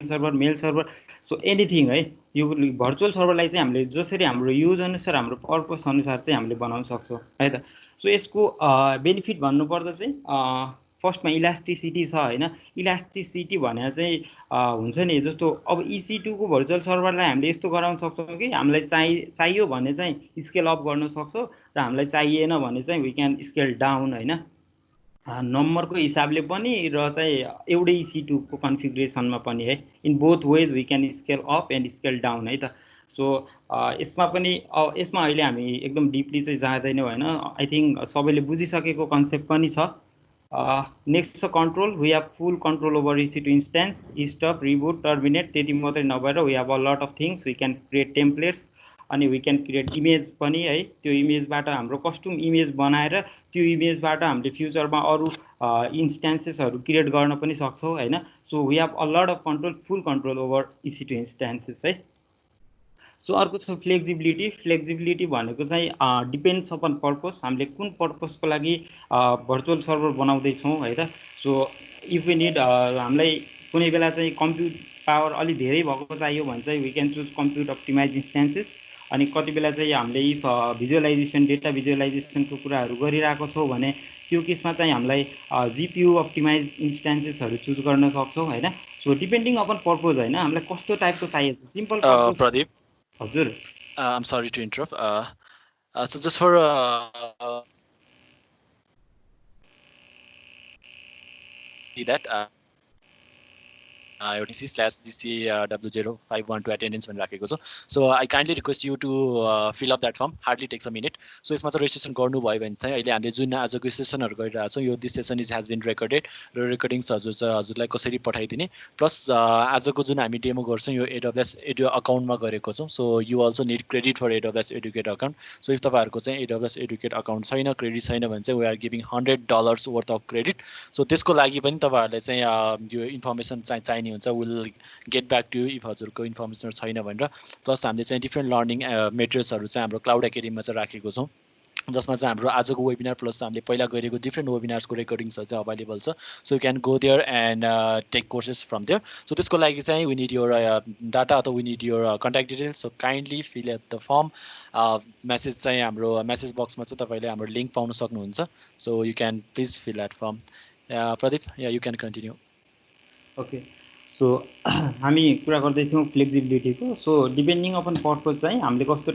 Server, मेल server, so anything है। यो virtual सर्भरलाई चाहिँ हामीले जसरी हाम्रो युज अनुसार हाम्रो पर्पस अनुसार चाहिँ हामीले बनाउन सक्छौँ है त। सो यसको बेनिफिट भन्नुपर्दा चाहिँ फर्स्टमा इलास्टिसिटी छ होइन। इलास्टिसिटी भनेर चाहिँ हुन्छ नि, जस्तो अब EC2 को भर्चुअल सर्भरलाई हामीले यस्तो गराउन सक्छौँ कि हामीलाई चाहियो भने चाहिँ स्केल अप गर्न सक्छौँ र हामीलाई चाहिएन भने चाहिँ वी क्यान स्केल डाउन होइन, नम्बरको हिसाबले पनि र चाहिँ एउटै EC2 को कन्फिगरेसनमा पनि है। In both ways we can scale up and scale down है त। सो यसमा पनि यसमा अहिले हामी एकदम डिपली चाहिँ जाँदैनौँ होइन। आई थिङ्क सबैले बुझिसकेको कन्सेप्ट पनि छ। नेक्स्ट छ control. We have full control over EC2 instance, stop, reboot, terminate. त्यति मात्रै नभएर we have a lot of things. We can create templates अनि वी क्यान क्रिएट इमेज पनि है। त्यो इमेजबाट हाम्रो कस्टम इमेज बनाएर त्यो इमेजबाट हामीले फ्युचरमा अरू इन्स्टेन्सेसहरू क्रिएट गर्न पनि सक्छौँ होइन। So we have a lot of control, full control over EC2 instances है। सो अर्को छ फ्लेक्सिबिलिटी। फ्लेक्सिबिलिटी भनेको चाहिँ डिपेन्ड्स अपन पर्पस, हामीले कुन पर्पसको लागि भर्चुअल सर्भर बनाउँदैछौँ है त। सो इफ वी निड हामीलाई कुनै बेला चाहिँ कम्प्युट पावर अलिक धेरै भएको चाहियो भने चाहिँ we can choose compute optimize instances. अनि कति बेला चाहिँ हामीले इफ भिजुअलाइजेसन, डेटा भिजुअलाइजेसनको कुराहरू गरिरहेको छौँ भने त्यो केसमा चाहिँ हामीलाई GPU अप्टिमाइज इन्स्टेन्सेसहरू चुज गर्न सक्छौँ होइन। सो डिपेन्डिङ अपन पर्पज होइन, हामीलाई कस्तो टाइपको चाहिएको छ। सिम्पल पर्पज प्रदीप, हजुर, I'm sorry to interrupt. So just for that GC/GC W051 to attendance भनिराखेको छु. So I kindly request you to fill up that form. Hardly takes a minute. So यसमा चाहिँ रेजिस्ट्रेसन गर्नुभयो भने चाहिँ अहिले हामीले जुन आजको सेसनहरू गरिरहेको छौँ, यो this session has been recorded र रेकर्डिङ्स हजुरलाई कसरी पठाइदिने, प्लस आजको जुन हामी डेमो गर्छौँ यो AWS एडु अकाउन्टमा गरेको छौँ. So you also need credit for AWS educate account. So if तपाईँहरूको चाहिँ AWS एडुकेट अकाउन्ट छैन, क्रेडिट छैन भने चाहिँ we are giving $100 worth of credit. So त्यसको लागि पनि तपाईँहरूले चाहिँ यो इन्फर्मेसन चाहिने हुन्छ. Will get back to if हजुरको इन्फर्मेसन छैन भनेर. प्लस हामीले चाहिँ डिफ्रेन्ट लर्निङ मेटेरियल्सहरू चाहिँ हाम्रो क्लाउड एकाडेमीमा चाहिँ राखेको छौँ, जसमा चाहिँ हाम्रो आजको वेबिनार प्लस हामीले पहिला गरेको डिफ्रेन्ट वेबिनार्सको रेकर्डिङ्सहरू चाहिँ अभाइलेबल छ. So you can go there and take courses from there. So त्यसको लागि चाहिँ वी निड योर डाटा अथवा we need your contact details. So kindly fill at the form. Message चाहिँ हाम्रो मेसेज बक्समा चाहिँ तपाईँले हाम्रो लिङ्क पाउन सक्नुहुन्छ. So you can please fill at form. Pradeep, you can continue. Okay. So हामी कुरा गर्दैथ्यौँ फ्लेक्सिबिलिटीको. सो डिपेन्डिङ अपन पर्पज चाहिँ हामीलाई कस्तो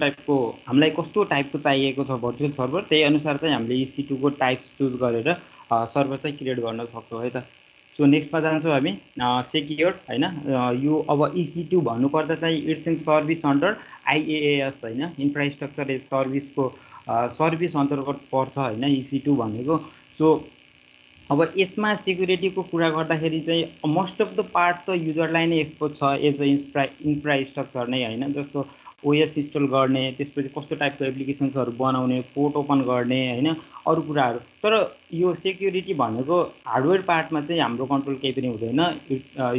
टाइपको चाहिएको छ भर्चुअल सर्भर, त्यही अनुसार चाहिँ हामीले EC2 को टाइप्स चुज गरेर सर्भर चाहिँ क्रिएट गर्न सक्छौँ है त. सो नेक्स्टमा जान्छौँ हामी सेक्योर होइन. यो अब EC2 भन्नुपर्दा चाहिँ it's in service under IaaS होइन, इन्फ्रास्ट्रक्चर एज सर्भिसको सर्भिस अन्तर्गत पर्छ होइन EC2 भनेको. सो अब यसमा सेक्युरिटीको कुरा गर्दाखेरि चाहिँ मोस्ट अफ द पार्ट त युजरलाई नै एक्सपोज छ एज अ इन्फ्रास्ट्रक्चर नै होइन. जस्तो OS इन्स्टल गर्ने, त्यसपछि कस्तो टाइपको एप्लिकेसन्सहरू बनाउने, पोर्ट ओपन गर्ने होइन, अरू कुराहरू. तर यो सेक्युरिटी भनेको हार्डवेयर पार्टमा चाहिँ हाम्रो कन्ट्रोल केही पनि हुँदैन.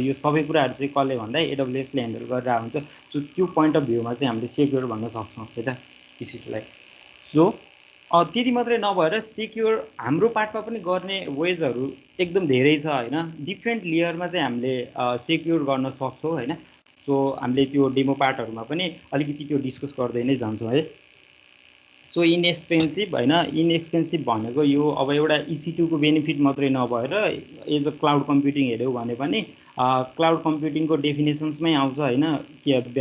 यो सबै कुराहरू चाहिँ कसले भन्दा AWSले ह्यान्डल गरेर हुन्छ. सो त्यो पोइन्ट अफ भ्यूमा चाहिँ हामीले सेक्योर भन्न सक्छौँ है त EC2लाई. सो त्यति मात्रै नभएर सेक्योर हाम्रो पार्टमा पनि गर्ने वेजहरू एकदम धेरै छ होइन. डिफ्रेन्ट लेयरमा चाहिँ हामीले सेक्योर गर्न सक्छौँ होइन. सो हामीले त्यो डेमो पार्टहरूमा पनि अलिकति त्यो डिस्कस गर्दै नै जान्छौँ है. सो इनएक्सपेन्सिभ होइन. इनएक्सपेन्सिभ भनेको यो अब एउटा EC2 को बेनिफिट मात्रै नभएर एज अ क्लाउड कम्प्युटिङ हेऱ्यौँ भने पनि क्लाउड कम्प्युटिङको डेफिनेसन्समै आउँछ होइन. के अरे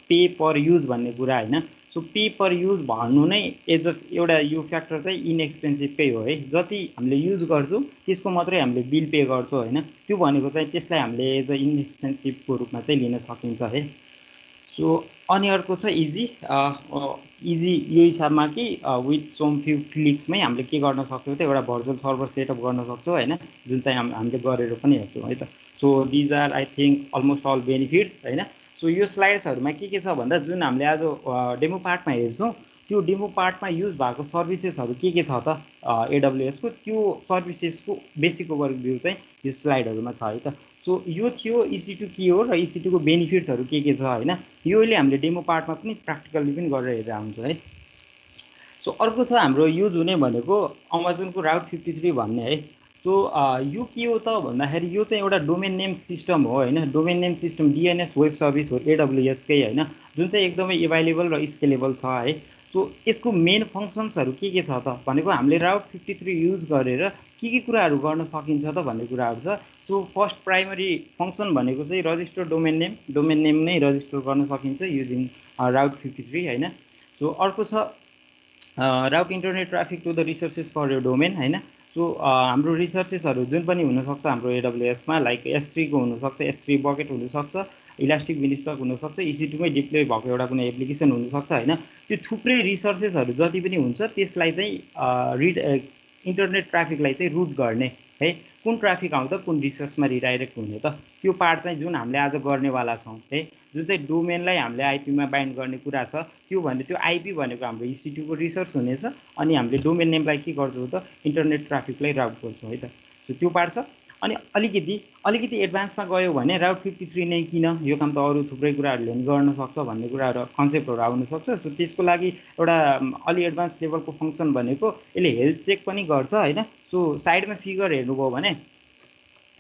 पे पर युज भन्ने कुरा होइन. सो पे पर युज भन्नु नै एज अ एउटा यो फ्याक्टर चाहिँ इनएक्सपेन्सिभकै हो है. जति हामीले युज गर्छौँ त्यसको मात्रै हामीले बिल पे गर्छौँ होइन. त्यो भनेको चाहिँ त्यसलाई हामीले एज अ इनएक्सपेन्सिभको रूपमा चाहिँ लिन सकिन्छ है. सो अनि अर्को छ इजी. इजी यो हिसाबमा कि विथ सम फ्यु क्लिक्समै हामीले के गर्न सक्छौँ त एउटा भर्चुअल सर्भर सेटअप गर्न सक्छौँ होइन, जुन चाहिँ हामीले गरेर पनि हेर्छौँ है त. So these are I think almost all benefits होइन. सो यो स्लाइड्सहरूमा के छ भन्दा जुन हामीले आज डेमो पार्टमा हेर्छौँ त्यो डेमो पार्टमा युज भएको सर्भिसेसहरू के छ त AWS को, त्यो सर्भिसेसको बेसिक ओभरभ्यू चाहिँ यो स्लाइडहरूमा छ है त. सो यो थियो EC2 के हो र EC2 को बेनिफिट्सहरू के छ होइन. यो अहिले हामीले डेमो पार्टमा पनि प्र्याक्टिकल्ली पनि गरेर हेरेर आउँछ है. सो अर्को छ हाम्रो युज हुने भनेको अमेजनको राउट 53 भन्ने है. सो यो के हो त भन्दाखेरि यो चाहिँ एउटा डोमेन नेम सिस्टम हो होइन, domain name system DNS web service हो एडब्लुएसकै होइन, जुन चाहिँ एकदमै एभाइलेबल र स्केलेबल छ है। सो यसको मेन फङ्सन्सहरू के छ त भनेको हामीले राउट 53 युज गरेर के कुराहरू गर्न सकिन्छ त भन्ने कुराहरू छ। सो फर्स्ट प्राइमरी फङ्सन भनेको चाहिँ रजिस्टर डोमेन नेम नै रजिस्टर गर्न सकिन्छ युजिङ राउट 53 होइन। सो अर्को छ route internet traffic to the resources for यो डोमेन होइन। सो हाम्रो रिसोर्सेसहरू जुन पनि हुनसक्छ हाम्रो एडब्लुएसमा, लाइक S3 को हुनसक्छ, S3 बकेट हुनसक्छ, इलास्टिक बिनस्टक हुनसक्छ, EC2 मै डिप्लोय भएको एउटा कुनै एप्लिकेसन हुनसक्छ होइन। त्यो थुप्रै रिसोर्सेसहरू जति पनि हुन्छ त्यसलाई चाहिँ इन्टरनेट ट्राफिकलाई चाहिँ रुट गर्ने है, कुन ट्राफिक आउँदा कुन रिसोर्समा रिडाइरेक्ट हुने त त्यो पार्ट चाहिँ जुन हामीले आज गर्नेवाला छौँ है। जुन चाहिँ डोमेनलाई हामीले आइपीमा बाइन्ड गर्ने कुरा छ त्यो भने त्यो आइपी भनेको हाम्रो EC2 को रिसोर्स हुनेछ, अनि हामीले डोमेन नेमलाई के गर्छौँ त इन्टरनेट ट्राफिकलाई राउट गर्छौँ है त। सो त्यो पार्ट छ। अनि अलिकति एडभान्समा गयो भने राउट 53 नै किन, यो काम त अरू थुप्रै कुराहरूले पनि गर्न सक्छ भन्ने कुराहरू कन्सेप्टहरू आउनसक्छ। सो त्यसको लागि एउटा अलि एडभान्स लेभलको फङ्सन भनेको यसले हेल्थ चेक पनि गर्छ होइन। सो साइडमा फिगर हेर्नुभयो भने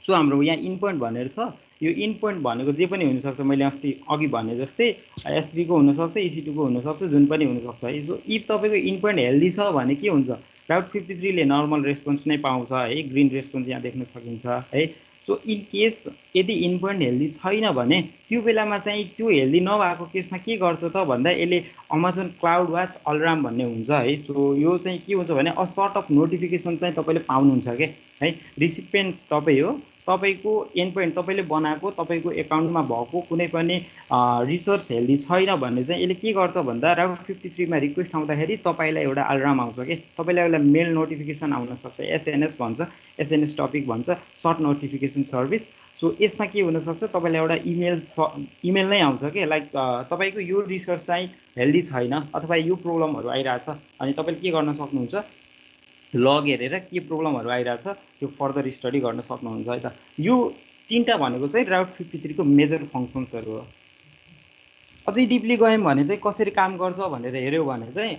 सो हाम्रो यहाँ इन पोइन्ट भनेर छ, यो इन पोइन्ट भनेको जे पनि हुनसक्छ, मैले अस्ति अघि भने जस्तै S3 को हुनसक्छ, EC2 को हुनसक्छ, जुन पनि हुनसक्छ है। सो इफ तपाईँको इन पोइन्ट हेल्दी छ भने के हुन्छ, राउट 53 ले नर्मल रेस्पोन्स नै पाउँछ है, ग्रिन रेस्पोन्स यहाँ देख्न सकिन्छ है। सो इन केस यदि इन पोइन्ट हेल्दी छैन भने त्यो बेलामा चाहिँ त्यो हेल्दी नभएको केसमा के गर्छ त भन्दा यसले अमेजन क्लाउड वाच अलार्म भन्ने हुन्छ है। सो यो चाहिँ के हुन्छ भने अ सर्ट अफ नोटिफिकेसन चाहिँ तपाईँले पाउनुहुन्छ के है, रिसिपिएन्ट्स तपाईँ हो, तपाईँको एन्ड पोइन्ट तपाईँले बनाएको तपाईँको एकाउन्टमा भएको कुनै पनि रिसोर्स हेल्दी छैन भने चाहिँ यसले के गर्छ भन्दा राउट 53 मा रिक्वेस्ट आउँदाखेरि तपाईँलाई एउटा अलार्म आउँछ कि तपाईँलाई एउटा मेल नोटिफिकेसन आउन सक्छ, SNS भन्छ, SNS टपिक भन्छ, सर्ट नोटिफिकेसन सर्भिस। सो यसमा के हुनसक्छ तपाईँलाई एउटा इमेल नै आउँछ कि लाइक तपाईँको यो रिसोर्स चाहिँ हेल्दी छैन अथवा यो प्रब्लमहरू आइरहेछ, अनि तपाईँले के गर्न सक्नुहुन्छ लग हेरेर के प्रब्लमहरू आइरहेछ त्यो फर्दर स्टडी गर्न सक्नुहुन्छ है त। यो तीनटा भनेको चाहिँ राउट 53 को मेजर फङ्सन्सहरू हो। अझै डिपली गयौँ भने चाहिँ कसरी काम गर्छ भनेर हेऱ्यो भने चाहिँ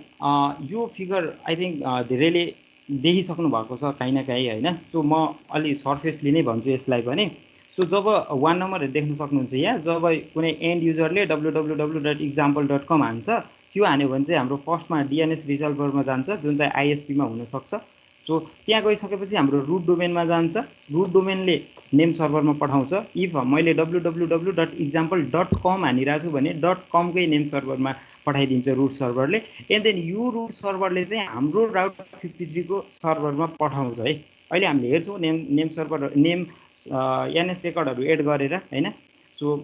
यो फिगर आई थिङ्क धेरैले देखिसक्नु भएको छ काहीँ न काहीँ होइन। सो म अलि सर्फेसली नै भन्छु यसलाई पनि। सो जब 1 नम्बरहरू देख्न सक्नुहुन्छ यहाँ, जब कुनै एन्ड युजरले www.example.com हान्छ, त्यो हान्यो भने चाहिँ हाम्रो फर्स्टमा DNS रिजल्भरमा जान्छ जुन चाहिँ ISP मा हुनसक्छ। सो त्यहाँ गइसकेपछि हाम्रो रुट डोमेनमा जान्छ, रुट डोमेनले नेम सर्भरमा पठाउँछ। इफ मैले www.example.com हानिरहेको छु भने .com कै नेम सर्भरमा पठाइदिन्छ रुट सर्भरले, एन्ड देन यो रुट सर्भरले चाहिँ हाम्रो राउट 53 को सर्भरमा पठाउँछ है। अहिले हामीले हेर्छौँ नेम सर्भर नेम NS रेकर्डहरू एड गरेर होइन। सो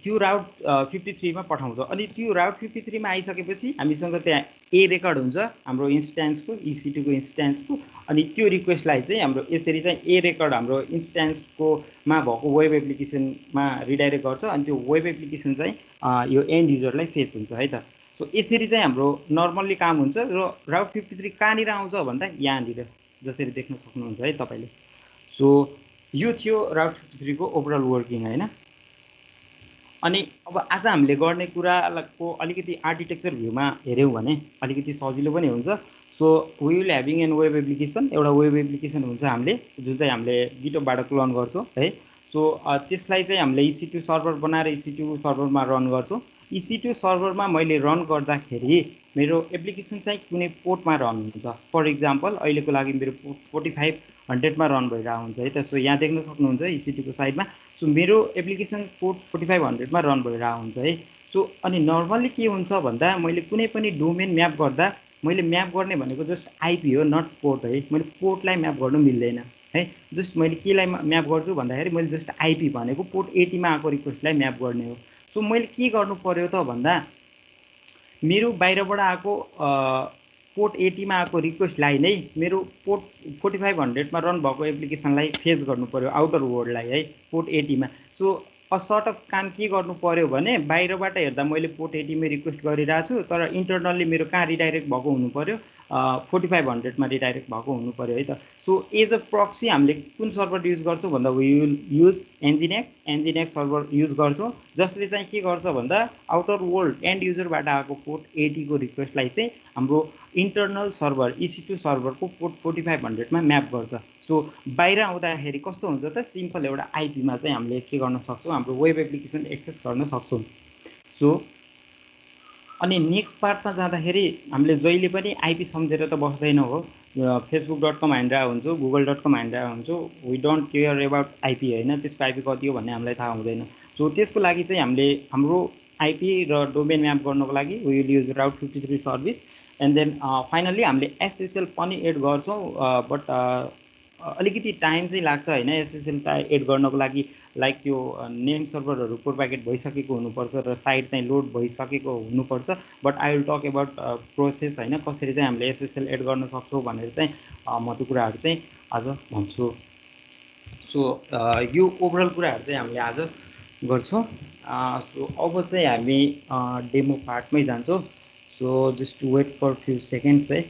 त्यो राउट 53 मा पठाउँछ, अनि त्यो राउट 53 मा आइसकेपछि हामीसँग त्यहाँ ए रेकर्ड हुन्छ हाम्रो इन्स्ट्यान्सको, EC2 को इन्स्ट्यान्सको, अनि त्यो रिक्वेस्टलाई चाहिँ हाम्रो यसरी चाहिँ ए रेकर्ड हाम्रो इन्स्ट्यान्सको मा भएको वेब एप्लिकेसनमा रिडाइरेक्ट गर्छ, अनि त्यो वेब एप्लिकेसन चाहिँ यो एन्ड युजरलाई फेच हुन्छ है त। सो यसरी चाहिँ हाम्रो नर्मल्ली काम हुन्छ। र राउट 53 कहाँनिर आउँछ भन्दा यहाँनिर जसरी देख्न सक्नुहुन्छ है तपाईँले। सो यो थियो राउट 53 को ओभरअल वर्किङ होइन। अनि अब आज हामीले गर्ने कुराको अलिकति आर्किटेक्चर भ्यूमा हेऱ्यौँ भने अलिकति सजिलो पनि हुन्छ। So we will having an web application, एउटा वेब एप्लिकेसन हुन्छ हामीले जुन चाहिँ हामीले गिटहबबाट क्लोन गर्छौँ है। सो त्यसलाई चाहिँ हामीले EC2 सर्भर बनाएर EC2 सर्भरमा रन गर्छौँ। EC2 सर्भरमा मैले रन गर्दाखेरि मेरो एप्लिकेसन चाहिँ कुनै पोर्टमा रन हुन्छ। फर इक्जाम्पल अहिलेको लागि मेरो पोर्ट 4500 मा रन भइरहेको हुन्छ है त। सो यहाँ देख्न सक्नुहुन्छ EC2 को साइडमा। सो मेरो एप्लिकेसन पोर्ट 4500 मा रन भइरहेको हुन्छ है। सो अनि नर्मल्ली के हुन्छ भन्दा मैले कुनै पनि डोमेन म्याप गर्दा मैले म्याप गर्ने भनेको जस्ट आइपी हो, नट पोर्ट है। मैले पोर्टलाई म्याप गर्नु मिल्दैन है। जस्ट मैले केलाई म्याप गर्छु भन्दाखेरि मैले जस्ट आइपी भनेको पोर्ट 80 मा आएको रिक्वेस्टलाई म्याप गर्ने हो। सो मैले के गर्नु पर्यो त भन्दा मेरो बाहिरबाट आएको पोर्ट 80 मा आएको रिक्वेस्टलाई नै मेरो पोर्ट 4500 मा रन भएको एप्लिकेसनलाई फेच गर्नु पर्यो, आउटर वर्ल्डलाई है, पोर्ट 80 मा। सो अ सर्ट अफ काम के गर्नु पर्यो भने बाहिरबाट हेर्दा मैले पोर्ट 80 मा रिक्वेस्ट गरिरहेको छु, तर इन्टरनल्ली मेरो कहाँ रिडाइरेक्ट भएको हुनु पर्यो, 4500 मा रिडाइरेक्ट भएको हुनु पर्यो है त। सो एज अ प्रक्सी हामीले कुन सर्भर युज गर्छौँ भन्दा we will use nginx server use गर्छौँ, जसले चाहिँ के गर्छ भन्दा आउटर वर्ल्ड एन्ड युजरबाट आएको पोर्ट 80 को रिक्वेस्टलाई चाहिँ हाम्रो इन्टरनल सर्भर EC2 सर्भरको पोर्ट 4500 मा म्याप गर्छ। सो बाहिर आउँदाखेरि कस्तो हुन्छ त सिम्पल एउटा आइपीमा चाहिँ हामीले के गर्न सक्छौँ हाम्रो वेब एप्लिकेसन एक्सेस गर्न सक्छौँ। सो अनि नेक्स्ट पार्टमा जाँदाखेरि हामीले जहिले पनि आइपी सम्झेर त बस्दैनौँ हो। facebook.com हानेर हुन्छौँ, google.com हानेर हुन्छौँ, we don't care about IP होइन, त्यसको आइपी कति हो भन्ने हामीलाई थाहा हुँदैन। सो त्यसको लागि चाहिँ हामीले हाम्रो आइपी र डोमेन म्याप गर्नको लागि we will use route 53 service and then finally हामीले एसएसएल पनि एड गर्छौँ, बट अलिकति टाइम चाहिँ लाग्छ होइन एसएसएल एड गर्नको लागि। लाइक त्यो नेम सर्भरहरू प्रोपागेट भइसकेको हुनुपर्छ र साइट चाहिँ लोड भइसकेको हुनुपर्छ। But I will talk about process होइन, कसरी चाहिँ हामीले एसएसएल एड गर्न सक्छौँ भनेर चाहिँ म त्यो कुराहरू चाहिँ आज भन्छु। सो यो ओभरअल कुराहरू चाहिँ हामीले आज गर्छौँ। सो अब चाहिँ हामी डेमो पार्टमै जान्छौँ। So just wait for few seconds है।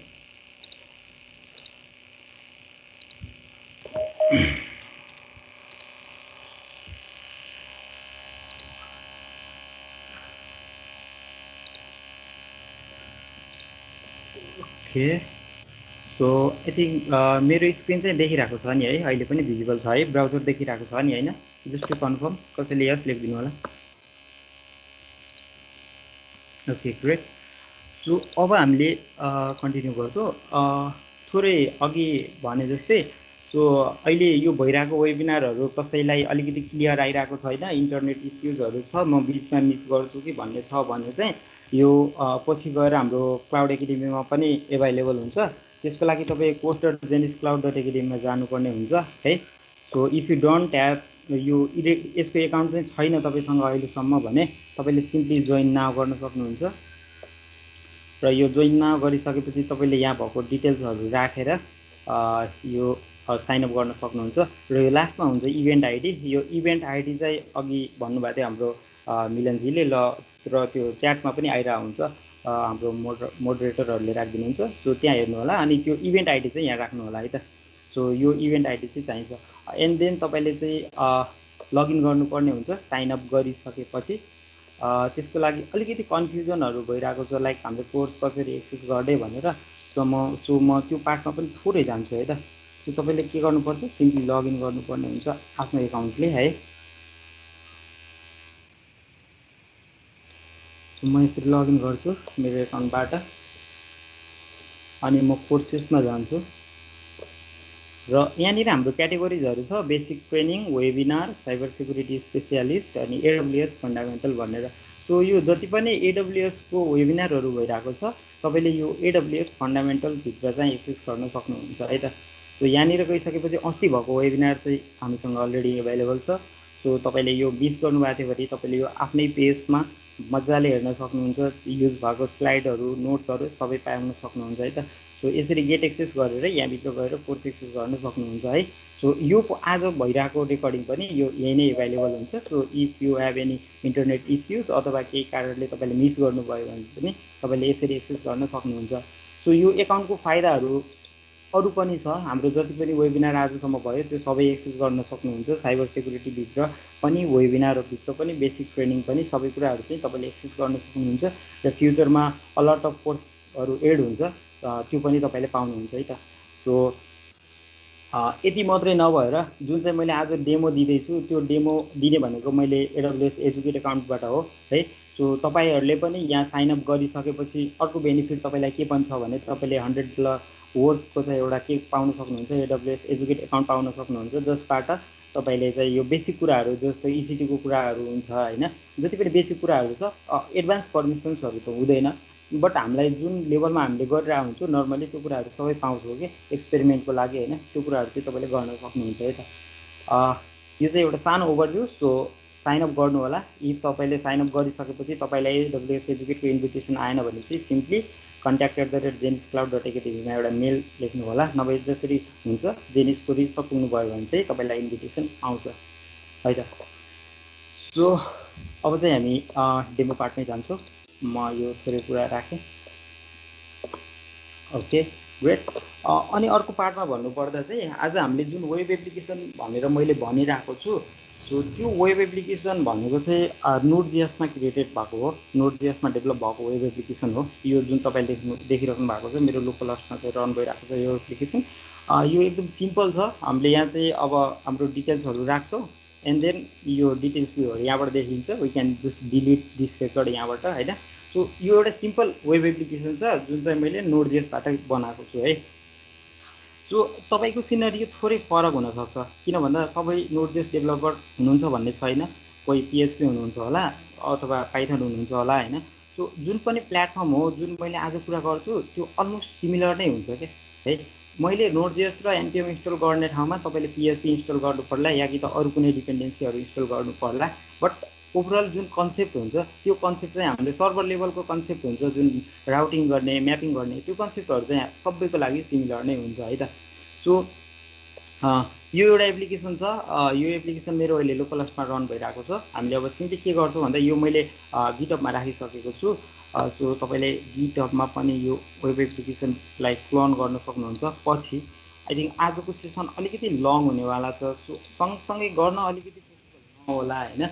ओके, सो आई थिङ्क मेरो स्क्रिन चाहिँ देखिरहेको छ नि है, अहिले पनि भिजिबल छ है, ब्राउजर देखिरहेको छ नि होइन? जस्ट टु कन्फर्म, कसैले यस लेखिदिनु होला। Okay great. सो अब हामीले कन्टिन्यू गर्छौँ। थोरै अघि भने जस्तै सो अहिले यो भइरहेको वेबिनारहरू कसैलाई अलिकति क्लियर आइरहेको छैन, इन्टरनेट इस्युजहरू छ, म बिचमा मिस गर्छु कि भन्ने छ भने चाहिँ यो पछि गएर हाम्रो क्लाउड एकाडेमीमा पनि एभाइलेबल हुन्छ। त्यसको लागि तपाईँ course.geniscloud.academy जानुपर्ने हुन्छ है। So if you don't have यो यसको एकाउन्ट चाहिँ छैन तपाईँसँग अहिलेसम्म भने तपाईँले सिम्पली जोइन नाउ गर्न सक्नुहुन्छ र यो जोइन नाउ गरिसकेपछि तपाईँले यहाँ भएको डिटेल्सहरू राखेर यो साइन अप गर्न सक्नुहुन्छ। र यो लास्टमा हुन्छ इभेन्ट आइडी। यो इभेन्ट आइडी चाहिँ अघि भन्नुभएको थियो हाम्रो मिलनजीले र त्यो च्याटमा पनि आइरहेको हुन्छ, हाम्रो मोडरेटरहरूले राखिदिनुहुन्छ। सो त्यहाँ हेर्नु होला अनि त्यो इभेन्ट आइडी चाहिँ यहाँ राख्नु होला है त। सो यो इभेन्ट आइडी चाहिँ चाहिन्छ एन्ड देन तपाईँले चाहिँ लगइन गर्नुपर्ने हुन्छ साइन अप गरिसकेपछि। त्यसको लागि अलिकति कन्फ्युजनहरू भइरहेको छ लाइक हाम्रो कोर्स कसरी एक्सेस गर्ने भनेर। सो म त्यो पार्टमा पनि थोरै जान्छु है त। सो तपाईँले के गर्नुपर्छ सिम्पली लगइन गर्नुपर्ने हुन्छ आफ्नो एकाउन्टले है। म यसरी लगइन गर्छु मेरो एकाउन्टबाट अनि म कोर्सेसमा जान्छु र यहाँनिर हाम्रो क्याटेगोरिजहरू छ basic training, webinar, cyber security specialist अनि AWS फन्डामेन्टल भनेर। सो यो जति पनि AWS को वेबिनारहरू भइरहेको छ तपाईँले यो AWS फन्डामेन्टल भित्र चाहिँ एक्सेस गर्न सक्नुहुन्छ है त। सो यहाँनिर गइसकेपछि अस्ति भएको वेबिनार चाहिँ हामीसँग अलरेडी एभाइलेबल छ। सो तपाईँले यो मिस गर्नुभएको थियो भने तपाईँले यो आफ्नै पेजमा मजाले हेर्न सक्नुहुन्छ, युज भएको स्लाइडहरू नोट्सहरू सबै पाउन सक्नुहुन्छ है त। सो यसरी गेट एक्सेस गरेर यहाँभित्र गएर कोर्स एक्सेस गर्न सक्नुहुन्छ है। सो यो आज भइरहेको रेकर्डिङ पनि यो यही नै एभाइलेबल हुन्छ। So if you have any internet issues अथवा केही कारणले तपाईँले मिस गर्नुभयो भने पनि तपाईँले यसरी एक्सेस गर्न सक्नुहुन्छ। सो यो एकाउन्टको फाइदाहरू अरू पनि छ, हाम्रो जति पनि वेबिनार आजसम्म भयो त्यो सबै एक्सेस गर्न सक्नुहुन्छ। साइबर सेक्युरिटीभित्र पनि वेबिनारभित्र पनि बेसिक ट्रेनिङ पनि सबै कुराहरू चाहिँ तपाईँले एक्सेस गर्न सक्नुहुन्छ र फ्युचरमा अलट अफ कोर्सहरू एड हुन्छ त्यो पनि तपाईँले पाउनुहुन्छ है त। सो यति मात्रै नभएर जुन चाहिँ मैले आज डेमो दिँदैछु त्यो डेमो दिने भनेको मैले AWS एजुकेट एकाउन्टबाट हो है। सो तपाईँहरूले पनि यहाँ साइनअप गरिसकेपछि अर्को बेनिफिट तपाईँलाई के पनि छ भने तपाईँले 100 वर्डको चाहिँ एउटा के पाउन सक्नुहुन्छ, AWS एजुकेट एकाउन्ट पाउन सक्नुहुन्छ जसबाट तपाईँले चाहिँ यो बेसिक कुराहरू जस्तो EC2 को कुराहरू हुन्छ होइन, जति पनि बेसिक कुराहरू छ एडभान्स पर्मिसन्सहरू त हुँदैन बट हामीलाई जुन लेभलमा हामीले गरिरहेको हुन्छौँ नर्मली त्यो कुराहरू सबै पाउँछौँ कि एक्सपेरिमेन्टको लागि होइन, त्यो कुराहरू चाहिँ तपाईँले गर्न सक्नुहुन्छ है त। यो चाहिँ एउटा सानो ओभरभ्यू। सो साइनअप गर्नु होला। इफ तपाईँले साइनअप गरिसकेपछि तपाईँलाई AWS एजुकेटको इन्भिटेसन आएन भने चाहिँ सिम्पली contact@geniscloud.academy मा एउटा मेल लेख्नु होला, नभए जसरी हुन्छ जेनिसको रिचमा पुग्नुभयो भने चाहिँ तपाईँलाई इन्भिटेसन आउँछ है त। सो अब चाहिँ हामी डेमो पार्टमै जान्छौँ। म यो थोरै कुरा राखेँ। Okay great. अनि अर्को पार्टमा भन्नुपर्दा चाहिँ आज हामीले जुन वेब एप्लिकेसन भनेर मैले भनिरहेको छु सो त्यो वेब एप्लिकेसन भनेको चाहिँ नोड.js मा क्रिएटेड भएको हो, नोड.js मा डेभलप भएको वेब एप्लिकेसन हो। यो जुन तपाईँले देखिराख्नु भएको छ मेरो लोकल हस्टमा चाहिँ रन भइरहेको छ यो एप्लिकेसन। यो एकदम सिम्पल छ। हामीले यहाँ चाहिँ अब हाम्रो डिटेल्सहरू राख्छौँ एन्ड देन यो डिटेल्स भ्यूहरू यहाँबाट देखिन्छ। We can just delete this record यहाँबाट होइन। सो यो एउटा सिम्पल वेब एप्लिकेसन छ जुन चाहिँ मैले नोड.js बाट बनाएको छु है। सो तपाईँको सिनेरियो थोरै फरक हुनसक्छ, किन भन्दा सबै नोड.js डेभलपर हुनुहुन्छ भन्ने छैन। कोही PHP हुनुहुन्छ होला अथवा पाइथन हुनुहुन्छ होला होइन। सो जुन पनि प्लेटफर्म हो जुन मैले आज कुरा गर्छु त्यो अलमोस्ट सिमिलर नै हुन्छ क्या है। मैले नोड.js र npm इन्स्टल गर्ने ठाउँमा तपाईँले PHP इन्स्टल गर्नु पर्ला या कि त अरू कुनै डिपेन्डेन्सीहरू इन्स्टल गर्नु पर्ला। बट ओभरअल जुन कन्सेप्ट हुन्छ त्यो कन्सेप्ट चाहिँ हामीले सर्भर लेभलको कन्सेप्ट हुन्छ जुन राउटिङ गर्ने म्यापिङ गर्ने त्यो कन्सेप्टहरू चाहिँ सबैको लागि सिमिलर नै हुन्छ है त। सो यो एउटा एप्लिकेसन छ। यो एप्लिकेसन मेरो अहिले लोकल हस्टमा रन भइरहेको छ। हामीले अब सिम्पली के गर्छौँ भन्दा यो मैले गिटहबमा राखिसकेको छु। सो तपाईँले गिटहबमा पनि यो वेब एप्लिकेसनलाई क्लोन गर्न सक्नुहुन्छ। पछि आई थिङ्क आजको सेसन अलिकति लङ हुनेवाला छ। सो सँगसँगै गर्न अलिकति पोसिबल नहोला होइन।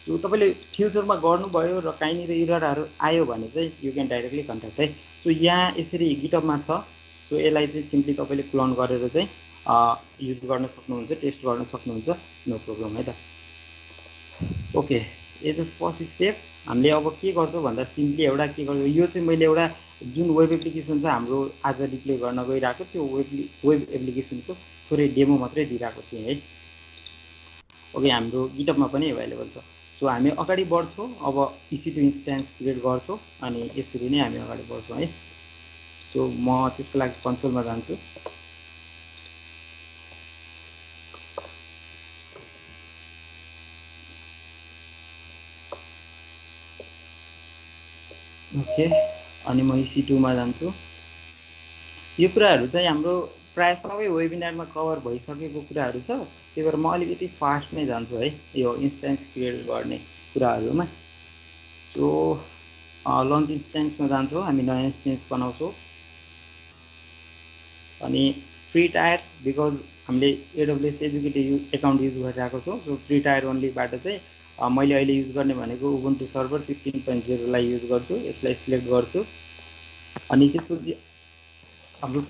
सो तपाईँले फ्युचरमा गर्नुभयो र कहीँनिर इररहरू आयो भने चाहिँ यु क्यान डाइरेक्टली कन्ट्याक्ट है। सो यहाँ यसरी गिटहबमा छ। सो यसलाई चाहिँ सिम्पली तपाईँले क्लोन गरेर चाहिँ युज गर्न सक्नुहुन्छ, टेस्ट गर्न सक्नुहुन्छ, नो प्रब्लम है त। Okay, as a first step हामीले अब के गर्छौँ भन्दा सिम्पली एउटा के गर्छौँ, यो चाहिँ मैले एउटा जुन वेब एप्लिकेसन छ हाम्रो आज डिप्लोय गर्न गइरहेको त्यो वेब एप्लिकेसनको थोरै डेमो मात्रै दिइरहेको थिएँ है। ओके, हाम्रो गिटहबमा पनि एभाइलेबल छ। सो हामी अगाडि बढ्छौँ। अब EC2 इन्स्ट्यान्स क्रिएट गर्छौँ अनि यसरी नै हामी अगाडि बढ्छौँ है। सो म त्यसको लागि कन्सोलमा जान्छु। ओके, अनि म EC2 मा जान्छु। यो कुराहरू चाहिँ हाम्रो प्राय सबै वेबिनारमा कभर भइसकेको कुराहरू छ, त्यही भएर म अलिकति फास्टमै जान्छु है यो इन्स्ट्यान्स क्रिएट गर्ने कुराहरूमा। सो लन्च इन्स्ट्यान्समा जान्छौँ, हामी नयाँ इन्स्ट्यान्स बनाउँछौँ अनि फ्री टायर बिकज हामीले AWS एजुकेटिभ एकाउन्ट युज गरिरहेको छौँ। सो फ्री टायर ओन्लीबाट चाहिँ मैले अहिले युज गर्ने भनेको उबुन्टु सर्भर 16.0लाई युज गर्छु। यसलाई सिलेक्ट गर्छु अनि त्यसपछि हाम्रो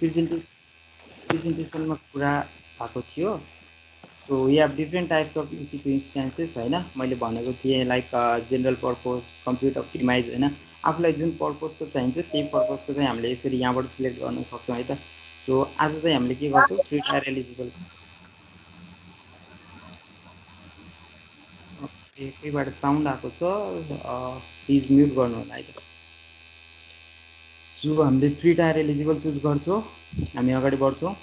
प्रेजेन्टेसनमा कुरा भएको थियो। So we have different types of EC2 instances होइन। मैले भनेको थिएँ like general purpose, compute optimize होइन। आफूलाई जुन पर्पजको चाहिन्छ त्यही पर्पजको चाहिँ हामीले यसरी यहाँबाट सिलेक्ट गर्न सक्छौँ है त। सो आज चाहिँ हामीले के गर्छौँ, फ्री टायर एलिजिबल। एकैबाट साउन्ड आएको छ, प्लिज म्युट गर्नु होला है त। सो हामीले फ्री टायर एलिजिबल चुज गर्छौँ, हामी अगाडि बढ्छौँ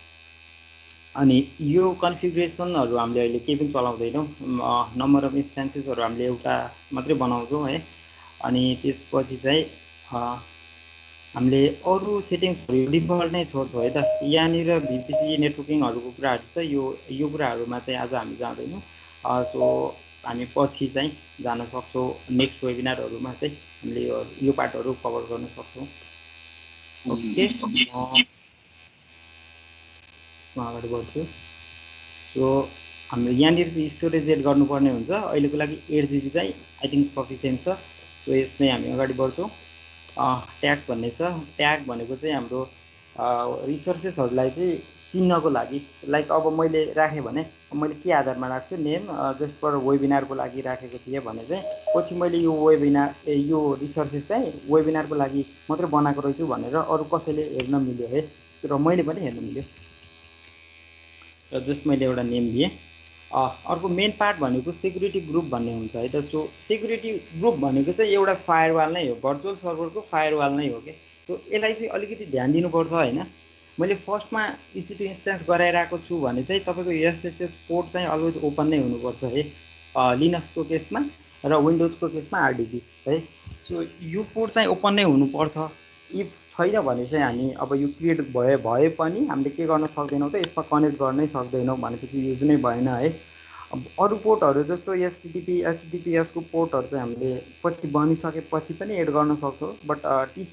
अनि यो कन्फिग्रेसनहरू हामीले अहिले केही पनि चलाउँदैनौँ। नम्बर अफ इन्स्ट्यान्सेसहरू हामीले एउटा मात्रै बनाउँछौँ है। अनि त्यसपछि चाहिँ हामीले अरू सेटिङ्सहरू डिफल्ट नै छोड्छौँ है त। यहाँनिर VPC नेटवर्किङहरूको कुराहरू छ, यो कुराहरूमा चाहिँ आज हामी जाँदैनौँ। सो हामी पछि चाहिँ जान सक्छौँ, नेक्स्ट वेबिनारहरूमा चाहिँ हामीले यो पार्टहरू कभर गर्न सक्छौँ। ओके, यसमा अगाडि बढ्छु। सो हाम्रो यहाँनिर चाहिँ स्टोरेज एड गर्नुपर्ने हुन्छ। अहिलेको लागि 8 GB चाहिँ आई थिङ्क सफिसियन्ट छ। सो यसमै हामी अगाडि बढ्छौँ। ट्याग्स भन्ने छ। ट्याग भनेको चाहिँ हाम्रो रिसोर्सेसहरूलाई चाहिँ चिन्नको लागि, लाइक अब मैले राखेँ भने मैले के आधारमा राख्छु, नेम जस्ट फर वेबिनारको लागि राखेको थिएँ भने चाहिँ पछि मैले यो रिसोर्सेस चाहिँ वेबिनारको लागि मात्रै बनाएको रहेछु भनेर अरू कसैले हेर्न मिल्यो है, र मैले पनि हेर्न मिल्यो। र जस्ट मैले एउटा नेम दिएँ। अर्को मेन पार्ट भनेको सेक्युरिटी ग्रुप भन्ने हुन्छ है त। सो सेक्युरिटी ग्रुप भनेको चाहिँ एउटा फायरवाल नै हो, भर्चुअल सर्भरको फायरवाल नै हो कि। सो यसलाई चाहिँ अलिकति ध्यान दिनुपर्छ होइन। मैले फर्स्टमा EC2 इन्स्ट्यान्स गराइरहेको छु भने चाहिँ तपाईँको SSH पोर्ट चाहिँ अलवेज ओपन नै हुनुपर्छ है, लिनक्सको केसमा र विन्डोजको केसमा RDP है। सो यो पोर्ट चाहिँ ओपन नै हुनुपर्छ। इफ छैन भने चाहिँ हामी अब यो क्रिएट भए पनि हामीले के गर्न सक्दैनौँ त, यसमा कनेक्ट गर्नै सक्दैनौँ भनेपछि युज नै भएन है। अब अरू पोर्टहरू जस्तो HTTP HTTPS को पोर्टहरू चाहिँ हामीले पछि बनिसकेपछि पनि एड गर्न सक्छौँ। बट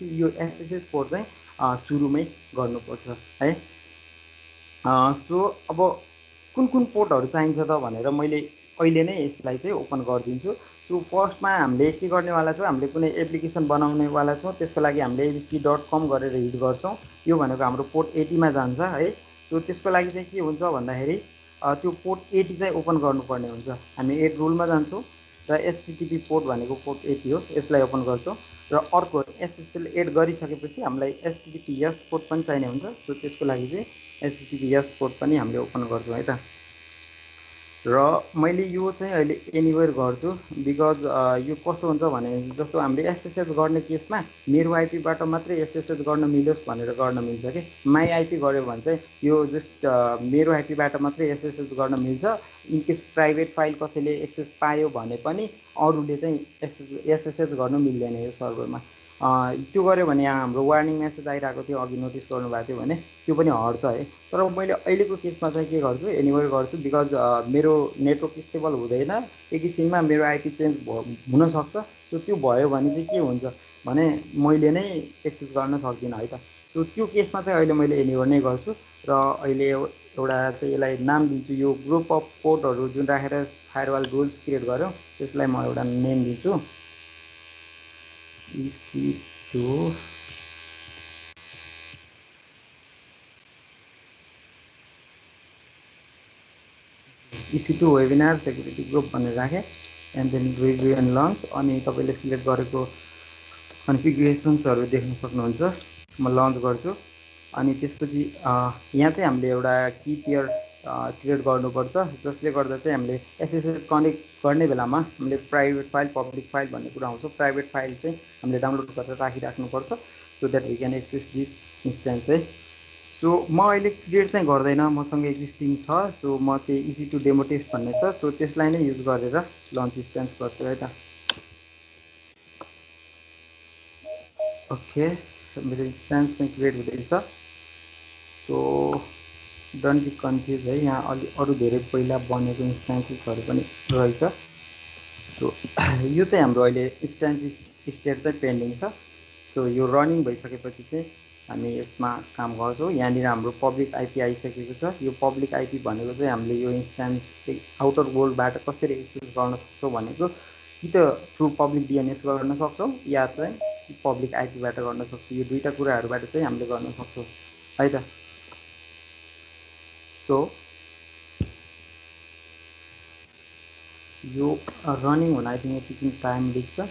यो SSH पोर्ट चाहिँ सुरुमै गर्नुपर्छ है। सो अब कुन कुन पोर्टहरू चाहिन्छ त भनेर मैले अहिले नै यसलाई चाहिँ ओपन गरिदिन्छु। सो फर्स्टमा हामीले के गर्नेवाला छौँ, हामीले कुनै एप्लिकेसन बनाउनेवाला छौँ, त्यसको लागि हामीले abc.com गरेर हिट गर्छौँ। यो भनेको हाम्रो पोर्ट 80 मा जान्छ है। सो त्यसको लागि चाहिँ के हुन्छ भन्दाखेरि त्यो पोर्ट 80 चाहिँ ओपन गर्नुपर्ने हुन्छ। हामी एड रुलमा जान्छौँ र एचटिटिपी पोर्ट भनेको पोर्ट 80 हो, यसलाई ओपन गर्छौँ र अर्को एसएसएल एड गरिसकेपछि हामीलाई एचटिटिपिएस पोर्ट पनि चाहिने हुन्छ। सो त्यसको लागि चाहिँ एचटिटिपिएस पोर्ट पनि हामीले ओपन गर्छौँ है त। र मैले यो चाहिँ अहिले एनिवेयर गर्छु बिकज यो कस्तो हुन्छ भने जस्तो हामीले एसएसएच गर्ने केसमा मेरो आइपीबाट मात्रै एसएसएच गर्न मिलोस् भनेर गर्न मिल्छ कि माई आइपी गऱ्यो भने चाहिँ यो जस्ट मेरो आइपीबाट मात्रै एसएसएच गर्न मिल्छ। इनकेस प्राइभेट फाइल कसैले एक्सेस पायो भने पनि अरूले चाहिँ एसएसएच गर्नु मिल्दैन यो सर्भरमा। त्यो गऱ्यो भने यहाँ हाम्रो वार्निङ मेसेज आइरहेको थियो, अघि नोटिस गर्नुभएको थियो भने त्यो पनि हट्छ है। तर मैले अहिलेको केसमा चाहिँ के गर्छु, एनिवेयर गर्छु बिकज मेरो नेटवर्क स्टेबल हुँदैन, एकैछिनमा मेरो आइपी चेन्ज हुनसक्छ। सो त्यो भयो भने चाहिँ के हुन्छ भने मैले नै एक्सेस गर्न सक्दिनँ है त। सो त्यो केसमा चाहिँ अहिले मैले एनिवेयर नै गर्छु र अहिले एउटा चाहिँ यसलाई नाम दिन्छु, यो ग्रुप अफ पोर्टहरू जुन राखेर फायरवाल रुल्स क्रिएट गऱ्यौँ त्यसलाई म एउटा नेम दिन्छु, EC2 EC2 webinar security group भनेर राखेँ and then review and launch. अनि तपाईँले सिलेक्ट गरेको कन्फिगुरेसन्सहरू देख्न सक्नुहुन्छ। म लन्च गर्छु अनि त्यसपछि यहाँ चाहिँ हामीले एउटा की पेयर क्रिएट गर्नुपर्छ जसले गर्दा चाहिँ हामीले एसएसएच कनेक्ट गर्ने बेलामा हामीले प्राइभेट फाइल पब्लिक फाइल भन्ने कुरा आउँछ। प्राइभेट फाइल चाहिँ हामीले डाउनलोड गरेर राखिराख्नुपर्छ so that we can access this instance है। सो म अहिले क्रिएट चाहिँ गर्दैन, मसँग एक्जिस्टिङ छ। सो म त्यही EC2 डेमो टेस्ट भन्ने छ, सो त्यसलाई नै युज गरेर लन्च इन्स्टेन्स गर्छु है त। ओके, मेरो इन्स्टेन्स चाहिँ क्रिएट हुँदैछ। सो डोन्ट बी कन्फ्युज है, यहाँ अलि अरू धेरै पहिला बनेको इन्स्टेन्सेसहरू पनि रहेछ। सो यो चाहिँ हाम्रो अहिले इन्स्टेन्स स्टेट चाहिँ पेन्डिङ छ। सो यो रनिङ भइसकेपछि चाहिँ हामी यसमा काम गर्छौँ। यहाँनिर हाम्रो पब्लिक आइपी आइसकेको छ। यो पब्लिक आइपी भनेको चाहिँ हामीले यो इन्स्टेन्स आउटर वर्ल्डबाट कसरी एक्सेस गर्न सक्छौँ भनेको कि त थ्रु पब्लिक डिएनएस गर्न सक्छौँ या चाहिँ पब्लिक आइपीबाट गर्न सक्छौँ। यो दुईवटा कुराहरूबाट चाहिँ हामीले गर्न सक्छौँ है त। सो यो रनिङ हुन आई थिङ्क एकैछिन टाइम लिन्छ।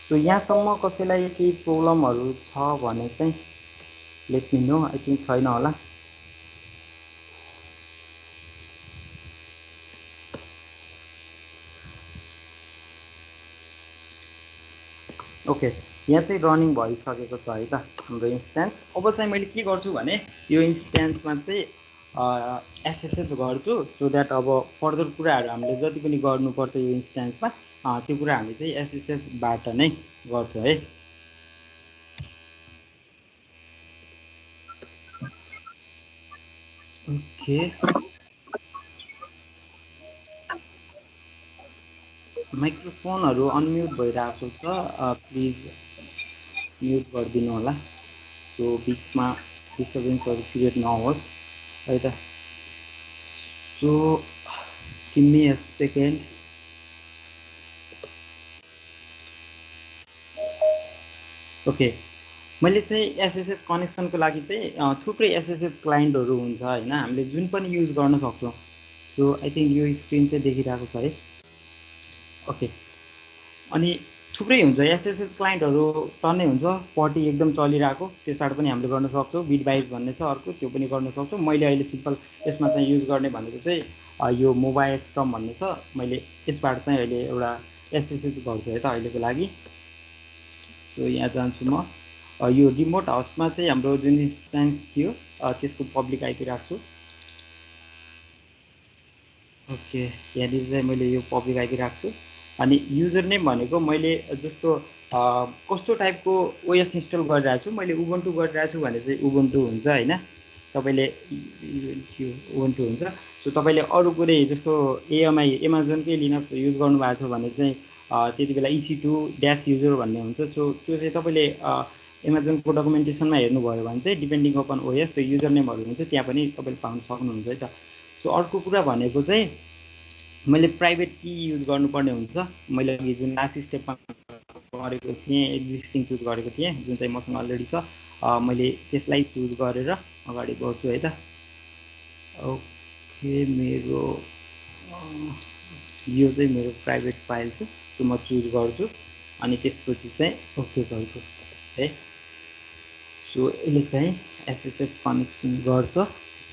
सो यहाँसम्म कसैलाई केही प्रब्लमहरू छ भने चाहिँ let me know, I think छैन होला। ओके, यहाँ चाहिँ रनिङ भइसकेको छ है त हाम्रो इन्स्टेन्स। अब चाहिँ मैले के गर्छु भने यो इन्स्टेन्समा चाहिँ एसएसएच गर्छु सो द्याट अब फर्दर कुराहरू हामीले जति पनि गर्नुपर्छ यो इन्स्टेन्समा त्यो कुरा हामी चाहिँ एसएसएचबाट नै गर्छ है। ओके, माइक्रोफोनहरू अनम्युट भइरहेको छ, प्लिज म्युट गरिदिनु होला सो बिचमा डिस्टर्बेन्सहरू क्रिएट नहोस् है त। So give me a second. Okay, मैले चाहिँ एसएसएच कनेक्सनको लागि चाहिँ थुप्रै एसएसएच क्लाइन्टहरू हुन्छ होइन, हामीले जुन पनि युज गर्न सक्छौँ। सो आई थिङ्क यो स्क्रिन चाहिँ देखिरहेको छ है। ओके, अनि थुप्रै हुन्छ एसएसएच क्लाइन्टहरू टन्नै हुन्छ, 40 एकदम चलिरहेको, त्यसबाट पनि हामीले गर्न सक्छौँ। बिटवाइज भन्ने छ अर्को, त्यो पनि गर्न सक्छौँ। मैले अहिले सिम्पल यसमा चाहिँ युज गर्ने भनेको चाहिँ यो मोबाइल स्टम भन्ने छ, मैले यसबाट चाहिँ अहिले एउटा एसएसएच गर्छु है त अहिलेको लागि। सो यहाँ जान्छु म, यो रिमोट हाउसमा चाहिँ हाम्रो जुन इन्स्टेन्स थियो त्यसको पब्लिक आइपी राख्छु। ओके, यहाँनिर चाहिँ मैले यो पब्लिक आइपी राख्छु। अनि युजर नेम भनेको मैले जस्तो कस्तो टाइपको ओएस इन्स्टल गरिरहेको छु, मैले उबुन्टु गरिरहेको छु भने चाहिँ उबुन्टु हुन्छ होइन, तपाईँले उबुन्टु हुन्छ। सो तपाईँले अरू कुनै जस्तो एमाजोनकै लिनक्स युज गर्नुभएको छ भने चाहिँ त्यति बेला EC2 ड्यास युजर भन्ने हुन्छ। सो त्यो चाहिँ तपाईँले एमाजोनको डकुमेन्टेसनमा हेर्नुभयो भने चाहिँ डिपेन्डिङ अपन ओएस त्यो युजर नेमहरू हुन्छ, त्यहाँ पनि तपाईँले पाउन सक्नुहुन्छ है त। सो अर्को कुरा भनेको चाहिँ मैले प्राइभेट की युज गर्नुपर्ने हुन्छ। मैले अघि जुन लास्ट स्टेपमा गरेको थिएँ एक्जिस्टिङ चुज गरेको थिएँ जुन चाहिँ मसँग अलरेडी छ, मैले त्यसलाई चुज गरेर अगाडि बढ्छु है त। ओके, मेरो यो चाहिँ मेरो प्राइभेट फाइल छ, सो म चुज गर्छु अनि त्यसपछि चाहिँ ओके गर्छु है। सो यसले चाहिँ एसएसएच कनेक्सन गर्छ।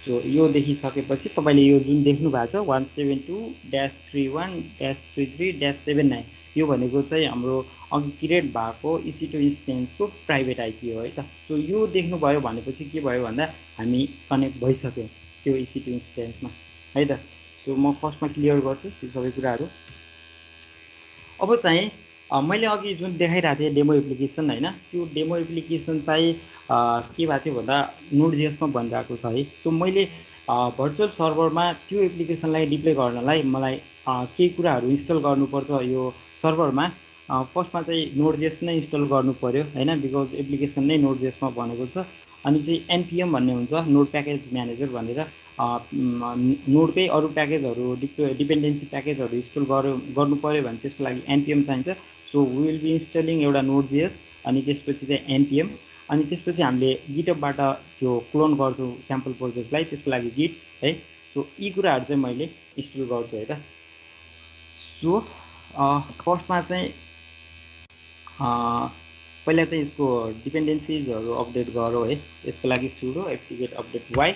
सो यो देखिसकेपछि तपाईँले यो जुन देख्नु भएको छ 172.31.33.79 यो भनेको चाहिँ हाम्रो अघि क्रिएट भएको EC2 इन्स्टेन्सको प्राइभेट आइपी हो है त। सो यो देख्नुभयो भनेपछि के भयो भन्दा हामी कनेक्ट भइसक्यो त्यो EC2 इन्स्टेन्समा है त। सो म फर्स्टमा क्लियर गर्छु त्यो सबै कुराहरू। अब चाहिँ मैले अघि जुन देखाइरहेको थिएँ डेमो एप्लिकेसन होइन, त्यो डेमो एप्लिकेसन चाहिँ के भएको थियो भन्दा नोड.js मा बनिरहेको छ है। सो मैले भर्चुअल सर्भरमा त्यो एप्लिकेसनलाई डिप्लोय गर्नलाई मलाई केही कुराहरू इन्स्टल गर्नुपर्छ यो सर्भरमा। फर्स्टमा चाहिँ नोड.js नै इन्स्टल गर्नु पर्यो होइन, बिकज एप्लिकेसन नै नोड.js मा बनेको छ। अनि चाहिँ NPM भन्ने हुन्छ नोड प्याकेज म्यानेजर भनेर, नोडकै अरू प्याकेजहरू डिपेन्डेन्सी प्याकेजहरू इन्स्टल गर्नु पऱ्यो भने त्यसको लागि NPM चाहिन्छ। So we will be installing एउटा नोड.js अनि त्यसपछि चाहिँ NPM अनि त्यसपछि हामीले गिटअपबाट त्यो क्लोन गर्छौँ स्याम्पल प्रोजेक्टलाई, त्यसको लागि गिट है। सो यी कुराहरू चाहिँ मैले इन्स्टल गर्छु है त। सो फर्स्टमा चाहिँ पहिला चाहिँ यसको डिपेन्डेन्सिजहरू अपडेट गरौँ है। यसको लागि सुडो एप्लिकेट अपडेट y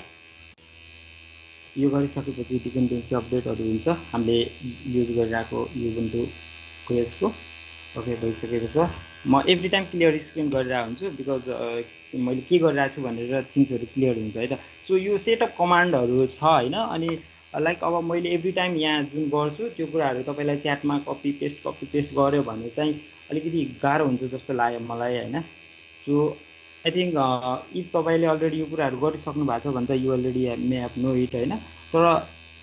यो गरिसकेपछि डिपेन्डेन्सी अपडेटहरू हुन्छ हामीले युज गरिरहेको युबुन्टुको यसको। ओके भइसकेको छ। म एभ्री टाइम क्लियर स्क्रिन गरिरहेको हुन्छु बिकज मैले के गरिरहेको छु भनेर थिङ्सहरू क्लियर हुन्छ है त। सो यो सेटअप कमान्डहरू छ होइन, अनि लाइक अब मैले एभ्री टाइम यहाँ जुन गर्छु त्यो कुराहरू तपाईँलाई च्याटमा कपी पेस्ट गऱ्यो भने चाहिँ अलिकति गाह्रो हुन्छ जस्तो लाग्यो मलाई होइन। सो आई थिङ्क इफ तपाईँले अलरेडी यो कुराहरू गरिसक्नु भएको छ भने त you already may have know it होइन, तर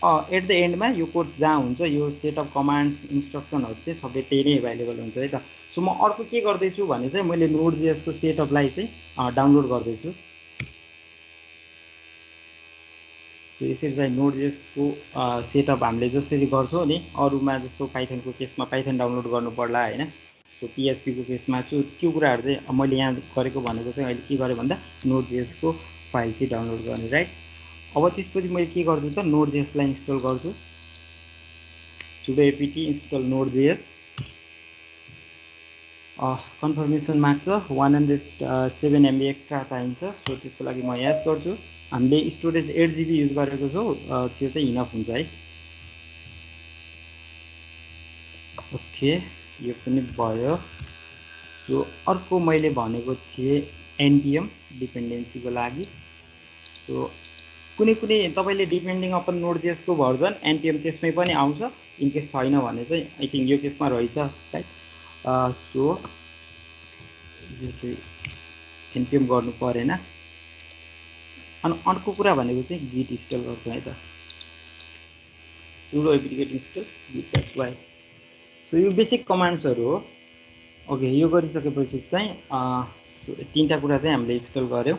एट द एन्डमा यो कोर्स जहाँ हुन्छ यो सेटअप कमान्ड इन्स्ट्रक्सनहरू चाहिँ सबै त्यही नै एभाइलेबल हुन्छ है त। सो म अर्को के गर्दैछु भने चाहिँ मैले नोड.js को सेटअपलाई चाहिँ डाउनलोड गर्दैछु। सो यसरी चाहिँ नोड.js को सेटअप हामीले जसरी गर्छौँ नि अरूमा जस्तो पाइथनको केसमा पाइथन डाउनलोड गर्नु पर्ला होइन। सो PHP को केसमा छु त्यो कुराहरू चाहिँ मैले यहाँ गरेको भनेको चाहिँ अहिले के गरेँ भन्दा नोड.js को फाइल चाहिँ डाउनलोड गर्ने राइट। अब त्यसपछि मैले के गर्छु त नोड.js लाई इन्स्टल गर्छु। Sudo apt install node.js. Confirmation माग्छ 107 MB एक्स्ट्रा चाहिन्छ। सो त्यसको लागि म यस गर्छु। हामीले स्टोरेज 8 GB युज गरेको छौँ, त्यो चाहिँ इनफ हुन्छ है। ओके यो पनि भयो। सो अर्को मैले भनेको थिएँ NPM डिपेन्डेन्सीको लागि। सो कुनै तपाईँले डिपेन्डिङ अपन नोड.js को भर्जन NPM त्यसमै पनि आउँछ, इनकेस छैन भने चाहिँ आई थिङ्क यो केसमा रहेछ राइट। सो यो चाहिँ NPM गर्नु परेन। अनि अर्को कुरा भनेको चाहिँ गिट इन्स्टल गर्छु है त। Sudo apt-get install git-y। So यो बेसिक कमान्ड्सहरू हो। ओके यो गरिसकेपछि चाहिँ तीनटा कुरा चाहिँ हामीले इन्स्टल गऱ्यौँ।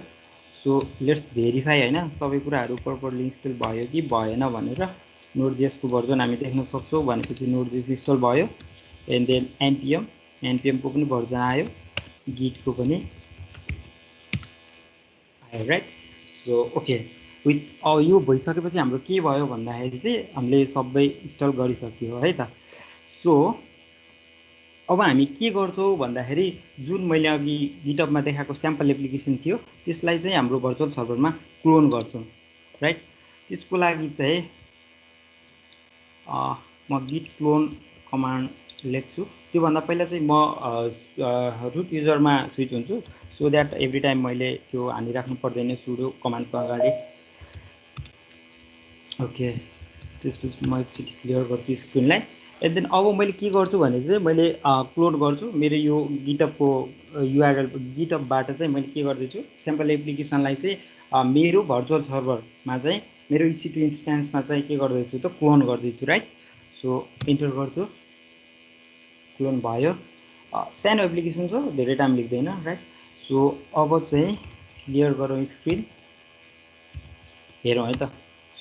सो लेट्स भेरिफाई होइन सबै कुराहरू प्रपरली इन्स्टल भयो कि भएन भनेर। नोड.js को भर्जन हामी देख्न सक्छौँ भनेपछि नोड.js इन्स्टल भयो। एन्ड देन NPM को पनि भर्जन आयो, गिटको पनि आयो राइट। सो ओके विथ यो भइसकेपछि हाम्रो के भयो भन्दाखेरि चाहिँ हामीले सबै इन्स्टल गरिसक्यो है त। सो अब हामी के गर्छौँ भन्दाखेरि जुन मैले अघि गिटअपमा देखाएको स्याम्पल एप्लिकेसन थियो त्यसलाई चाहिँ हाम्रो भर्चुअल सर्भरमा क्लोन गर्छौँ राइट। त्यसको लागि चाहिँ म गिट क्लोन कमान्ड लेख्छु। त्योभन्दा पहिला चाहिँ म रुट युजरमा स्विच हुन्छु सो द्याट एभ्री टाइम मैले त्यो हानिराख्नु पर्दैन सुडो कमान्डको अगाडि। ओके त्यसपछि म एकचोटि क्लियर गर्छु स्क्रिनलाई। एन्ड देन अब मैले के गर्छु भने चाहिँ मैले क्लोन गर्छु मेरो यो गिटअपको URL गिटअपबाट चाहिँ मैले के गर्दैछु स्याम्पल एप्लिकेसनलाई चाहिँ मेरो भर्चुअल सर्भरमा चाहिँ मेरो EC2 इन्स्टेन्समा चाहिँ के गर्दैछु त क्लोन गर्दैछु राइट। सो इन्टर गर्छु, क्लोन भयो। सानो एप्लिकेसन छ धेरै टाइम लिँदैन राइट। सो अब चाहिँ क्लियर गरौँ स्क्रिन हेरौँ है त।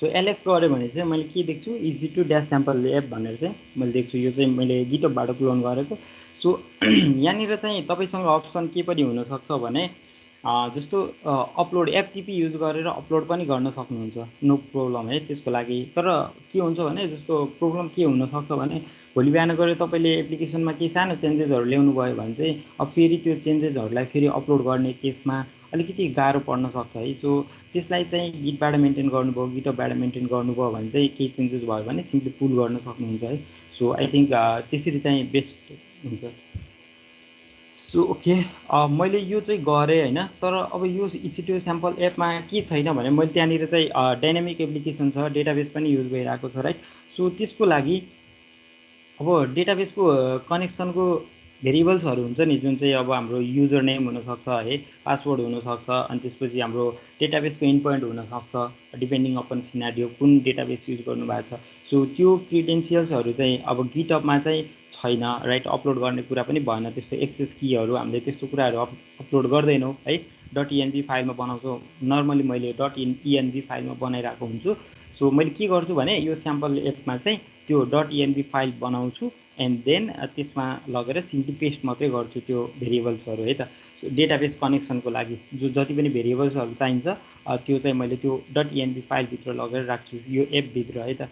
सो एलएस गऱ्यो भने चाहिँ मैले के देख्छु EC2 ड्यास स्याम्पल एप भनेर चाहिँ मैले देख्छु। यो चाहिँ मैले गिटहबबाट क्लोन गरेको। सो यहाँनिर चाहिँ तपाईँसँग अप्सन के पनि हुनसक्छ भने जस्तो अपलोड एफटिपी युज गरेर अपलोड पनि गर्न सक्नुहुन्छ, नो प्रब्लम है त्यसको लागि। तर के हुन्छ भने जस्तो प्रब्लम के हुनसक्छ भने भोलि बिहान गएर तपाईँले एप्लिकेसनमा केही सानो चेन्जेसहरू ल्याउनु भयो भने चाहिँ अब फेरि त्यो चेन्जेसहरूलाई फेरि अपलोड गर्ने केसमा अलिकति गाह्रो पर्न सक्छ है। सो त्यसलाई चाहिँ गिटबाट मेन्टेन गर्नुभयो, गिटहबबाट मेन्टेन गर्नुभयो भने चाहिँ केही चेन्जेस भयो भने सिम्पली पुल गर्न सक्नुहुन्छ है। सो आई थिङ्क त्यसरी चाहिँ बेस्ट हुन्छ। सो ओके, मैले यो चाहिँ गरेँ होइन। तर अब यो EC2 स्याम्पल एपमा के छैन भने मैले त्यहाँनिर चाहिँ डाइनामिक एप्लिकेसन छ, डेटाबेस पनि युज भइरहेको छ राइट। सो त्यसको लागि अब डेटाबेसको कनेक्सनको भेरिएबल्सहरू हुन्छ नि, जुन चाहिँ अब हाम्रो युजर नेम हुनसक्छ है, पासवर्ड हुनसक्छ, अनि त्यसपछि हाम्रो डेटाबेसको इन्ड पोइन्ट हुनसक्छ डिपेन्डिङ अपन सिनारियो कुन डेटाबेस युज गर्नुभएको छ। सो त्यो क्रिडेन्सियल्सहरू चाहिँ अब गिटहबमा चाहिँ छैन राइट। अपलोड गर्ने कुरा पनि भएन, त्यस्तो एक्सेस कीहरू हामीले त्यस्तो कुराहरू अपलोड गर्दैनौँ है। .env फाइलमा बनाउँछौँ, नर्मली मैले .env फाइलमा बनाइरहेको हुन्छु। सो मैले के गर्छु भने यो स्याम्पल एपमा चाहिँ त्यो .env फाइल बनाउँछु एन्ड देन त्यसमा लगेर सिम्पली पेस्ट मात्रै गर्छु त्यो भेरिएबल्सहरू है त। डेटाबेस कनेक्सनको लागि जो जति पनि भेरिएबल्सहरू चाहिन्छ त्यो चाहिँ मैले त्यो .env फाइलभित्र लगेर राख्छु यो एपभित्र है त।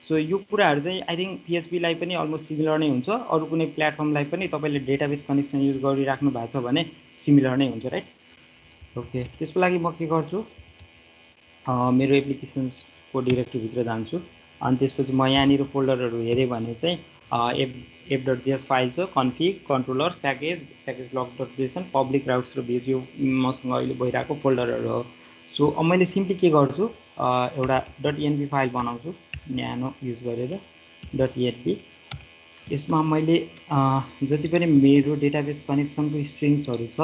सो यो कुराहरू चाहिँ आई थिङ्क PHPलाई पनि अलमोस्ट सिमिलर नै हुन्छ, अरू कुनै प्लेटफर्मलाई पनि तपाईँले डेटाबेस कनेक्सन युज गरिराख्नु भएको छ भने सिमिलर नै हुन्छ राइट। ओके, त्यसको लागि म के गर्छु, मेरो एप्लिकेसन्सको डिरेक्टरीभित्र जान्छु अनि त्यसपछि म यहाँनिर फोल्डरहरू हेरेँ भने चाहिँ app.js फाइल छ, config, controllers, package log.json, public routes र भ्युज, यो मसँग अहिले भइरहेको फोल्डरहरू हो। सो अब मैले सिम्पली के गर्छु, एउटा .env फाइल बनाउँछु न्यानो युज गरेर .env। यसमा मैले जति पनि मेरो डेटाबेस कनेक्सनको स्ट्रिङ्सहरू छ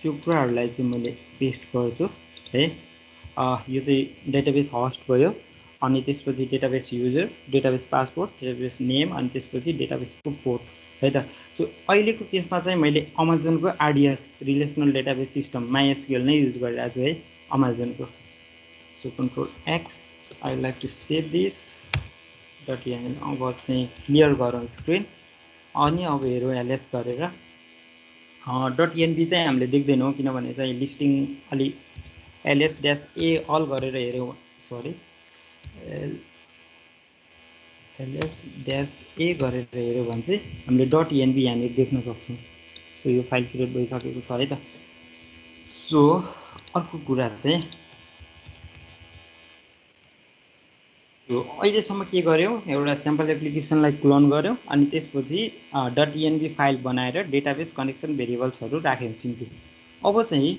त्यो कुराहरूलाई चाहिँ मैले पेस्ट गर्छु है। यो चाहिँ डेटाबेस होस्ट भयो, अनि त्यसपछि database user, database password, database name, अनि त्यसपछि डेटाबेसको पोर्ट है त। सो अहिलेको केसमा चाहिँ मैले अमेजनको RDS relational database system MySQL नै युज गरिरहेको छु है, अमेजनको। So Ctrl+X, I would like to save this .env। अब चाहिँ क्लियर गरौँ स्क्रिन, अनि अब हेरौँ एलएस गरेर। .env चाहिँ हामीले देख्दैनौँ किनभने चाहिँ लिस्टिङ अलि ls-a अल गरेर हेऱ्यौँ, सरी ls-a गरेर हेऱ्यौँ भने चाहिँ हामीले .env यहाँनिर देख्न सक्छौँ। सो यो फाइल क्रिएट भइसकेको छ है त। सो अर्को कुरा चाहिँ यो अहिलेसम्म के गर्यौँ, एउटा स्याम्पल एप्लिकेसनलाई क्लोन गऱ्यौँ अनि त्यसपछि .env फाइल बनाएर डेटाबेस कनेक्सन भेरिएबल्सहरू राख्यौँ सिम्पली। अब चाहिँ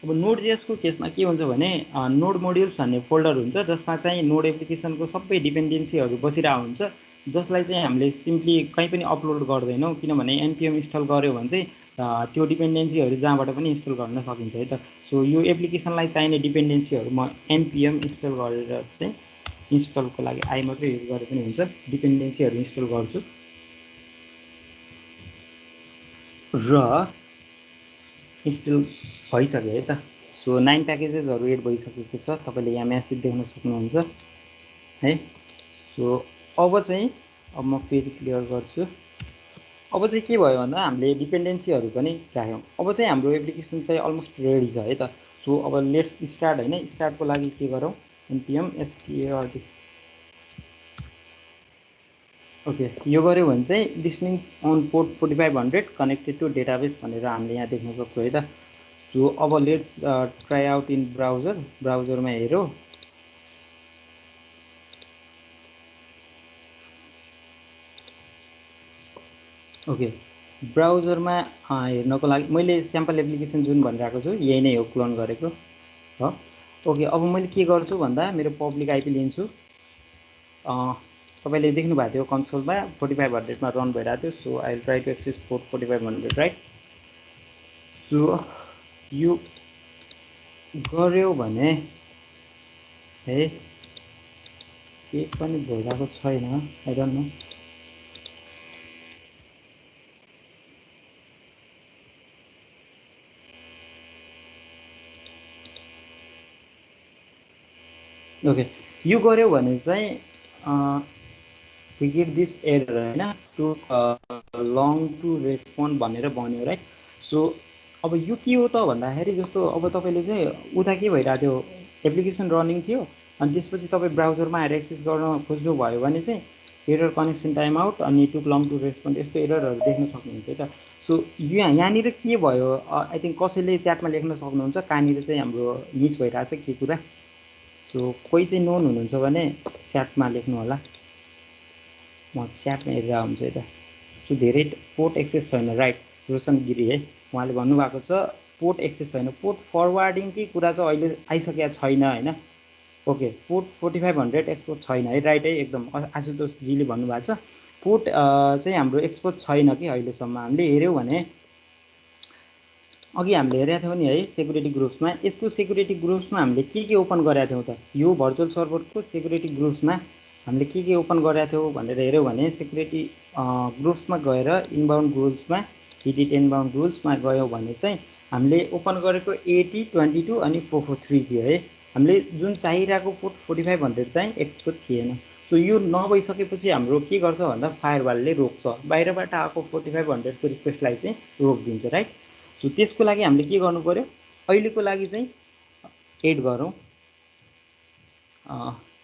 अब नोड.js को केसमा के हुन्छ भने नोड मोड्युल्स भन्ने फोल्डर हुन्छ जसमा चाहिँ नोड एप्लिकेसनको सबै डिपेन्डेन्सीहरू बसिरहेको हुन्छ, जसलाई चाहिँ हामीले सिम्पली कहीँ पनि अपलोड गर्दैनौँ किनभने npm इन्स्टल गऱ्यो भने चाहिँ त्यो डिपेन्डेन्सीहरू जहाँबाट पनि इन्स्टल गर्न सकिन्छ है त। सो यो एप्लिकेसनलाई चाहिने डिपेन्डेन्सीहरू म npm इन्स्टल गरेर चाहिँ इन्स्टलको लागि आई मात्रै युज गरेर पनि हुन्छ, डिपेन्डेन्सीहरू इन्स्टल गर्छु र इन्स्टल भइसक्यो है त। सो 9 प्याकेजेसहरू एड भइसकेको छ, तपाईँले यहाँ म्यासेज देख्न सक्नुहुन्छ है। सो अब चाहिँ म फेरि क्लियर गर्छु। अब चाहिँ के भयो भन्दा हामीले डिपेन्डेन्सीहरू पनि राख्यौँ। अब चाहिँ हाम्रो एप्लिकेसन चाहिँ अलमोस्ट रेडी छ है त। सो अब लेट्स स्टार्ट होइन। स्टार्टको लागि के गरौँ, npm start। ओके, यो गऱ्यो भने चाहिँ listening on port 4500 connected to database भनेर हामीले यहाँ देख्न सक्छौँ है त। सो अब let's try out in browser. ब्राउजरमा हेरौँ। ओके, ब्राउजरमा हेर्नको लागि मैले स्याम्पल एप्लिकेसन जुन भनिरहेको छु यही नै हो क्लोन गरेको हो। ओके, अब मैले के गर्छु भन्दा मेरो पब्लिक आइपी लिन्छु। तपाईँले देख्नु भएको थियो कन्सोलमा 4500मा रन भइरहेको थियो। So I will try to access port 4500 right. So यो गऱ्यो भने है के पनि भइरहेको छैन, आई डोन्ट नो। ओके, यो गऱ्यो भने चाहिँ we get this error हैन, टु लङ टु रेस्पोन्ड भनेर भन्यो राइट। सो अब यो के हो त भन्दाखेरि जस्तो अब तपाईँले चाहिँ उता के भइरहेको थियो, एप्लिकेसन रनिङ थियो अनि त्यसपछि तपाईँ ब्राउजरमा आएर एक्सेस गर्न खोज्नुभयो भने चाहिँ एरर कनेक्सन टाइम आउट अनि टुक लङ टु रेस्पोन्ड यस्तो एररहरू देख्न सक्नुहुन्छ है त। सो यहाँनिर के भयो, आई थिङ्क कसैले च्याटमा लेख्न सक्नुहुन्छ कहाँनिर चाहिँ हाम्रो मिस भइरहेछ के कुरा। सो कोही चाहिँ नोन हुनुहुन्छ भने च्याटमा लेख्नु होला, म च्याटमा हेरेर हुन्छ है त। सो धेरै पोर्ट एक्सेस छैन राइट, रोशन गिरी है, उहाँले भन्नुभएको छ पोर्ट एक्सेस छैन, पोर्ट फरवार्डिङकै कुरा चाहिँ अहिले आइसकेको छैन होइन। ओके, पोर्ट 4500 एक्सपोज छैन है, राइट है एकदम, आशुतोषजीले भन्नुभएको छ पोर्ट चाहिँ हाम्रो एक्सपोज छैन कि अहिलेसम्म। हामीले हेऱ्यौँ भने अघि हामीले हेरेका थियौँ नि है सेक्युरिटी ग्रुप्समा, यसको सेक्युरिटी ग्रुप्समा हामीले के ओपन गरेका थियौँ त, यो भर्चुअल सर्भरको सेक्युरिटी ग्रुप्समा हामीले के ओपन गरेका थियौँ भनेर हेऱ्यौँ भने सेक्युरिटी ग्रुप्समा गएर इनबाउन्ड रुल्समा एडिट इनबाउन्ड रुल्समा गयौँ भने चाहिँ हामीले ओपन गरेको 80, 22 अनि 443 थियो है। हामीले जुन चाहिरहेको पोर्ट 4500 चाहिँ एक्सपोज थिएन। सो यो नभइसकेपछि हाम्रो के गर्छ भन्दा फायरवालले रोक्छ, बाहिरबाट आएको 4500को रिक्वेस्टलाई चाहिँ रोकिदिन्छ राइट। सो त्यसको लागि हामीले के गर्नु पर्यो, अहिलेको लागि चाहिँ एड गरौँ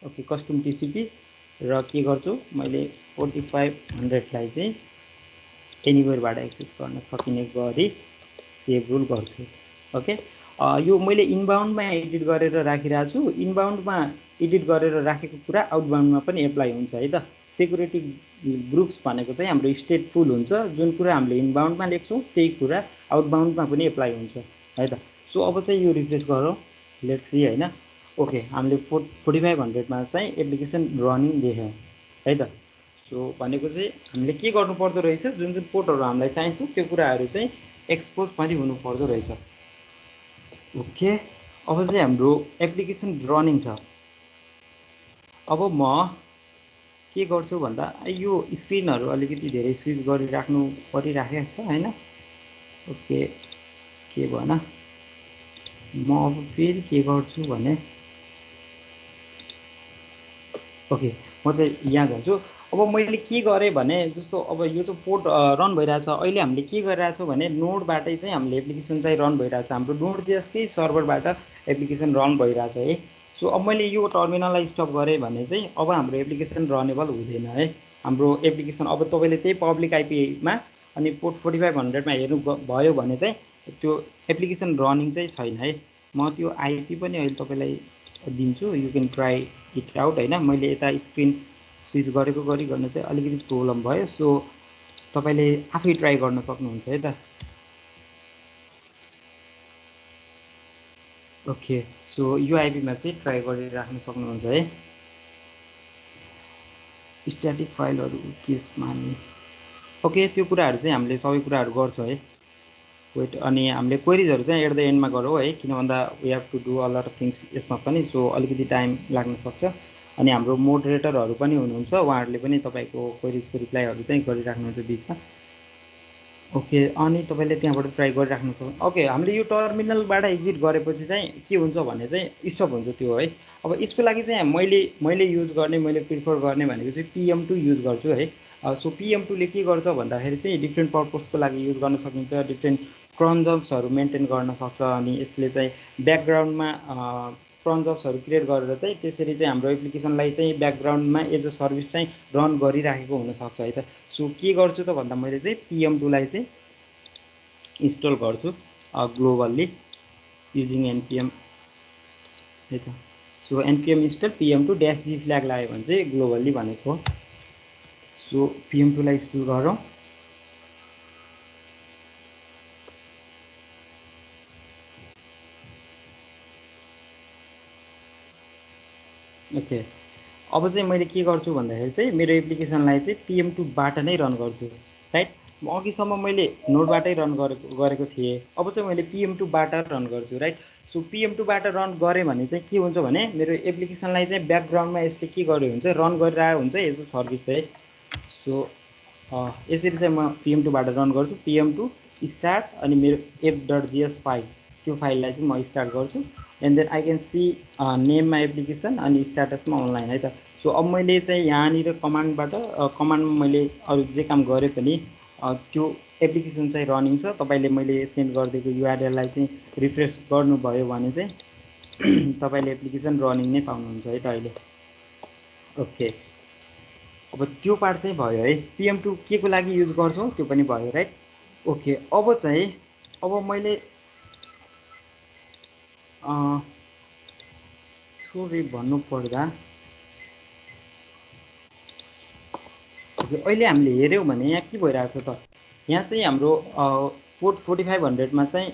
ओके कस्टम टिसिपी र के गर्छु मैले 4500लाई चाहिँ एनिवेयरबाट एक्सेस गर्न सकिने गरी सेभ रुल गर्छु। ओके, यो मैले इनबाउन्डमा एडिट गरेर राखिरहेको छु, इनबाउन्डमा एडिट गरेर राखेको कुरा आउटबाउन्डमा पनि एप्लाई हुन्छ है त। सेक्युरिटी ग्रुप्स भनेको चाहिँ हाम्रो स्टेटफुल हुन्छ, जुन कुरा हामीले इनबाउन्डमा लेख्छौँ त्यही कुरा आउटबाउन्डमा पनि एप्लाई हुन्छ है त। सो अब चाहिँ यो रिफ्रेस गरौँ, लेट्स सी होइन। ओके, हामीले 4500मा चाहिँ एप्लिकेसन रनिङ देख्यौँ है त। सो भनेको चाहिँ हामीले के गर्नुपर्दो रहेछ, जुन पोर्टहरू हामीलाई चाहिन्छ त्यो कुराहरू चाहिँ एक्सपोज पनि हुनुपर्दो रहेछ। ओके, अब चाहिँ हाम्रो एप्लिकेसन रनिङ छ। अब म के गर्छु भन्दा यो स्क्रिनहरू अलिकति धेरै स्विच गरिराख्नु परिराखेको छ होइन। ओके, के भन म अब फेरि के गर्छु भने ओके म चाहिँ यहाँ जान्छु। अब मैले के गरेँ भने जस्तो अब यो चाहिँ पोर्ट रन भइरहेछ, अहिले हामीले के गरिरहेछौँ भने नोडबाटै चाहिँ हामीले एप्लिकेसन चाहिँ रन भइरहेछ, हाम्रो नोड जेएसकै सर्भरबाट एप्लिकेसन रन भइरहेछ है। सो अब मैले यो टर्मिनललाई स्टप गरेँ भने चाहिँ अब हाम्रो एप्लिकेसन रनेबल हुँदैन है। हाम्रो एप्लिकेसन अब तपाईँले त्यही पब्लिक आइपीमा अनि पोर्ट 4500मा हेर्नु भयो भने चाहिँ त्यो एप्लिकेसन रनिङ चाहिँ छैन है। म त्यो आइपी पनि अहिले तपाईँलाई दिन्छु, you can try it out होइन। मैले यता स्क्रिन स्विच गरेको गरिकन चाहिँ अलिकति प्रब्लम भयो, सो तपाईँले आफै ट्राई गर्न सक्नुहुन्छ है त। ओके, सो यो आइपीमा चाहिँ ट्राई गरिराख्न सक्नुहुन्छ है। स्ट्याटिक फाइलहरू केसमा नि ओके, त्यो कुराहरू चाहिँ हामीले सबै कुराहरू गर्छौँ है। वेट, अनि हामीले क्वेरिजहरू चाहिँ एट द एन्डमा गरौँ है, किन भन्दा we have to do a lot of things यसमा पनि, सो अलिकति टाइम लाग्न सक्छ। अनि हाम्रो मोडरेटरहरू पनि हुनुहुन्छ, उहाँहरूले पनि तपाईँको क्वेरिजको रिप्लाईहरू चाहिँ गरिराख्नुहुन्छ बिचमा। ओके, अनि तपाईँले त्यहाँबाट ट्राई गरिराख्नु सक्छ। ओके, हामीले यो टर्मिनलबाट एक्जिट गरेपछि चाहिँ के हुन्छ भने चाहिँ स्टप हुन्छ त्यो है। अब यसको लागि चाहिँ मैले युज गर्ने, मैले प्रिफर गर्ने भनेको चाहिँ PM2 युज गर्छु है। सो PM2ले के गर्छ भन्दाखेरि चाहिँ डिफ्रेन्ट पर्पजको लागि युज गर्न सकिन्छ, डिफ्रेन्ट क्रन जब्सहरू मेन्टेन गर्न सक्छ, अनि यसले चाहिँ ब्याकग्राउन्डमा क्रन जब्सहरू क्रिएट गरेर चाहिँ त्यसरी चाहिँ हाम्रो एप्लिकेसनलाई चाहिँ ब्याकग्राउन्डमा एज अ सर्भिस चाहिँ रन गरिराखेको हुनसक्छ है त। सो के गर्छु त भन्दा मैले चाहिँ PM2लाई चाहिँ इन्स्टल गर्छु ग्लोबल्ली युजिङ npm है त। So npm install PM2 -g flag लाग्यो भने चाहिँ ग्लोबल्ली भनेको। सो PM2लाई इन्स्टल गरौँ। ओके, अब चाहिँ मैले के गर्छु भन्दाखेरि चाहिँ मेरो एप्लिकेसनलाई चाहिँ PM2बाट नै रन गर्छु राइट। अघिसम्म मैले नोडबाटै रन गरेको थिएँ, अब चाहिँ मैले PM2बाट रन गर्छु राइट। सो PM2बाट रन गरेँ भने चाहिँ के हुन्छ भने मेरो एप्लिकेसनलाई चाहिँ ब्याकग्राउन्डमा यसले के गर्यो हुन्छ, रन गरिरहेको हुन्छ एज अ सर्भिस है। सो यसरी चाहिँ म PM2बाट रन गर्छु, PM2 स्टार्ट अनि मेरो f.js फाइल त्यो फाइललाई चाहिँ म स्टार्ट गर्छु and then I can see नेममा एप्लिकेसन अनि स्ट्याटसमा अनलाइन है त। सो अब मैले चाहिँ यहाँनिर कमान्डबाट कमान्डमा मैले अरू जे काम गरेँ पनि त्यो एप्लिकेसन चाहिँ रनिङ छ। तपाईँले मैले सेन्ड गरिदिएको युआरएललाई चाहिँ रिफ्रेस गर्नुभयो भने चाहिँ तपाईँले एप्लिकेसन रनिङ नै पाउनुहुन्छ है त अहिले। ओके, अब त्यो पार्ट चाहिँ भयो है। PM2 के को लागि युज गर्छौँ त्यो पनि भयो राइट। ओके, अब चाहिँ अब मैले थोरै भन्नुपर्दा अहिले हामीले हेऱ्यौँ भने यहाँ के भइरहेछ त, यहाँ चाहिँ हाम्रो पोर्ट 4500मा चाहिँ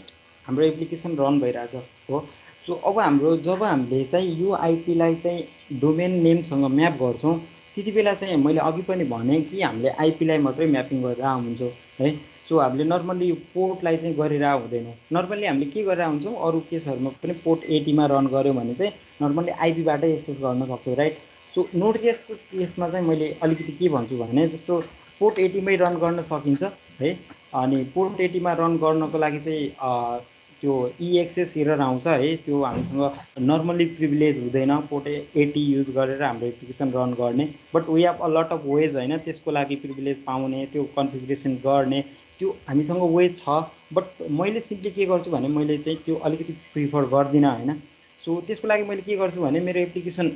हाम्रो एप्लिकेसन रन भइरहेछ हो। सो अब हाम्रो जब हामीले चाहिँ यो आइपीलाई चाहिँ डोमेन नेमसँग म्याप गर्छौँ त्यति बेला चाहिँ मैले अघि पनि भने कि हामीले आइपीलाई मात्रै म्यापिङ गरेर हुन्छौँ है। सो हामीले नर्मल्ली यो पोर्टलाई चाहिँ गरेर हुँदैन। नर्मल्ली हामीले के गरेर हुन्छौँ अरू केसहरूमा पनि पोर्ट 80मा रन गऱ्यो भने चाहिँ नर्मल्ली आइपीबाटै एक्सेस गर्न सक्छौँ राइट। सो नोडजेएसको केसमा चाहिँ मैले अलिकति के भन्छु भने जस्तो पोर्ट 80मै रन गर्न सकिन्छ है। अनि पोर्ट 80मा रन गर्नको लागि चाहिँ त्यो EXS एरर आउँछ है। त्यो हामीसँग नर्मल्ली प्रिभिलेज हुँदैन पोर्ट 80 युज गरेर हाम्रो एप्लिकेसन रन गर्ने, but we have a lot of ways होइन त्यसको लागि प्रिभिलेज पाउने त्यो कन्फिगरेसन गर्ने त्यो हामीसँग वे छ। बट मैले सिम्पली के गर्छु भने मैले चाहिँ त्यो अलिकति प्रिफर गर्दिनँ होइन। सो त्यसको लागि मैले के गर्छु भने मेरो एप्लिकेसन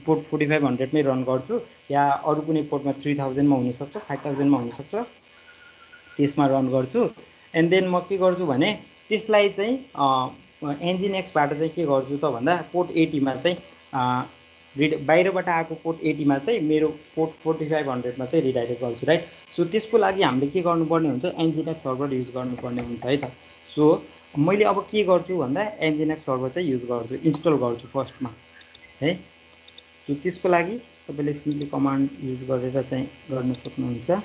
पोर्ट 4500मै रन गर्छु या अरू कुनै पोर्टमा 3000मा हुनसक्छ 5000मा हुनसक्छ त्यसमा रन गर्छु। एन्ड देन म के गर्छु भने त्यसलाई चाहिँ एन्जिनएक्सबाट चाहिँ के गर्छु त भन्दा पोर्ट 80मा चाहिँ बाहिरबाट आएको पोर्ट 80मा चाहिँ मेरो पोर्ट 4500मा चाहिँ रिडाइरेक्ट गर्छु राइट। सो त्यसको लागि हामीले के गर्नुपर्ने हुन्छ एन्जिनएक्स सर्भर युज गर्नुपर्ने हुन्छ है त। सो मैले अब के गर्छु भन्दा एन्जिनएक्स सर्भर चाहिँ युज गर्छु, इन्स्टल गर्छु फर्स्टमा है। सो त्यसको लागि तपाईँले सिम्पली कमान्ड युज गरेर चाहिँ गर्न सक्नुहुन्छ।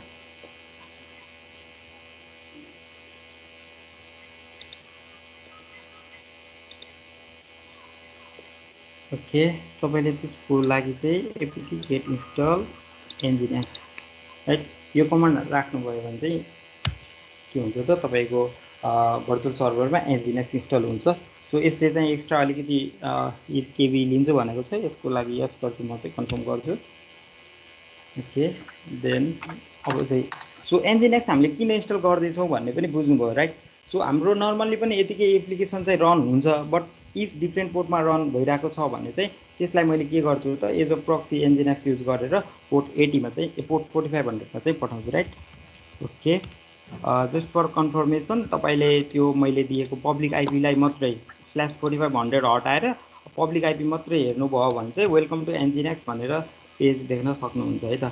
ओके, तपाईँले त्यसको लागि चाहिँ एपिटी गेट इन्स्टल एन्जिनएक्स राइट यो कमान्ड राख्नुभयो भने चाहिँ के हुन्छ त तपाईँको भर्चुअल सर्भरमा एन्जिनएक्स इन्स्टल हुन्छ। सो यसले चाहिँ एक्स्ट्रा अलिकति केबी लिन्छु भनेको छ, यसको लागि यस गर्छु म चाहिँ कन्फर्म गर्छु। ओके, देन अब चाहिँ सो एन्जिनएक्स हामीले किन इन्स्टल गर्दैछौँ भन्ने पनि बुझ्नुभयो राइट। सो हाम्रो नर्मल्ली पनि यतिकै एप्लिकेसन चाहिँ रन हुन्छ, बट इफ डिफ्रेन्ट पोर्टमा रन भइरहेको छ भने चाहिँ त्यसलाई मैले के गर्छु त as a proxy nginx use गरेर पोर्ट 80मा चाहिँ पोर्ट 4500मा चाहिँ पठाउँछु right. Okay, just for confirmation तपाईँले त्यो मैले दिएको पब्लिक आइपीलाई मात्रै /4500 हटाएर पब्लिक आइपी मात्रै हेर्नुभयो भने चाहिँ वेलकम टु एन्जिनएक्स भनेर पेज देख्न सक्नुहुन्छ है त।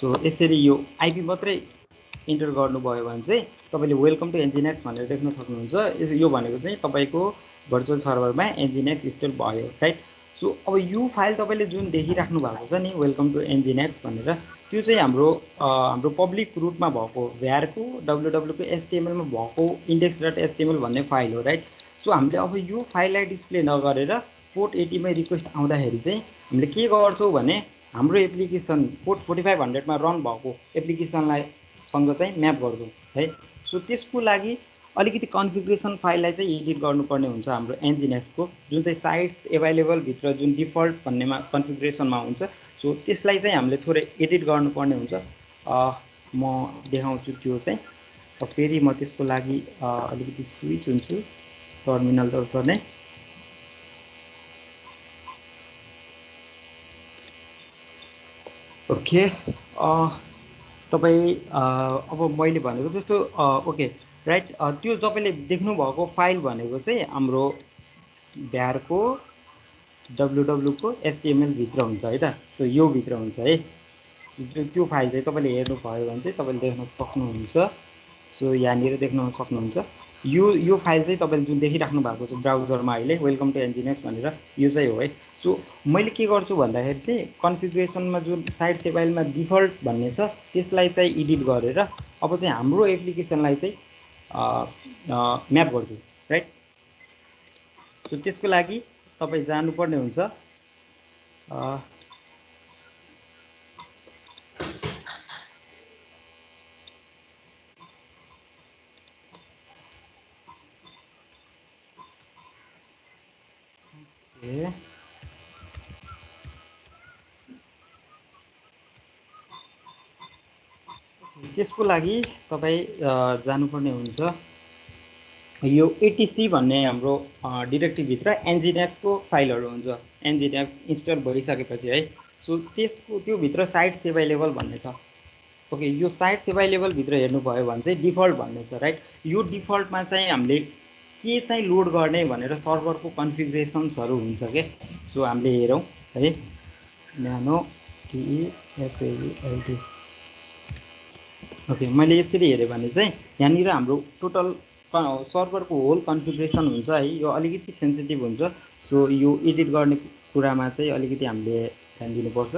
सो यसरी यो आइपी मात्रै इन्टर गर्नुभयो भने चाहिँ तपाईँले वेलकम टु एन्जिनएक्स भनेर देख्न सक्नुहुन्छ। यो भनेको चाहिँ तपाईँको भर्चुअल सर्भरमा एन्जिनएक्स इन्स्टल भयो राइट। सो अब यो फाइल तपाईँले जुन देखिराख्नु भएको छ नि वेलकम टु एन्जिनएक्स भनेर त्यो चाहिँ हाम्रो पब्लिक रुटमा भएको भ्यारको wwwको HTML मा भएको index.html भन्ने फाइल हो राइट। सो हामीले अब यो फाइललाई डिस्प्ले नगरेर पोर्ट 80मै रिक्वेस्ट आउँदाखेरि चाहिँ हामीले के गर्छौँ भने हाम्रो एप्लिकेसन पोर्ट 4500मा रन भएको एप्लिकेसनलाई सँग चाहिँ म्याप गर्छौँ है। सो त्यसको लागि अलिकति कन्फिगरेसन फाइललाई चाहिँ एडिट गर्नुपर्ने हुन्छ हाम्रो एन्जिनएक्सको जुन चाहिँ साइट्स एभाइलेबल भित्र जुन डिफल्ट भन्नेमा कन्फिगरेसनमा हुन्छ। सो त्यसलाई चाहिँ हामीले थोरै एडिट गर्नुपर्ने हुन्छ। म देखाउँछु त्यो चाहिँ। फेरि म त्यसको लागि अलिकति स्विच हुन्छु टर्मिनलतर्फ नै। ओके, तपाईँ अब मैले भनेको जस्तो ओके राइट त्यो तपाईँले देख्नुभएको फाइल भनेको चाहिँ हाम्रो भ्यारको wwwको HTML भित्र हुन्छ है त। सो यो भित्र हुन्छ है। त्यो फाइल चाहिँ तपाईँले हेर्नुभयो भने चाहिँ तपाईँले देख्न सक्नुहुन्छ। सो यहाँनिर देख्न सक्नुहुन्छ यो फाइल चाहिँ तपाईँले जुन देखिराख्नु भएको छ ब्राउजरमा अहिले वेलकम टु एन्जिनएक्स भनेर यो चाहिँ हो है। सो मैले के गर्छु भन्दाखेरि चाहिँ कन्फिगरेसनमा जुन साइट फाइलमा डिफल्ट भन्ने छ त्यसलाई चाहिँ एडिट गरेर अब चाहिँ हाम्रो एप्लिकेसनलाई चाहिँ म्याप गर्छु राइट। सो त्यसको लागि तपाईँ जानुपर्ने हुन्छ ए त्यसको लागि तपाईँ जानुपर्ने हुन्छ यो एटिसी भन्ने हाम्रो डिरेक्टिभभित्र एनजिनेक्सको फाइलहरू हुन्छ। एनजिनेक्स इन्स्टल भइसकेपछि है, सो त्यसको त्योभित्र साइट सेभाइलेबल भन्ने छ। ओके, यो साइट सेभाइलेबलभित्र हेर्नुभयो भने चाहिँ डिफल्ट भन्ने छ राइट। यो डिफल्टमा चाहिँ हामीले के चाहिँ लोड गर्ने भनेर सर्भरको कन्फिगरेसन्सहरू हुन्छ के। सो हामीले हेरौँ है, न्यानो टिएफएलटी। ओके, मैले यसरी हेरेँ भने चाहिँ यहाँनिर हाम्रो टोटल सर्भरको होल कन्फिगरेसन हुन्छ है। यो अलिकति सेन्सिटिभ हुन्छ, सो यो एडिट गर्ने कुरामा चाहिँ अलिकति हामीले ध्यान दिनुपर्छ।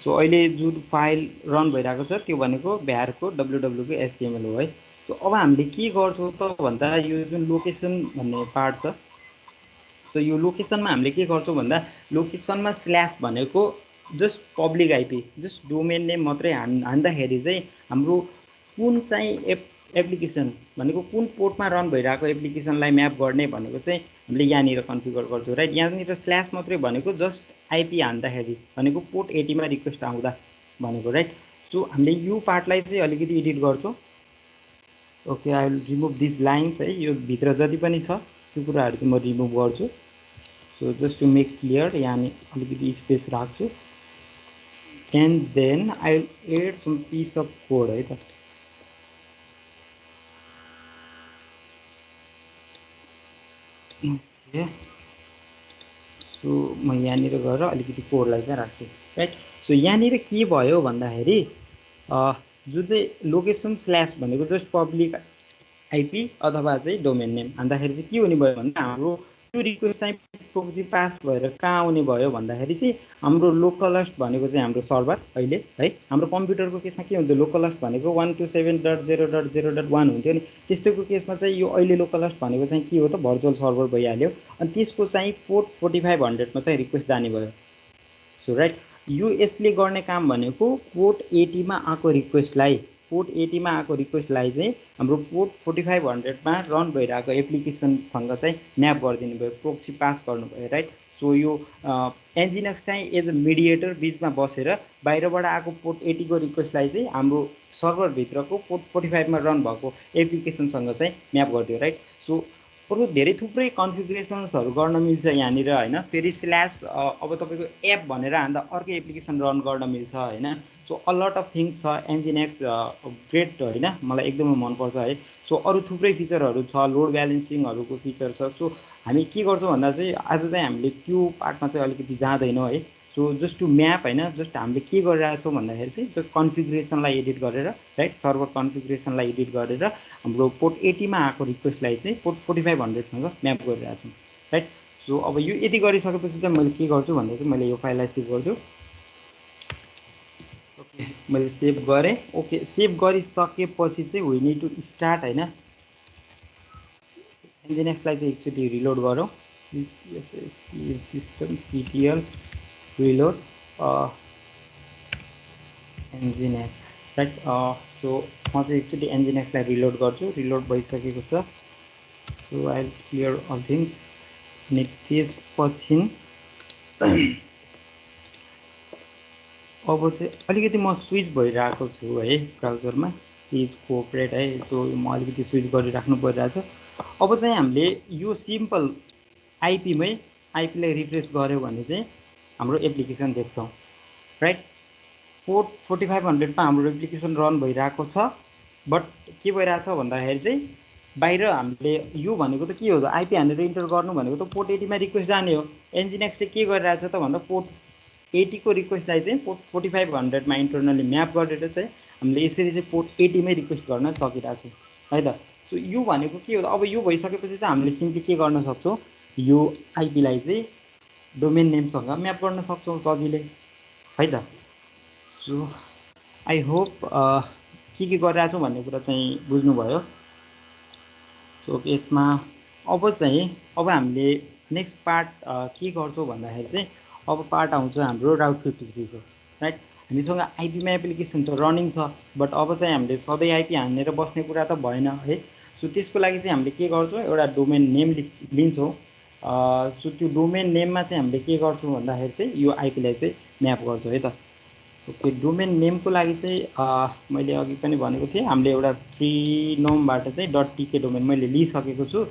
सो अहिले जुन फाइल रन भइरहेको छ त्यो भनेको भ्यारको डब्लुडब्लुको एचटिएमएल हो है। सो अब हामीले के गर्छौँ त भन्दा यो जुन लोकेसन भन्ने पार्ट छ, सो यो लोकेसनमा हामीले के गर्छौँ भन्दा लोकेसनमा स्ल्यास भनेको just public IP, just domain name मात्रै हान्दाखेरि चाहिँ हाम्रो कुन चाहिँ एप्लिकेसन भनेको कुन पोर्टमा रन भइरहेको एप्लिकेसनलाई म्याप गर्ने भनेको चाहिँ हामीले यहाँनिर कन्फिगर गर्छौँ राइट। यहाँनिर स्ल्यास मात्रै भनेको जस्ट आइपी हान्दाखेरि भनेको पोर्ट 80मा रिक्वेस्ट आउँदा भनेको राइट। सो हामीले यो पार्टलाई चाहिँ अलिकति एडिट गर्छौँ। Okay, I will remove this lines है, यो भित्र जति पनि छ त्यो कुराहरू चाहिँ म रिमुभ गर्छु। So just to make clear यहाँ अलिकति स्पेस राख्छु and then I will add some piece of code है त। ओके, सो म यहाँनिर गएर अलिकति कोडलाई चाहिँ राख्छु राइट। सो यहाँनिर के भयो भन्दाखेरि जुन चाहिँ लोकेसन स्ल्यास भनेको जस्ट पब्लिक आइपी अथवा चाहिँ डोमेन नेम हान्दाखेरि चाहिँ के हुने भयो भन्दा हाम्रो त्यो रिक्वेस्ट चाहिँ प्रोक्सी पास भएर कहाँ आउने भयो भन्दाखेरि चाहिँ हाम्रो लोकलस्ट भनेको चाहिँ हाम्रो सर्भर अहिले है। हाम्रो कम्प्युटरको केसमा के हुन्थ्यो, लोकलस्ट भनेको 127.0.0.1 हुन्थ्यो नि, त्यस्तोको केसमा चाहिँ यो अहिले लोकलस्ट भनेको चाहिँ के हो त भर्चुअल सर्भर भइहाल्यो। अनि त्यसको चाहिँ पोर्ट 4500मा चाहिँ रिक्वेस्ट जाने भयो। सो राइट, यो यसले गर्ने काम भनेको पोर्ट 80मा आएको रिक्वेस्टलाई चाहिँ हाम्रो पोर्ट 4500मा रन भइरहेको एप्लिकेसनसँग चाहिँ म्याप गरिदिनु भयो, प्रोक्सी पास गर्नुभयो राइट। सो यो एनजिनेक्स चाहिँ एज अ मिडिएटर बिचमा बसेर बाहिरबाट आएको पोर्ट 80को रिक्वेस्टलाई चाहिँ हाम्रो सर्भरभित्रको पोर्ट 45मा रन भएको एप्लिकेसनसँग चाहिँ म्याप गरिदियो राइट। सो अरू धेरै थुप्रै कन्फिगरेसन्सहरू गर्न मिल्छ यहाँनिर होइन। फेरि स्ल्यास अब तपाईँको एप भनेर हान्दा अर्कै एप्लिकेसन रन गर्न मिल्छ होइन। So a lot of things छ एनजिनेक्स, ग्रेट होइन, मलाई एकदमै मनपर्छ है। सो अरू थुप्रै फिचरहरू छ, लोड ब्यालेन्सिङहरूको फिचर छ। सो हामी के गर्छौँ भन्दा चाहिँ आज चाहिँ हामीले त्यो पार्टमा चाहिँ अलिकति जाँदैनौँ है। सो जस्ट टु म्याप होइन, जस्ट हामीले के गरिरहेछौँ भन्दाखेरि चाहिँ जस्ट कन्फिगरेसनलाई एडिट गरेर राइट, सर्भर कन्फिगरेसनलाई एडिट गरेर हाम्रो पोर्ट 80मा आएको रिक्वेस्टलाई चाहिँ पोर्ट 4500सँग म्याप गरिरहेछौँ राइट। सो अब यो यति गरिसकेपछि चाहिँ मैले के गर्छु भन्दा चाहिँ मैले यो फाइललाई सेभ गर्छु। ओके, मैले सेभ गरेँ। ओके, सेभ गरिसकेपछि चाहिँ वी निड टु स्टार्ट होइन। एनजिनेक्सलाई चाहिँ एकचोटि रिलोड गरौँ, systemctl reload nginx right. So म चाहिँ एकचोटि एनजिनेक्सलाई रिलोड गर्छु, रिलोड भइसकेको छ। So I will clear all things. अनि त्यसपछि अब चाहिँ अलिकति म स्विच भइरहेको छु है ब्राउजरमा, प्लिज कोअपरेट है। सो म अलिकति स्विच गरिराख्नु परिरहेछ। अब चाहिँ हामीले यो सिम्पल आइपीलाई रिफ्रेस गऱ्यो भने चाहिँ हाम्रो एप्लिकेसन देख्छौँ राइट। पोर्ट 4500मा हाम्रो एप्लिकेसन रन भइरहेको छ, बट के भइरहेछ भन्दाखेरि चाहिँ बाहिर हामीले यो भनेको त के हो त, आइपी हानेर इन्टर गर्नु भनेको त पोर्ट 80मा रिक्वेस्ट जाने हो। एनजिनेक्सले के गरिरहेछ त भन्दा पोर्ट 80को रिक्वेस्टलाई चाहिँ पोर्ट 4500मा इन्टरनली म्याप गरेर चाहिँ हामीले यसरी चाहिँ पोर्ट 80मै रिक्वेस्ट गर्न सकिरहेछौँ है त। सो यो भनेको के हो त, अब यो भइसकेपछि त हामीले सिम्पली के गर्न सक्छौँ, यो आइपीलाई चाहिँ डोमेन नेमसँग म्याप गर्न सक्छौँ सजिलै है त। सो आई होप के गरिरहेको छौँ भन्ने कुरा चाहिँ बुझ्नुभयो। सो यसमा अब हामीले नेक्स्ट पार्ट के गर्छौँ भन्दाखेरि चाहिँ अब पार्ट आउँछ हाम्रो राउट 53को राइट। हामीसँग आइपीमा एप्लिकेसन त रनिङ छ, बट अब चाहिँ हामीले सधैँ आइपी हानेर बस्ने कुरा त भएन है। सो त्यसको लागि चाहिँ हामीले के गर्छौँ, एउटा डोमेन नेम लिन्छौँ सो त्यो डोमेन नेममा चाहिँ हामीले के गर्छौँ भन्दाखेरि चाहिँ यो आइपीलाई चाहिँ म्याप गर्छौँ है त। ओके, डोमेन नेमको लागि चाहिँ मैले अघि पनि भनेको थिएँ हामीले एउटा फ्रीनोमबाट चाहिँ .tk डोमेन मैले लिइसकेको छु।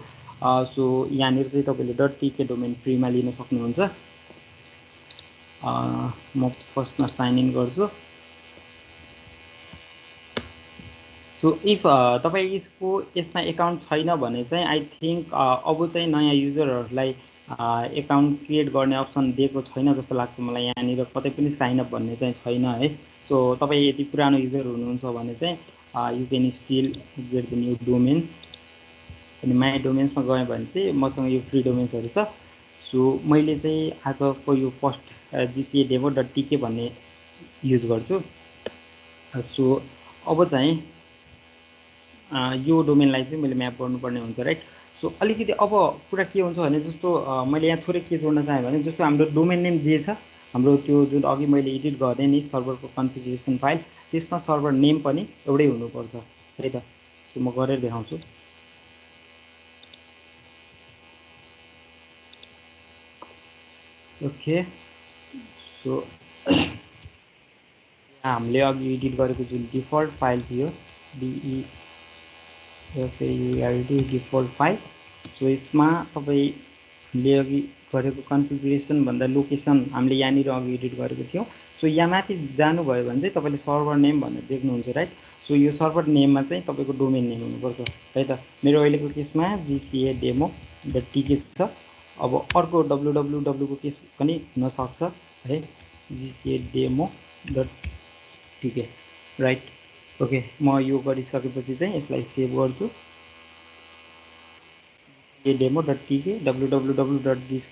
सो यहाँनिर चाहिँ तपाईँले .tk डोमेन फ्रीमा लिन सक्नुहुन्छ। म फर्स्टमा साइन इन गर्छु। सो इफ तपाईँको यसमा एकाउन्ट छैन भने चाहिँ आई थिङ्क अब चाहिँ नयाँ युजरहरूलाई एकाउन्ट क्रिएट गर्ने अप्सन दिएको छैन जस्तो लाग्छ मलाई। यहाँनिर कतै पनि साइन अप भन्ने चाहिँ छैन है। सो तपाईँ यदि पुरानो युजर हुनुहुन्छ भने चाहिँ you can still get the new domains. अनि माई डोमेन्समा गएँ भने चाहिँ मसँग यो फ्री डोमेन्सहरू छ। सो मैले चाहिँ आजको यो फर्स्ट gca-demo.tk भन्ने युज गर्छु। सो अब चाहिँ यो डोमेनलाई चाहिँ मैले म्याप गर्नुपर्ने हुन्छ राइट। सो अलिकति अब कुरा के हुन्छ भने जस्तो मैले यहाँ थोरै के जोड्न चाहेँ भने जस्तो हाम्रो डोमेन नेम जे छ हाम्रो त्यो जुन अघि मैले एडिट गरेँ नि सर्भरको कन्फिगरेसन फाइल, त्यसमा सर्भर नेम पनि एउटै हुनुपर्छ है त। सो म गरेर देखाउँछु। ओके, सो हामीले अघि एडिट गरेको जुन डिफल्ट फाइल थियो DEFAULT डिफल्ट फाइल, सो यसमा तपाईँले अघि गरेको कन्फिगरेसन भन्दा लोकेसन हामीले यहाँनिर अघि एडिट गरेको थियौँ। सो यहाँ माथि जानुभयो भने चाहिँ तपाईँले सर्भर नेम भनेर देख्नुहुन्छ राइट। सो यो सर्भर नेममा चाहिँ तपाईँको डोमेन नेम हुनुपर्छ है त। मेरो अहिलेको केसमा gca-demo.tk छ। अब अर्को www को केस पनि हुनसक्छ है, gca-demo.tk राइट। ओके, म यो गरिसकेपछि चाहिँ यसलाई सेभ गर्छु। gca-demo.tk www.gca-demo.tk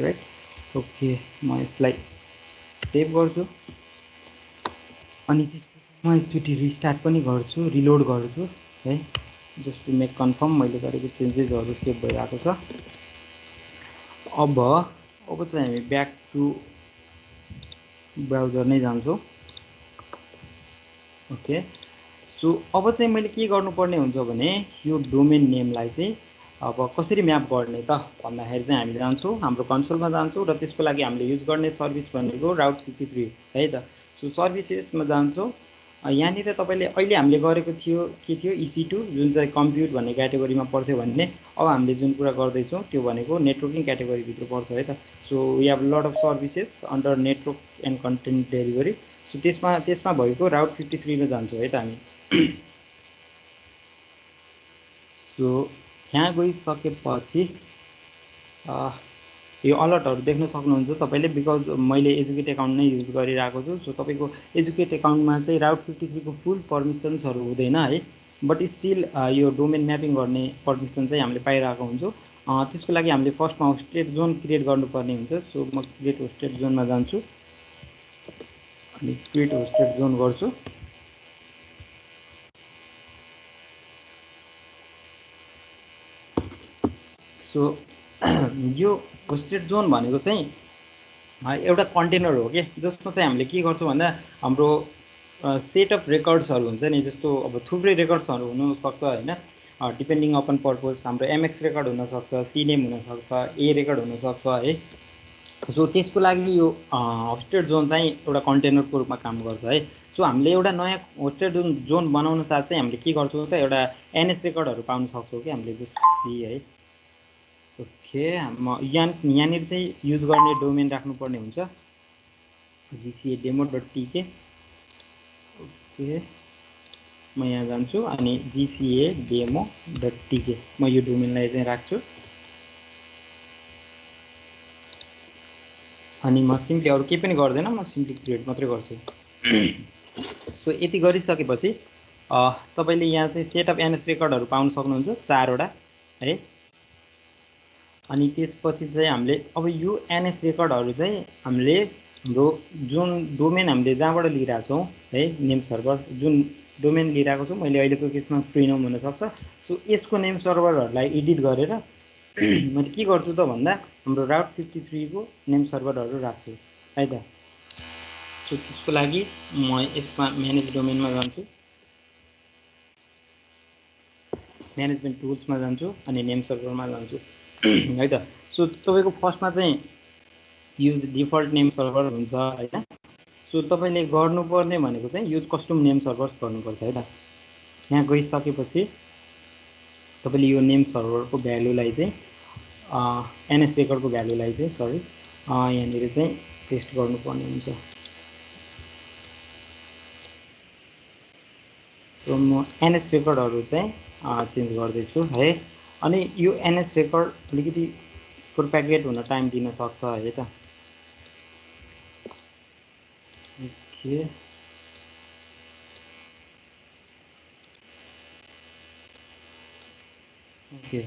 right. ओके, म यसलाई सेभ गर्छु अनि त्यसपछि म एकचोटि रिस्टार्ट पनि गर्छु, रिलोड गर्छु है, जस्ट टु मेक कन्फर्म मैले गरेको चेन्जेसहरू सेभ भइरहेको छ। अब चाहिँ हामी ब्याक टु ब्राउजर नै जान्छौँ। ओके, सो अब चाहिँ मैले के गर्नुपर्ने हुन्छ भने यो डोमेन नेमलाई चाहिँ अब कसरी म्याप गर्ने त भन्दाखेरि चाहिँ हामीले जान्छौँ हाम्रो कन्सोलमा जान्छौँ र त्यसको लागि हामीले युज गर्ने सर्भिस भनेको राउट 53 है त। सो सर्भिसेसमा जान्छौँ। यहाँनिर तपाईँले अहिले हामीले गरेको थियो के थियो EC2 जुन चाहिँ कम्प्युट भन्ने क्याटेगोरीमा पर्थ्यो भने अब हामीले जुन कुरा गर्दैछौँ त्यो भनेको नेटवर्किङ क्याटेगोरीभित्र पर्छ है त। So we have lot of services under network and content delivery. So त्यसमा भएको राउट 53 मा जान्छौँ है त हामी। सो यहाँ गइसकेपछि यो अलर्टहरू देख्न सक्नुहुन्छ तपाईँले, बिकज मैले एजुकेट एकाउन्ट नै युज गरिरहेको छु। सो तपाईँको एजुकेट एकाउन्टमा चाहिँ राउट 53 को फुल पर्मिसन्सहरू हुँदैन है, बट स्टिल यो डोमेन म्यापिङ गर्ने पर्मिसन चाहिँ हामीले पाइरहेको हुन्छौँ। त्यसको लागि हामीले फर्स्टमा होस्टेड जोन क्रिएट गर्नुपर्ने हुन्छ। सो म क्रिएट होस्टेड जोनमा जान्छु अनि क्रिएट होस्टेड जोन गर्छु। सो यो होस्टेड जोन भनेको चाहिँ एउटा कन्टेनर हो कि जसमा चाहिँ हामीले के गर्छौँ भन्दा हाम्रो सेट अफ रेकर्ड्सहरू हुन्छ नि, जस्तो अब थुप्रै रेकर्ड्सहरू हुनसक्छ होइन, डिपेन्डिङ अपन पर्पज। हाम्रो MX रेकर्ड हुनसक्छ, CNAME हुनसक्छ, A रेकर्ड हुनसक्छ है। सो त्यसको लागि यो होस्टेड जोन चाहिँ एउटा कन्टेनरको रूपमा काम गर्छ है। सो हामीले एउटा नयाँ होस्टेड जोन बनाउन साथ चाहिँ हामीले के गर्छौँ त एउटा NS रेकर्डहरू पाउन सक्छौँ कि हामीले, जस्ट सी है। ओके, म यहाँनिर चाहिँ युज गर्ने डोमेन राख्नुपर्ने हुन्छ gca-demo.tk। ओके, म यहाँ जान्छु अनि gca-demo.tk म यो डोमेनलाई चाहिँ राख्छु अनि म सिम्पली अरू केही पनि गर्दैन, म सिम्पली क्रिएट मात्रै गर्छु। सो यति गरिसकेपछि तपाईँले यहाँ चाहिँ सेट अफ NS रेकर्डहरू पाउन सक्नुहुन्छ 4 वटा है। अनि त्यसपछि चाहिँ हामीले अब यो NS रेकर्डहरू चाहिँ हामीले हाम्रो जुन डोमेन हामीले जहाँबाट लिइरहेको छौँ है, नेम सर्भर जुन डोमेन लिइरहेको छौँ, मैले अहिलेको केसमा फ्रीनोम हुनसक्छ। सो यसको नेम सर्भरहरूलाई एडिट गरेर मैले के गर्छु त भन्दा हाम्रो राउट 53 को नेम सर्भरहरू राख्छु है त। सो त्यसको लागि म यसमा म्यानेज डोमेनमा जान्छु, म्यानेजमेन्ट टुल्समा जान्छु अनि नेम सर्भरमा जान्छु। है त। सो तपाईँको फर्स्टमा चाहिँ युज डिफल्ट नेम सर्भर हुन्छ हैन। सो तपाईँले गर्नुपर्ने भनेको चाहिँ युज कस्टम नेम सर्भर्स गर्नुपर्छ है त। यहाँ गइसकेपछि तपाईँले यो नेम सर्भरको भ्यालुलाई चाहिँ एनएस रेकर्डको भ्यालुलाई चाहिँ सरी यहाँनिर चाहिँ पेस्ट गर्नुपर्ने हुन्छ। सो म एनएस रेकर्डहरू चाहिँ चेन्ज गर्दैछु है। अनि यो एनएस रेकर्ड अलिकति प्रोपेगेट हुन टाइम दिन सक्छ है त। ओके ओके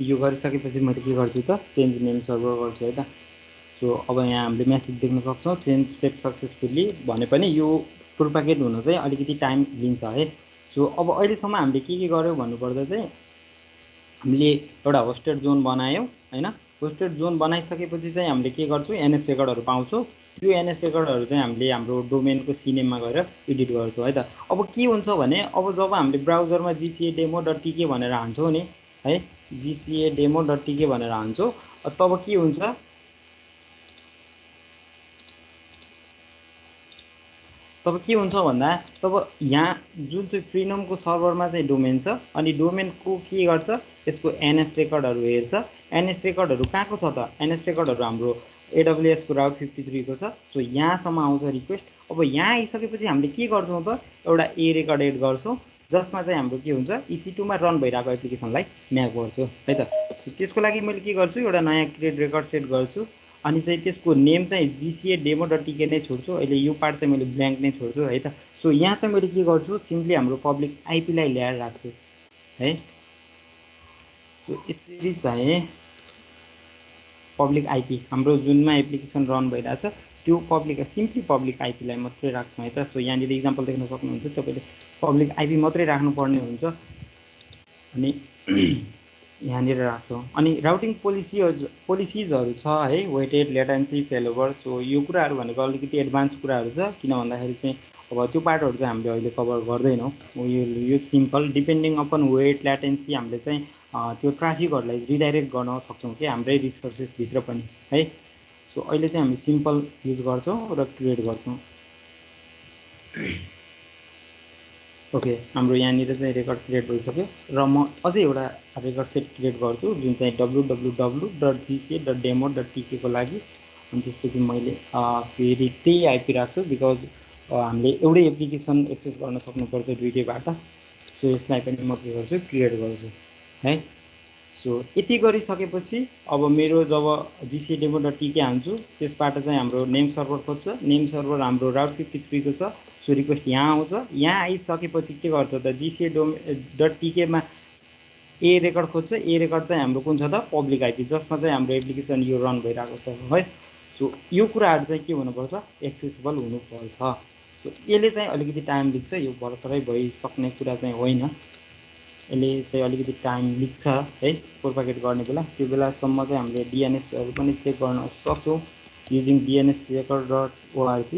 यो गरिसकेपछि मैले के गर्छु त चेन्ज नेम सर्भर गर्छु है त। सो अब यहाँ हामीले मेसेज देख्न सक्छौँ चेन्ज सेट सक्सेसफुल्ली भने पनि यो प्रोपेगेट हुन चाहिँ अलिकति टाइम लिन्छ है। सो अब अहिलेसम्म हामीले के गर्यौँ भन्नुपर्दा चाहिँ हामीले एउटा होस्टेड जोन बनायौँ हैन। होस्टेड जोन बनाइसकेपछि चाहिँ हामीले के गर्छौँ एनएस रेकर्डहरू पाउँछौँ। त्यो एनएस रेकर्डहरू चाहिँ हामीले हाम्रो डोमेनको सिनेममा गएर एडिट गर्छौँ है त। अब के हुन्छ भने अब जब हामीले ब्राउजरमा gcademo.tk भनेर हान्छौँ नि है, gcademo.tk भनेर हान्छौँ तब के हुन्छ भन्दा तब यहाँ जुन चाहिँ फ्रीनमको सर्भरमा चाहिँ डोमेन छ अनि डोमेनको के गर्छ यसको एनएस रेकर्डहरू हेर्छ। एनएस रेकर्डहरू कहाँको छ त एनएस रेकर्डहरू हाम्रो AWS को राउट 53 को छ। सो यहाँसम्म आउँछ रिक्वेस्ट। अब यहाँ आइसकेपछि हामीले के गर्छौँ त एउटा ए रेकर्ड एड गर्छौँ जसमा चाहिँ हाम्रो के हुन्छ EC2 मा रन भइरहेको एप्लिकेसनलाई म्याप गर्छु है त। त्यसको लागि मैले के गर्छु एउटा नयाँ क्रिएट रेकर्ड सेट गर्छु अनि चाहिँ त्यसको नेम चाहिँ gcademo.tk नै छोड्छु। अहिले यो पार्ट चाहिँ मैले ब्ल्याङ्क नै छोड्छु है त। सो यहाँ चाहिँ मैले के गर्छु सिम्पली हाम्रो पब्लिक आइपीलाई ल्याएर राख्छु है। सो यसरी चाहिँ पब्लिक आइपी हाम्रो जुनमा एप्लिकेसन रन भइरहेछ त्यो पब्लिक सिम्पली पब्लिक आइपीलाई मात्रै राख्छौँ है त। सो यहाँनिर इक्जाम्पल देख्न सक्नुहुन्छ तपाईँले पब्लिक आइपी मात्रै राख्नुपर्ने हुन्छ अनि यहाँनिर राख्छौँ। अनि राउटिङ पोलिसिजहरू छ है वेटेड लेटेन्सी फेलोभर। सो यो कुराहरू भनेको अलिकति एडभान्स कुराहरू छ किन भन्दाखेरि चाहिँ अब त्यो पार्टहरू चाहिँ हामीले अहिले कभर गर्दैनौँ। यो सिम्पल डिपेन्डिङ अपन वेट ल्याटेन्सी हामीले चाहिँ त्यो ट्राफिकहरूलाई रिडाइरेक्ट गर्न सक्छौँ कि हाम्रै रिसोर्सेसभित्र पनि है। सो अहिले चाहिँ हामी सिम्पल युज गर्छौँ र क्रिएट गर्छौँ। ओके हाम्रो यहाँनिर चाहिँ रेकर्ड क्रिएट भइसक्यो र म अझै एउटा रेकर्ड सेट क्रिएट गर्छु जुन चाहिँ www.gca.demo.tk को लागि। अनि त्यसपछि मैले फेरि त्यही आइपी राख्छु बिकज हामीले एउटै एप्लिकेसन एक्सेस गर्न सक्नुपर्छ दुईटैबाट। सो यसलाई पनि म के गर्छु क्रिएट गर्छु है। सो यति गरिसकेपछि अब मेरो जब gcademo.tk हान्छु त्यसबाट चाहिँ हाम्रो नेम सर्भर खोज्छ। नेम सर्भर हाम्रो राउट 53 को छ। सो रिक्वेस्ट यहाँ आउँछ। यहाँ आइसकेपछि के गर्छ त gcademo.tk मा ए रेकर्ड खोज्छ। ए रेकर्ड चाहिँ हाम्रो कुन छ त पब्लिक आइपी जसमा चाहिँ हाम्रो एप्लिकेसन यो रन भइरहेको छ है। सो यो कुराहरू चाहिँ के हुनुपर्छ एक्सेसिबल हुनुपर्छ। सो यसले चाहिँ अलिकति टाइम लिन्छ यो भर्खरै भइसक्ने कुरा चाहिँ होइन। यसले चाहिँ अलिकति टाइम लिन्छ है प्रोपागेट गर्ने बेला। त्यो बेलासम्म चाहिँ हामीले DNSहरू पनि चेक गर्न सक्छौँ युजिङ DNSrecord.org।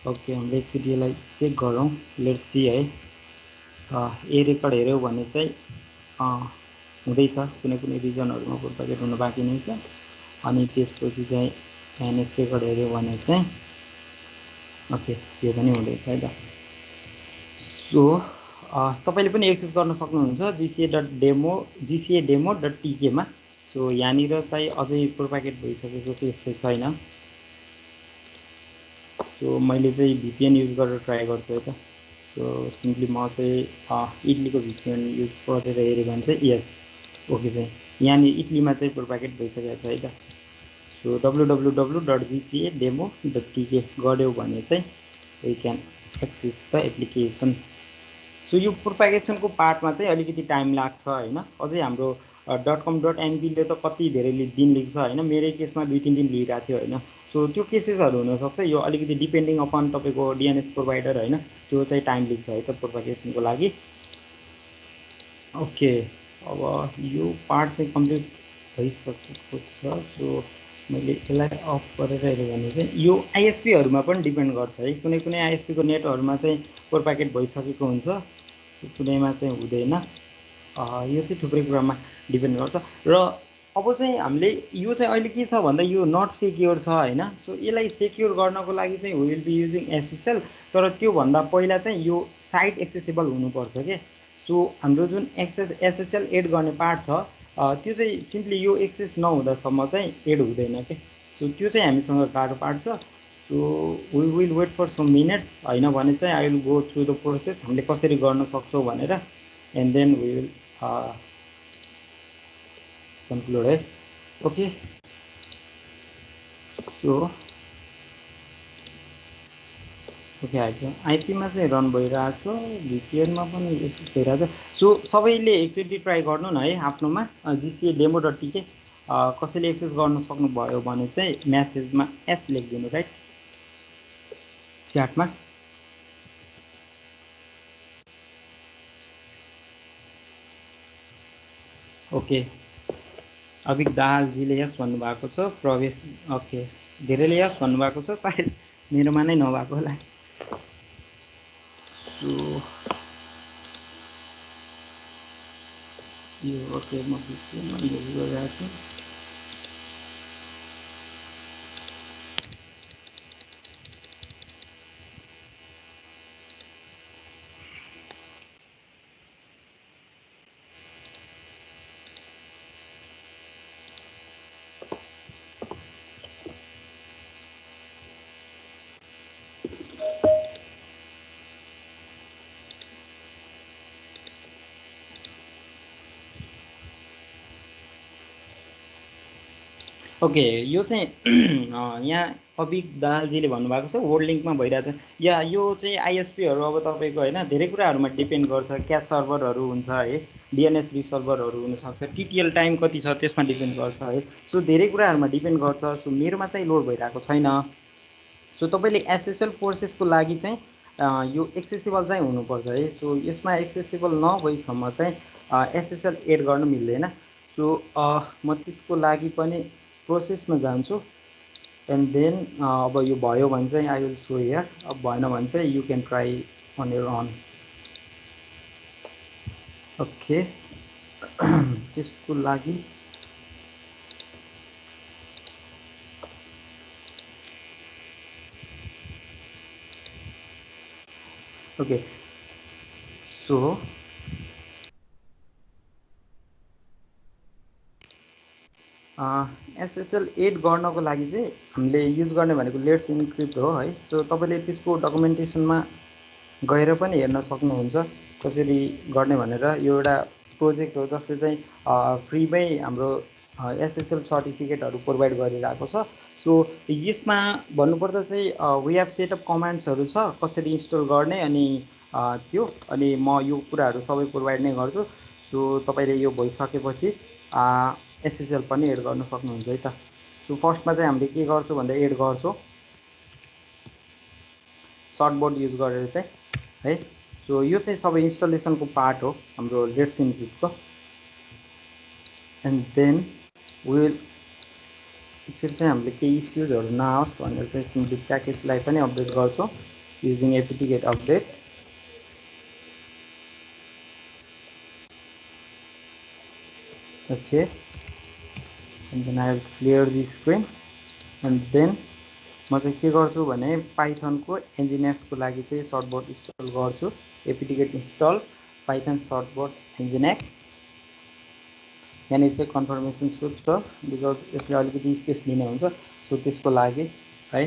ओके हामीले एकचोटि यसलाई चेक गरौँ लेट्स सी है। ए रेकर्ड हेऱ्यौँ भने चाहिँ हुँदैछ कुनै कुनै रिजनहरूमा प्रोपागेट हुन बाँकी नै छ। अनि त्यसपछि चाहिँ एनएस रेकर्ड हेऱ्यौँ भने चाहिँ ओके यो पनि हुँदैछ है त। सो तपाईँले पनि एक्सेस गर्न सक्नुहुन्छ gcademo.tk मा। सो यहाँनिर चाहिँ अझै प्रोपागेट भइसकेको केस चाहिँ छैन। सो मैले चाहिँ VPN युज गरेर ट्राई गर्छु है त। सो सिम्पली म चाहिँ इटलीको VPN युज गरेर हेऱ्यो भने चाहिँ यस ओके चाहिँ यहाँनिर इटलीमा चाहिँ प्रोपागेट भइसकेको छ है त। सो www.gcademo.tk गऱ्यौँ भने चाहिँ we can access the application. So यो प्रोपागेसनको पार्टमा चाहिँ अलिकति टाइम लाग्छ होइन। अझै हाम्रो .com.nbले त कति धेरै दिन लिन्छ होइन। मेरै केसमा 2-3 दिन लिइरहेको थियो होइन। सो त्यो केसेसहरू हुनसक्छ यो अलिकति डिपेन्डिङ अपन तपाईँको DNS प्रोभाइडर होइन त्यो चाहिँ टाइम लिन्छ है त प्रोपागेसनको लागि। ओके अब यो पार्ट चाहिँ कम्प्लिट भइसकेको छ। सो मैले यसलाई अफ गरेर हेऱ्यो भने चाहिँ यो आइएसपीहरूमा पनि डिपेन्ड गर्छ है। कुनै कुनै आइएसपीको नेटहरूमा चाहिँ प्रोपागेट भइसकेको हुन्छ कुनैमा चाहिँ हुँदैन। यो चाहिँ थुप्रै कुरामा डिपेन्ड गर्छ र अब चाहिँ हामीले यो चाहिँ अहिले के छ भन्दा यो नट सेक्योर छ होइन। सो यसलाई सेक्योर गर्नको लागि चाहिँ we will be using SSL, तर त्योभन्दा पहिला चाहिँ यो साइट एक्सेसिबल हुनुपर्छ के। सो हाम्रो जुन एसएसएल एड गर्ने पार्ट छ त्यो चाहिँ सिम्पली यो एक्सेस नहुँदासम्म चाहिँ एड हुँदैन के। सो त्यो चाहिँ हामीसँग गाह्रो पार्ट छ। So we will wait for some minutes, होइन भने चाहिँ I will go through the process हामीले कसरी गर्न सक्छौँ भनेर, and then we will conclude है। ओके, सो ओके आइपीमा चाहिँ रन भइरहेछ, भिपिएनमा पनि एक्सेस भइरहेछ। सो सबैले एकचोटि ट्राई गर्नु न है आफ्नोमा जिसिए डेमो डट टिके कसैले एक्सेस गर्न सक्नुभयो भने चाहिँ म्यासेजमा एस लेखिदिनु राइट च्याटमा। ओके, अभिक दाहालजीले यस भन्नुभएको छ प्रवेश। ओके, धेरैले यस भन्नुभएको छ, सायद मेरोमा नै नभएको होला। सो यो ओके म गरिरहेको छु। ओके, यो चाहिँ यहाँ अभिक दाहालजीले भन्नुभएको छ वर्ल्ड लिङ्कमा भइरहेछ। या यो चाहिँ आइएसपीहरू अब तपाईँको होइन धेरै कुराहरूमा डिपेन्ड गर्छ। क्याच सर्भरहरू हुन्छ है, डिएनएस रिसर्भरहरू हुनसक्छ, टिटिएल टाइम कति छ त्यसमा डिपेन्ड गर्छ है। सो धेरै कुराहरूमा डिपेन्ड गर्छ। सो मेरोमा चाहिँ लोड भइरहेको छैन। सो तपाईँले एसएसएल प्रोसेसको लागि चाहिँ यो एक्सेसिबल चाहिँ हुनुपर्छ है। सो यसमा एक्सेसिबल नभएसम्म चाहिँ एसएसएल एड गर्न मिल्दैन। सो म त्यसको लागि पनि प्रोसेसमा जान्छु, एन्ड देन अब यो भयो भने चाहिँ आई विल सो हियर, अब भएन भने चाहिँ you can try on your own. Okay, त्यसको लागि ओके, सो एसएसएल एड गर्नको लागि चाहिँ हामीले युज गर्ने भनेको लेट्स इन्क्रिप्ट हो है। सो तपाईँले त्यसको डकुमेन्टेसनमा गएर पनि हेर्न सक्नुहुन्छ कसरी गर्ने भनेर। यो एउटा प्रोजेक्ट हो जसले चाहिँ फ्रीमै हाम्रो एसएसएल सर्टिफिकेटहरू प्रोभाइड गरिरहेको छ। सो यसमा भन्नुपर्दा चाहिँ वी हेभ सेटअप कमान्ड्सहरू छ कसरी इन्स्टल गर्ने, अनि त्यो अनि म यो कुराहरू सबै प्रोभाइड नै गर्छु। सो तपाईँले यो भइसकेपछि एसएसएल पनि एड गर्न सक्नुहुन्छ है त। सो फर्स्टमा चाहिँ हामीले के गर्छौँ भन्दा एड गर्छौँ सर्टबोर्ड युज गरेर चाहिँ है। सो यो चाहिँ सबै इन्स्टलेसनको पार्ट हो हाम्रो लेट्स इन्क्रिप्टको। एन्ड देन विल एकचोटि चाहिँ हामीले केही इस्युजहरू नआओस् भनेर चाहिँ सिम्पली प्याकेजलाई पनि अपडेट गर्छौँ using apt-get update. Okay, and then I will clear the screen. And then म चाहिँ के गर्छु भने पाइथनको इन्जिनियर्सको लागि चाहिँ सर्टबोर्ड इन्स्टल गर्छु, apt-get install python certbot nginx. यहाँनिर चाहिँ कन्फर्मेसन सुट छ बिकज यसले अलिकति स्पेस लिने हुन्छ। सो त्यसको लागि है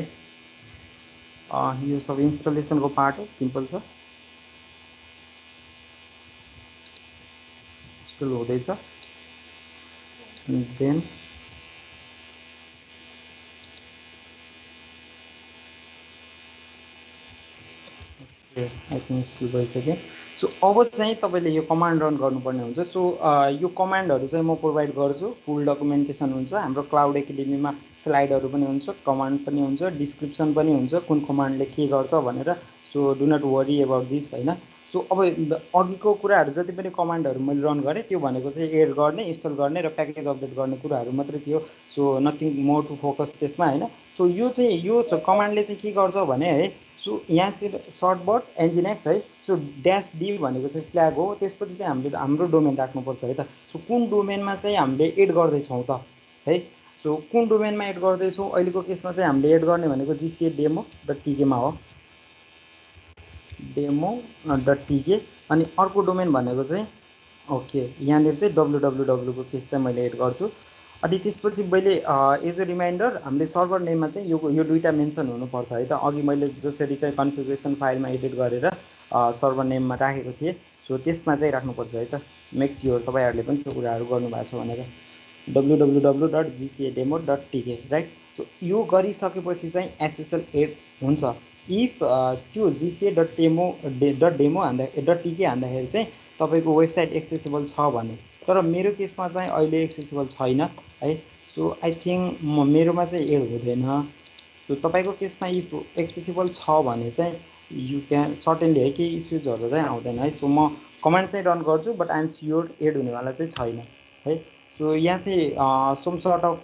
यो सब इन्स्टलेसनको पार्ट हो, सिम्पल छ, इन्स्टल हुँदैछ। देन आई थिङ्क इन्स्टल भइसक्यो। सो अब चाहिँ तपाईँले यो कमान्ड रन गर्नुपर्ने हुन्छ। सो यो कमान्डहरू चाहिँ म प्रोभाइड गर्छु, फुल डकुमेन्टेसन हुन्छ हाम्रो क्लाउड एकाडेमीमा, स्लाइडहरू पनि हुन्छ, कमान्ड पनि हुन्छ, डिस्क्रिप्सन पनि हुन्छ कुन कमान्डले के गर्छ भनेर। So do not worry about this होइन। सो अब अघिको कुराहरू जति पनि कमान्डहरू मैले रन गरेँ त्यो भनेको चाहिँ एड गर्ने, इन्स्टल गर्ने र प्याकेज अपडेट गर्ने कुराहरू मात्रै थियो। So nothing more to focus त्यसमा होइन। सो यो चाहिँ यो कमान्डले चाहिँ के गर्छ भने है, सो यहाँ चाहिँ सर्टबट एन्जिनेक्स है, सो ड्यास डी भनेको चाहिँ फ्ल्याग हो। त्यसपछि चाहिँ हामीले हाम्रो डोमेन राख्नुपर्छ है त। सो कुन डोमेनमा चाहिँ हामीले एड गर्दैछौँ त है, सो कुन डोमेनमा एड गर्दैछौँ अहिलेको केसमा चाहिँ हामीले एड गर्ने भनेको जिसिए डेमो डट टिकेमा हो, डेमो डट टिके। अनि अर्को डोमेन भनेको चाहिँ ओके यहाँनिर चाहिँ डब्लुडब्लुडब्लुको केस चाहिँ मैले एड गर्छु। अनि त्यसपछि मैले एज अ रिमाइन्डर हामीले सर्भर नेममा चाहिँ यो दुईवटा मेन्सन हुनुपर्छ है त। अघि मैले जसरी चाहिँ कन्फिगरेसन फाइलमा एडिट गरेर सर्भर नेममा राखेको थिएँ, सो त्यसमा चाहिँ राख्नुपर्छ है त। मेक स्योर तपाईँहरूले पनि त्यो कुराहरू गर्नुभएको छ भनेर। www.gcaDemo.tk right. सो यो गरिसकेपछि चाहिँ एसएसएल एड हुन्छ। इफ त्यो gca.demo डट टिके हान्दाखेरि चाहिँ तपाईँको वेबसाइट एक्सेसिबल छ भने, तर मेरो केसमा चाहिँ अहिले एक्सेसिबल छैन है। सो आई थिङ्क मेरोमा चाहिँ एड हुँदैन। सो तपाईँको केसमा इफ एक्सेसिबल छ भने चाहिँ यु क्यान सर्टेनली है, केही इस्युजहरू चाहिँ आउँदैन है। सो म कमान्ड चाहिँ रन गर्छु, बट आइएम स्योर एड हुनेवाला चाहिँ छैन है। सो यहाँ चाहिँ सम सर्ट अफ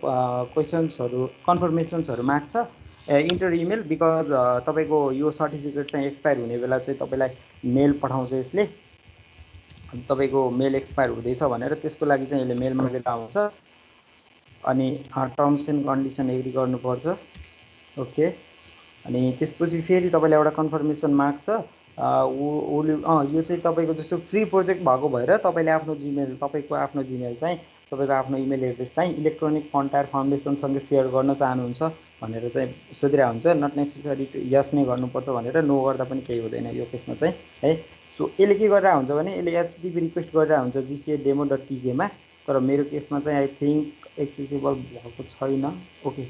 क्वेसन्सहरू कन्फर्मेसन्सहरू माग्छ इन्टर इमेल, बिकज तपाईँको यो सर्टिफिकेट चाहिँ एक्सपायर हुने बेला चाहिँ तपाईँलाई मेल पठाउँछ यसले। तपाईँको मेल एक्सपायर हुँदैछ भनेर, त्यसको लागि चाहिँ यसले मेल मागेर आउँछ। अनि टर्म्स एन्ड कन्डिसन एग्री गर्नुपर्छ। ओके, अनि त्यसपछि फेरि तपाईँलाई एउटा कन्फर्मेसन माग्छ। यो चाहिँ तपाईँको जस्तो फ्री प्रोजेक्ट भएको भएर तपाईँले आफ्नो जिमेल, तपाईँको आफ्नो जिमेल चाहिँ तपाईँको आफ्नो इमेल एड्रेस चाहिँ इलेक्ट्रोनिक फन्टायर फाउन्डेसनसँग सेयर गर्न चाहनुहुन्छ भनेर चाहिँ सोधिरहेको हुन्छ। नट नेसेसरी यस नै गर्नुपर्छ भनेर, नो गर्दा पनि केही हुँदैन यो केसमा चाहिँ है। सो यसले के गरिरहेको हुन्छ भने यसले एचटिटीपी रिक्वेस्ट गरिरहेको हुन्छ जिसिए डेमो डट टिकेमा, तर मेरो केसमा चाहिँ आई थिङ्क एक्सेसिबल भएको छैन। ओके,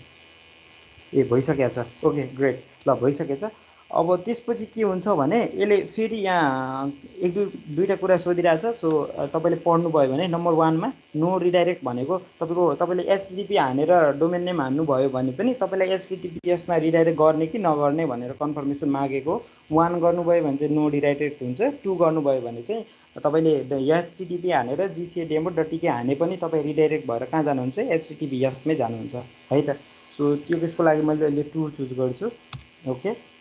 ए भइसकेको छ। ओके ग्रेट, ल भइसकेछ। अब त्यसपछि के हुन्छ भने यसले फेरि यहाँ दुईवटा कुरा सोधिरहेछ। सो तपाईँले पढ्नुभयो भने नम्बर 1मा नो रिडाइरेक्ट भनेको तपाईँले एचटिटीपी हानेर डोमेन नेम हान्नुभयो भने पनि तपाईँलाई एचटिटीपीएसमा रिडाइरेक्ट गर्ने कि नगर्ने भनेर कन्फर्मेसन मागेको। 1 गर्नुभयो भने चाहिँ नो रिडाइरेक्ट हुन्छ, 2 गर्नुभयो भने चाहिँ तपाईँले एचटिटीपी हानेर जिसिए डेमो डट टिके हाने पनि तपाईँ रिडाइरेक्ट भएर कहाँ जानुहुन्छ, एचटिटीपीएसमै जानुहुन्छ है त। सो त्यो केसको लागि मैले अहिले 2 चुज गर्छु। ओके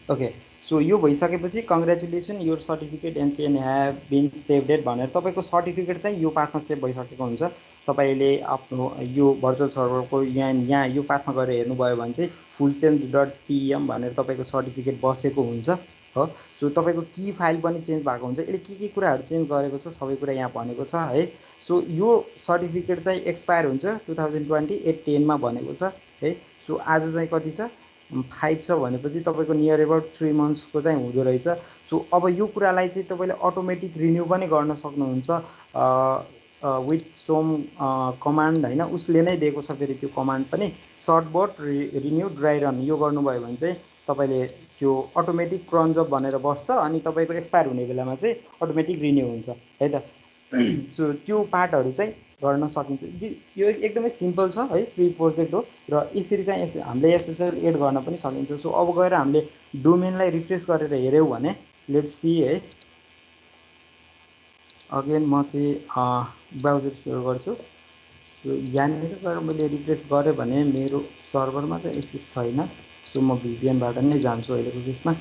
ओके, सो यो भइसकेपछि congratulation your certificate and chain have been saved भनेर तपाईँको सर्टिफिकेट चाहिँ यो पाथमा सेभ भइसकेको हुन्छ। तपाईँले आफ्नो यो भर्चुअल सर्भरको यहाँ यो पाथमा गएर हेर्नुभयो भने चाहिँ फुलचेन्ज डट पिएम भनेर तपाईँको सर्टिफिकेट बसेको हुन्छ हो। सो तपाईँको की फाइल पनि चेन्ज भएको हुन्छ। यसले के कुराहरू चेन्ज गरेको छ सबै कुरा यहाँ भनेको छ है। सो यो सर्टिफिकेट चाहिँ एक्सपायर हुन्छ 2020 8/10मा भनेको छ है। सो आज चाहिँ कति छ, 5 छ भनेपछि तपाईँको नियर एबाउट 3 मन्थ्सको चाहिँ हुँदो रहेछ। सो अब यो कुरालाई चाहिँ तपाईँले अटोमेटिक रिन्यू पनि गर्न सक्नुहुन्छ विथ सम कमान्ड होइन। उसले नै दिएको छ फेरि त्यो कमान्ड पनि, सर्टबट रिन्यू ड्राई रन। यो गर्नुभयो भने चाहिँ तपाईँले त्यो अटोमेटिक क्रन जब भनेर बस्छ अनि तपाईँको एक्सपायर हुने बेलामा चाहिँ अटोमेटिक रिन्यू हुन्छ है त। सो त्यो पार्टहरू चाहिँ गर्न सकिन्छ। यो एकदमै सिम्पल छ है, फ्री प्रोजेक्ट हो र यसरी चाहिँ हामीले एसएसएल एड गर्न पनि सकिन्छ। सो अब गएर हामीले डोमेनलाई रिफ्रेस गरेर हेऱ्यौँ भने लेट्स सी है। अगेन म चाहिँ ब्राउजर सेयर गर्छु। सो यहाँनिर गएर मैले रिफ्रेस गरेँ भने मेरो सर्भरमा चाहिँ एक्सेस छैन। सो म भिपिएनबाट नै जान्छु अहिलेको केसमा।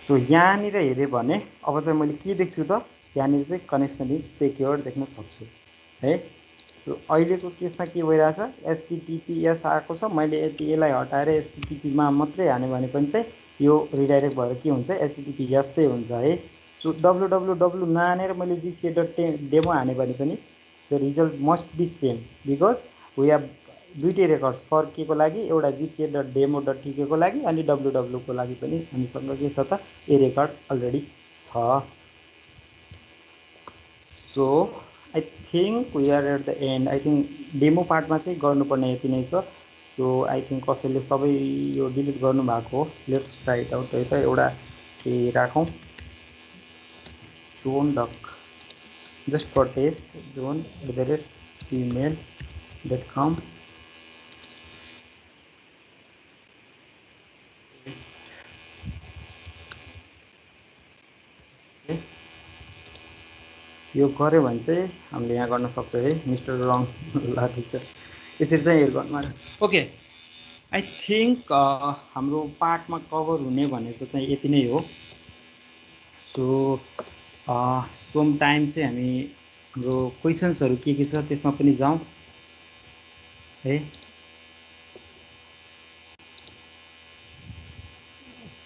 सो यहाँनिर हेऱ्यो भने अब चाहिँ मैले के देख्छु त, यहाँनिर चाहिँ कनेक्सन इज सेक्योर देख्न सक्छु है। सो अहिलेको केसमा के भइरहेछ, एचटिटिपिएस आएको छ। मैले यसलाई हटाएर एचटिटिपीमा मात्रै हाने भने पनि चाहिँ यो रिडाइरेक्ट भएर के हुन्छ, एचटिटिपिएस चाहिँ हुन्छ है। सो डब्लुडब्लुडब्लु नहानेर मैले जिसिए डट डेमो हाने भने पनि the result must be same, because we have दुईटै रेकर्ड्स फर के को लागि, एउटा जिसिए डट डेमो डट टिकेको लागि अनि डब्लुडब्लुको लागि पनि हामीसँग के छ त, ए रेकर्ड अलरेडी छ। So I think we are at the end. I think demo पार्टमा चाहिँ गर्नुपर्ने यति नै छ। सो आई थिङ्क कसैले सबै यो डिलिट गर्नुभएको हो। लेट्स ट्राई इट आउट है त। एउटा के राखौँ, John duck just for test, john@gmail.com। यो गऱ्यो भने चाहिँ हामीले यहाँ गर्न सक्छौँ है मिस्टर रङ ल ठिक छ यसरी चाहिँ हेर गर्नु ओके आई थिङ्क हाम्रो पार्टमा कभर हुने भनेको चाहिँ यति नै हो सो सम टाइम चाहिँ हामी हाम्रो क्वेसन्सहरू के छ त्यसमा पनि जाउँ है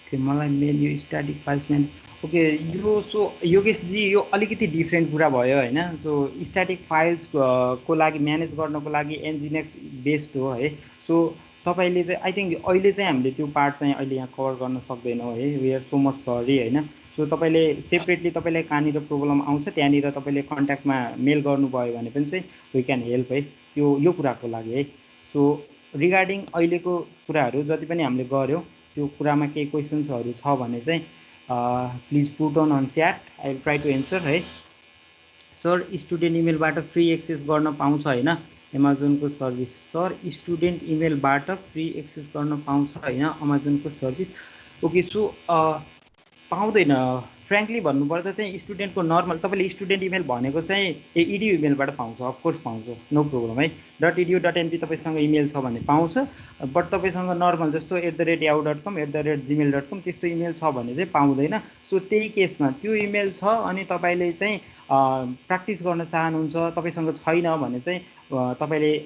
ओके मलाई मेन यो स्ट्याटिक फाइल्स म्यान ओके यो सो योगेशजी यो अलिकति डिफ्रेन्ट कुरा भयो हैन सो स्ट्याटिक फाइल्स को लागि म्यानेज गर्नको लागि एनजिनेक्स बेस्ड हो है सो तपाईले चाहिँ आई थिङ्क अहिले चाहिँ हामीले त्यो पार्ट चाहिँ अहिले यहाँ कभर गर्न सक्दैनौँ है we are so much sorry हैन सो तपाईले सेपरेटली तपाईलाई कहाँनिर प्रब्लम आउँछ त्यहाँनिर तपाईले कन्ट्याक्टमा मेल गर्नुभयो भने पनि चाहिँ वी क्यान हेल्प है त्यो यो कुराको लागि है सो रिगार्डिङ अहिलेको कुराहरू जति पनि हामीले गर्यौँ त्यो कुरामा केही क्वेसन्सहरू छ भने चाहिँ please put on chat I will try to answer है सर स्टुडेन्ट इमेलबाट फ्री एक्सेस गर्न पाउँछ हैन एमाजोनको सर्भिस सर स्टुडेन्ट इमेलबाट फ्री एक्सेस गर्न पाउँछ हैन अमेजोनको सर्भिस ओके सो पाउँदैन फ्रेङ्कली भन्नुपर्दा चाहिँ स्टुडेन्टको नर्मल तपाईँले स्टुडेन्ट इमेल भनेको चाहिँ इडियू इमेलबाट पाउँछ अफकोर्स पाउँछ नो प्रब्लम है .edu.np तपाईँसँग इमेल छ भने पाउँछ बट तपाईँसँग नर्मल जस्तो @yahoo.com @gmail.com त्यस्तो इमेल छ भने चाहिँ पाउँदैन सो त्यही केसमा त्यो इमेल छ अनि तपाईँले चाहिँ प्र्याक्टिस गर्न चाहनुहुन्छ तपाईँसँग छैन भने चाहिँ तपाईँले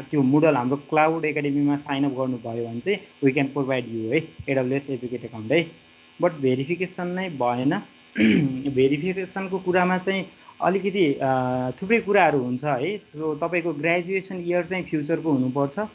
त्यो मुडल हाम्रो क्लाउड एकाडेमीमा साइन अप गर्नुभयो भने चाहिँ वी क्यान प्रोभाइड यु है AWS एजुकेट अकाउन्ट है बट भेरिफिकेसन नै भएन भेरिफिकेसनको कुरामा चाहिँ अलिकति थुप्रै कुराहरू हुन्छ है सो तपाईँको ग्रेजुएसन इयर चाहिँ फ्युचरको हुनुपर्छ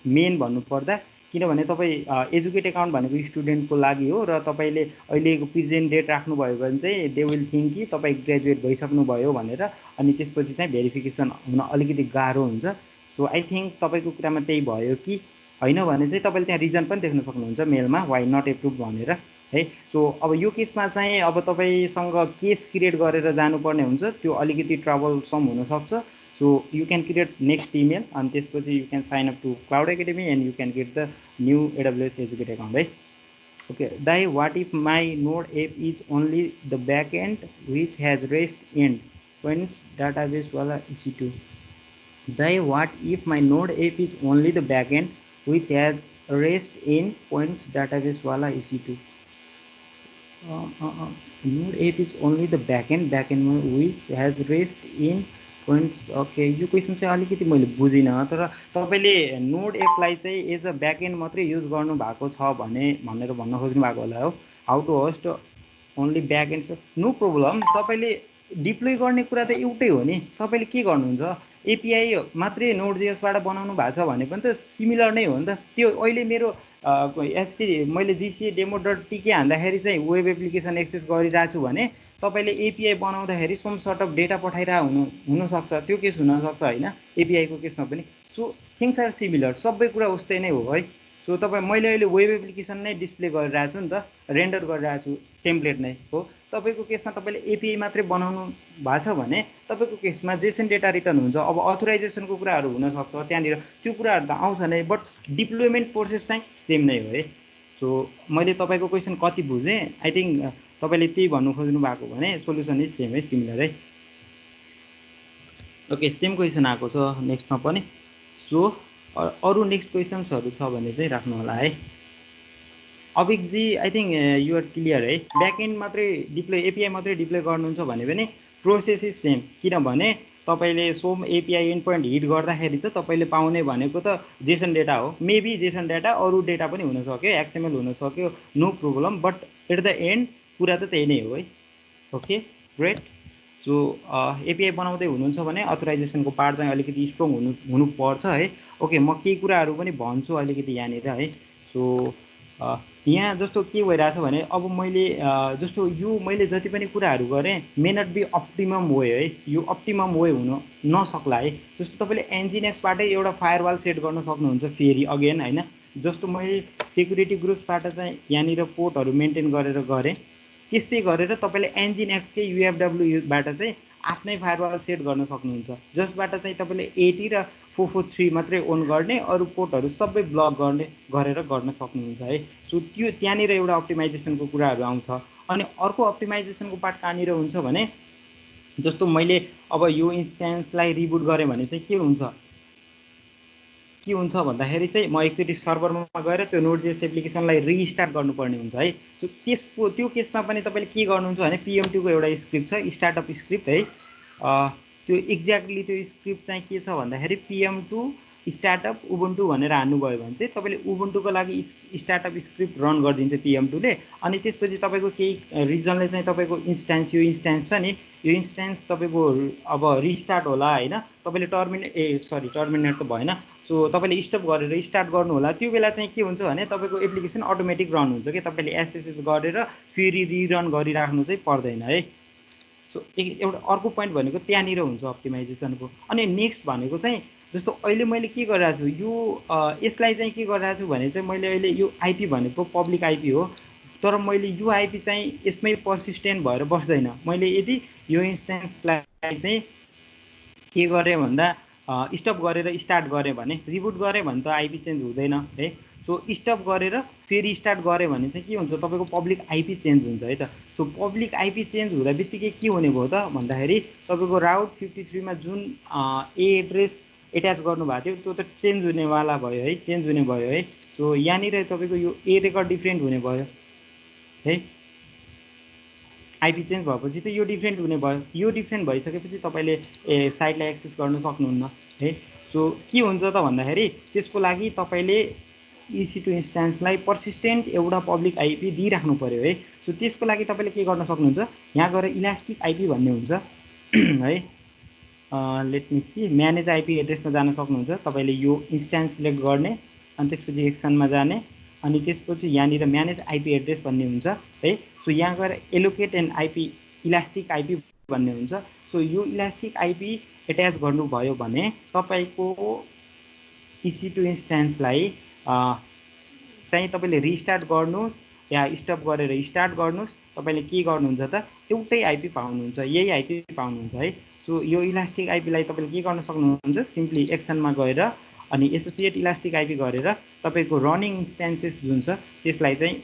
मेन भन्नुपर्दा किनभने तपाईँ एजुकेट अकाउन्ट भनेको स्टुडेन्टको लागि हो र तपाईँले अहिलेको प्रेजेन्ट डेट राख्नुभयो भने चाहिँ दे विल थिङ्क कि तपाईँ ग्रेजुएट भइसक्नुभयो भनेर अनि त्यसपछि चाहिँ भेरिफिकेसन हुन अलिकति गाह्रो हुन्छ सो आई थिङ्क तपाईँको कुरामा त्यही भयो कि होइन भने चाहिँ तपाईँले त्यहाँ रिजन पनि देख्न सक्नुहुन्छ मेलमा वाइ नट एप्रुभ भनेर है सो अब यो केसमा चाहिँ अब तपाईँसँग केस क्रिएट गरेर जानुपर्ने हुन्छ त्यो अलिकति ट्रबलसम हुनसक्छ so you can create next email अनि त्यसपछि you can sign up to cloud academy and you can get the new AWS educate account है ओके दाइ what if my node app is only the back end which has rest endpoints डाटाबेसवाला EC2 दाइ what if my node app is only the back end which has rest endpoints डाटाबेसवाला EC2 node app is only the backend which has rest in points okay यो question चाहिँ अलिकति मैले बुझिनँ तर तपाईले नोड एपलाई चाहिँ एज अ ब्याकएन्ड मात्रै युज गर्नु भएको छ भनेर भन्न खोज्नु भएको होला हो how to host only backend no problem तपाईले डिप्लोय गर्ने कुरा त एउटै हो नि तपाईले के गर्नुहुन्छ एपीआई मात्रै नोड.js बाट बनाउनु भएको छ भने पनि त सिमिलर नै हो नि त त्यो अहिले मेरो मैले GCA demo.tk हान्दाखेरि चाहिँ वेब एप्लिकेसन एक्सेस गरिरहेको छु भने तपाईले एपीआई बनाउँदाखेरि सम सर्ट अफ डेटा पठाइरहेको हुनसक्छ त्यो केस हुनसक्छ होइन एपीआईको केसमा पनि सो थिङ्स आर सिमिलर सबै कुरा उस्तै नै हो है सो तपाईँ मैले अहिले वेब एप्लिकेसन नै डिस्प्ले गरिरहेको छु नि त रेन्डर गरिरहेको छु टेम्प्लेट नै हो तपाईँको केसमा तपाईँले एपीआई मात्रै बनाउनु भएको छ भने तपाईँको केसमा जेसन डेटा रिटर्न हुन्छ अब अथोराइजेसनको कुराहरू हुनसक्छ त्यहाँनिर त्यो कुराहरू त आउँछ नै बट डिप्लोयमेन्ट प्रोसेस चाहिँ सेम नै हो है सो मैले तपाईँको क्वेसन कति बुझेँ आई थिङ्क तपाईँले त्यही भन्नु खोज्नु भएको भने सोल्युसन इज सेम है सिमिलर है ओके सेम क्वेसन आएको छ नेक्स्टमा पनि सो अरू नेक्स्ट क्वेसन्सहरू छ भने चाहिँ राख्नु होला है अभिकजी आई थिङ्क युआर क्लियर है ब्याकएन्ड मात्रै डिप्लोय एपीआई मात्रै डिप्लोय गर्नुहुन्छ भने पनि प्रोसेस इज सेम किनभने तपाईँले some API endpoint hit गर्दाखेरि त तपाईँले पाउने भनेको त जेसन डेटा हो मेबी जेसन डेटा अरू डेटा पनि हुनसक्यो एक्सएमएल हुनसक्यो no problem but at the end कुरा त त्यही नै हो है ओके ग्रेट सो एपीआई बनाउँदै हुनुहुन्छ भने अथोराइजेसनको पार्ट चाहिँ अलिकति स्ट्रङ हुनुपर्छ है ओके म केही कुराहरू पनि भन्छु अलिकति यहाँनिर है सो यहाँ जस्तो के भइरहेछ भने अब मैले जस्तो यो मैले जति पनि कुराहरू गरेँ मे नट बी अप्टिमम वे है यो अप्टिमम वे हुन नसक्ला है जस्तो तपाईँले एनजिनेक्सबाटै एउटा फायरवाल सेट गर्न सक्नुहुन्छ फेरि अगेन होइन जस्तो मैले सेक्युरिटी ग्रुप्सबाट चाहिँ यहाँनिर पोर्टहरू मेन्टेन गरेर गरेँ त्यस्तै गरेर तपाईँले एनजिनेक्सकै युएफडब्ल्यूबाट चाहिँ आफ्नै फायरवाल सेट गर्न सक्नुहुन्छ जसबाट चाहिँ तपाईँले 80 र 443 मात्रै ओन गर्ने अरू पोर्टहरू सबै ब्लक गरेर गर्न सक्नुहुन्छ है सो त्यो त्यहाँनिर एउटा अप्टिमाइजेसनको कुराहरू आउँछ अनि अर्को अप्टिमाइजेसनको पार्ट कहाँनिर हुन्छ भने जस्तो मैले अब यो इन्स्टेन्सलाई रिबुट गरेँ भने चाहिँ के हुन्छ भन्दाखेरि चाहिँ म एकचोटि सर्भरमा गएर त्यो नोड.जेएस एप्लिकेसनलाई रिस्टार्ट गर्नुपर्ने हुन्छ है। सो त्यो केसमा पनि तपाईँले के गर्नुहुन्छ भने PM2 को एउटा स्क्रिप्ट छ, स्टार्टअप स्क्रिप्ट है। त्यो एक्ज्याक्टली त्यो स्क्रिप्ट चाहिँ के छ भन्दाखेरि PM2 स्टार्टअप उबुन्टु भनेर हान्नुभयो भने चाहिँ तपाईँले उबुन्टुको लागि स्टार्टअप स्क्रिप्ट रन गरिदिन्छ PM2 ले। अनि त्यसपछि तपाईँको केही रिजनले चाहिँ तपाईँको इन्स्टान्स यो इन्स्टान्स छ नि, यो इन्स्टान्स तपाईँको अब रिस्टार्ट होला होइन, तपाईँले टर्मिनेट त भएन। सो तपाईँले स्टप गरेर स्टार्ट गर्नु होला। त्यो बेला चाहिँ के हुन्छ भने तपाईँको एप्लिकेसन अटोमेटिक रन हुन्छ कि तपाईँले SSH गरेर फेरि रिरन गरिराख्नु चाहिँ पर्दैन है। सो एउटा अर्को पोइन्ट भनेको त्यहाँनिर हुन्छ अप्टिमाइजेसनको। अनि नेक्स्ट भनेको चाहिँ जस्तो अहिले मैले के गरिरहेको छु, यो यसलाई चाहिँ के गरिरहेको छु भने चाहिँ मैले अहिले यो आइपी भनेको पब्लिक आइपी हो, तर मैले यो आइपी चाहिँ यसमै पर्सिस्टेन्ट भएर बस्दैन। मैले यदि यो इन्स्टेन्सलाई चाहिँ के गरेँ भन्दा स्टप गरेर स्टार्ट गरेँ भने, रिबुट गरेँ भने त आइपी चेन्ज हुँदैन है। सो स्टप गरेर फेरि स्टार्ट गरेँ भने चाहिँ के हुन्छ, तपाईँको पब्लिक आइपी चेन्ज हुन्छ है त। सो पब्लिक आइपी चेन्ज हुँदा बित्तिकै के हुने भयो त भन्दाखेरि तपाईँको राउट 53 मा जुन ए एड्रेस एट्याच गर्नुभएको थियो त्यो त चेन्ज हुनेवाला भयो है, चेन्ज हुने भयो है। सो यहाँनिर तपाईँको यो ए रेकर्ड डिफ्रेन्ट हुने भयो है। आइपी चेन्ज भएपछि त यो डिफ्रेन्ट हुने भयो। यो डिफ्रेन्ट भइसकेपछि तपाईँले साइटलाई एक्सेस गर्न सक्नुहुन्न है। सो के हुन्छ त भन्दाखेरि त्यसको लागि तपाईँले EC2 इन्स्टान्सलाई पर्सिस्टेन्ट एउटा पब्लिक आइपी दिइराख्नु पर्यो है। सो त्यसको लागि तपाईँले के गर्न सक्नुहुन्छ, यहाँ गएर इलास्टिक आइपी भन्ने हुन्छ है। Let me see, manage IP एड्रेसमा जान सक्नुहुन्छ। तपाईँले यो इन्स्टान्स सिलेक्ट गर्ने अनि त्यसपछि एक्सनमा जाने अनि त्यसपछि यहाँनिर म्यानेज आइपी एड्रेस भन्ने हुन्छ है। सो यहाँ गएर allocate and IP elastic IP भन्ने हुन्छ। सो यो इलास्टिक आइपी एट्याच गर्नुभयो भने तपाईँको EC2 इन्स्टान्सलाई चाहिँ तपाईँले रिस्टार्ट गर्नुहोस् या स्टप गरेर स्टार्ट गर्नुहोस्, तपाईँले के गर्नुहुन्छ त एउटै आइपी पाउनुहुन्छ, यही आइपी पाउनुहुन्छ है। सो यो इलास्टिक आइपीलाई तपाईँले के गर्न सक्नुहुन्छ, सिम्पली एक्सनमा गएर अनि एसोसिएट इलास्टिक आइपी गरेर तपाईँको रनिङ इन्स्टान्सेस जुन छ त्यसलाई चाहिँ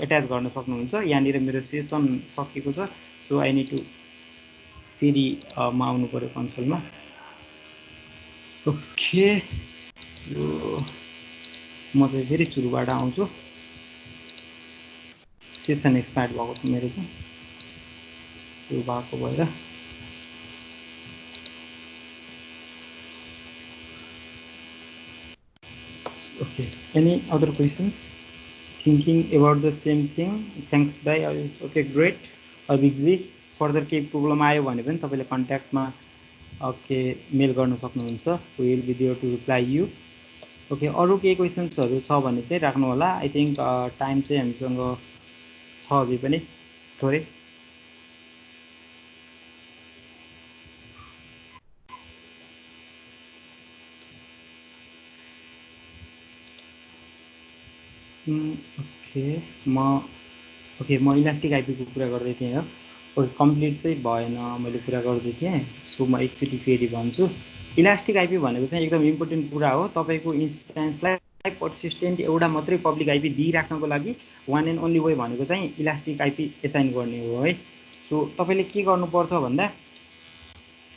एट्याच गर्न सक्नुहुन्छ। यहाँनिर मेरो सेसन सकिएको छ, सो आई निड टु फेरि म आउनु पऱ्यो कन्सोलमा। ओके, सो म चाहिँ फेरि सुरुबाट आउँछु। सेसन एक्सपायर भएको छ मेरो चाहिँ, त्यो भएको भएर। Okay, any other questions? Thinking about the same thing? Thanks, bye. Okay, great. Abhigji, further केही प्रब्लम आयो भने पनि तपाईँले कन्ट्याक्टमा ओके मेल गर्न सक्नुहुन्छ। We will be there to reply you. Okay, अरू केही क्वेसन्सहरू छ भने चाहिँ राख्नु होला। आई थिङ्क टाइम चाहिँ हामीसँग छ अझै पनि थोरै। ओके, म इलास्टिक आइपीको कुरा गर्दै थिएँ हो। ओके, कम्प्लिट चाहिँ भएन, मैले कुरा गर्दै थिएँ। सो म एकचोटि फेरि भन्छु, इलास्टिक आइपी भनेको चाहिँ एकदम इम्पोर्टेन्ट कुरा हो। तपाईँको इन्स्टान्सलाई पर्सिस्टेन्ट एउटा मात्रै पब्लिक आइपी दिइराख्नको लागि वान एन्ड ओन्ली वे भनेको चाहिँ इलास्टिक आइपी एसाइन गर्ने हो है। सो तपाईँले के गर्नुपर्छ भन्दा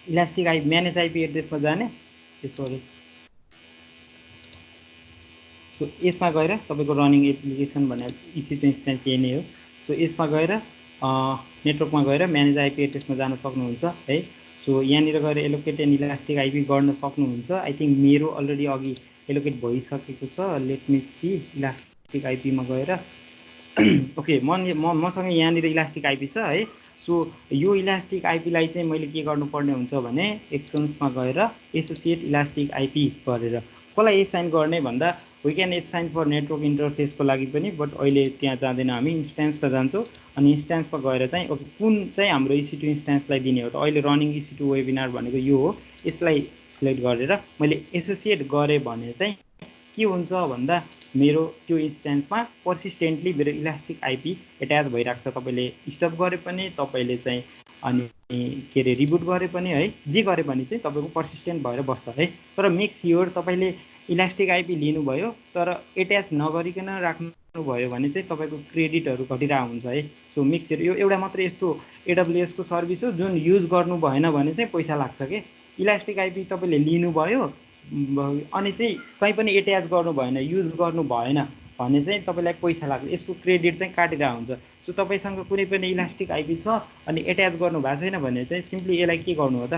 इलास्टिक आइपी म्यानेज आइपी एड्रेसमा जाने, सरी, सो यसमा गएर तपाईँको रनिङ एप्लिकेसन भनेर EC2 इन्स्टान्स यही नै हो। सो यसमा गएर नेटवर्कमा गएर म्यानेज आइपी एड्रेसमा जान सक्नुहुन्छ है। सो यहाँनिर गएर एलोकेट एन्ड इलास्टिक आइपी गर्न सक्नुहुन्छ। आई थिङ्क मेरो अलरेडी अघि एलोकेट भइसकेको छ। लेट मी सी, इलास्टिक आइपीमा गएर ओके, मसँग यहाँनिर इलास्टिक आइपी छ है। सो यो इलास्टिक आइपीलाई चाहिँ मैले के गर्नुपर्ने हुन्छ भने एक्सन्समा गएर एसोसिएट इलास्टिक आइपी गरेर कसलाई एसाइन गर्ने भन्दा we can assign for network इन्टरफेसको लागि पनि, बट अहिले त्यहाँ जाँदैन, हामी इन्स्टान्समा जान्छौँ। अनि इन्स्टान्समा गएर चाहिँ ओके कुन चाहिँ हाम्रो EC2 इन्स्टान्सलाई दिने हो त, अहिले रनिङ EC2 वेबिनार भनेको यो हो, यसलाई सिलेक्ट गरेर मैले एसोसिएट गरेँ भने चाहिँ के हुन्छ भन्दा मेरो त्यो इन्स्टान्समा पर्सिस्टेन्टली मेरो इलास्टिक आइपी एट्याच भइरहेको छ। तपाईँले स्टप गरे पनि, तपाईँले चाहिँ अनि के अरे रिबुट गरे पनि है, जे गरे पनि चाहिँ तपाईँको पर्सिस्टेन्ट भएर बस्छ है। तर मेक स्योर तपाईँले इलास्टिक आइपी लिनुभयो तर एट्याच नगरिकन राख्नु भयो भने चाहिँ तपाईँको क्रेडिटहरू घटिरहेको हुन्छ है। सो मिक्सर यो एउटा मात्रै यस्तो AWS को सर्भिस हो जुन युज गर्नु भएन भने चाहिँ पैसा लाग्छ के। इलास्टिक आइपी तपाईँले लिनुभयो अनि चाहिँ कहीँ पनि एट्याच गर्नु भएन, युज गर्नु भएन भने चाहिँ तपाईँलाई पैसा लाग्छ, यसको क्रेडिट चाहिँ काटिरहेको हुन्छ। सो तपाईँसँग कुनै पनि इलास्टिक आइपी छ अनि एट्याच गर्नु भएको छैन भने चाहिँ सिम्पली यसलाई के गर्नु हो त,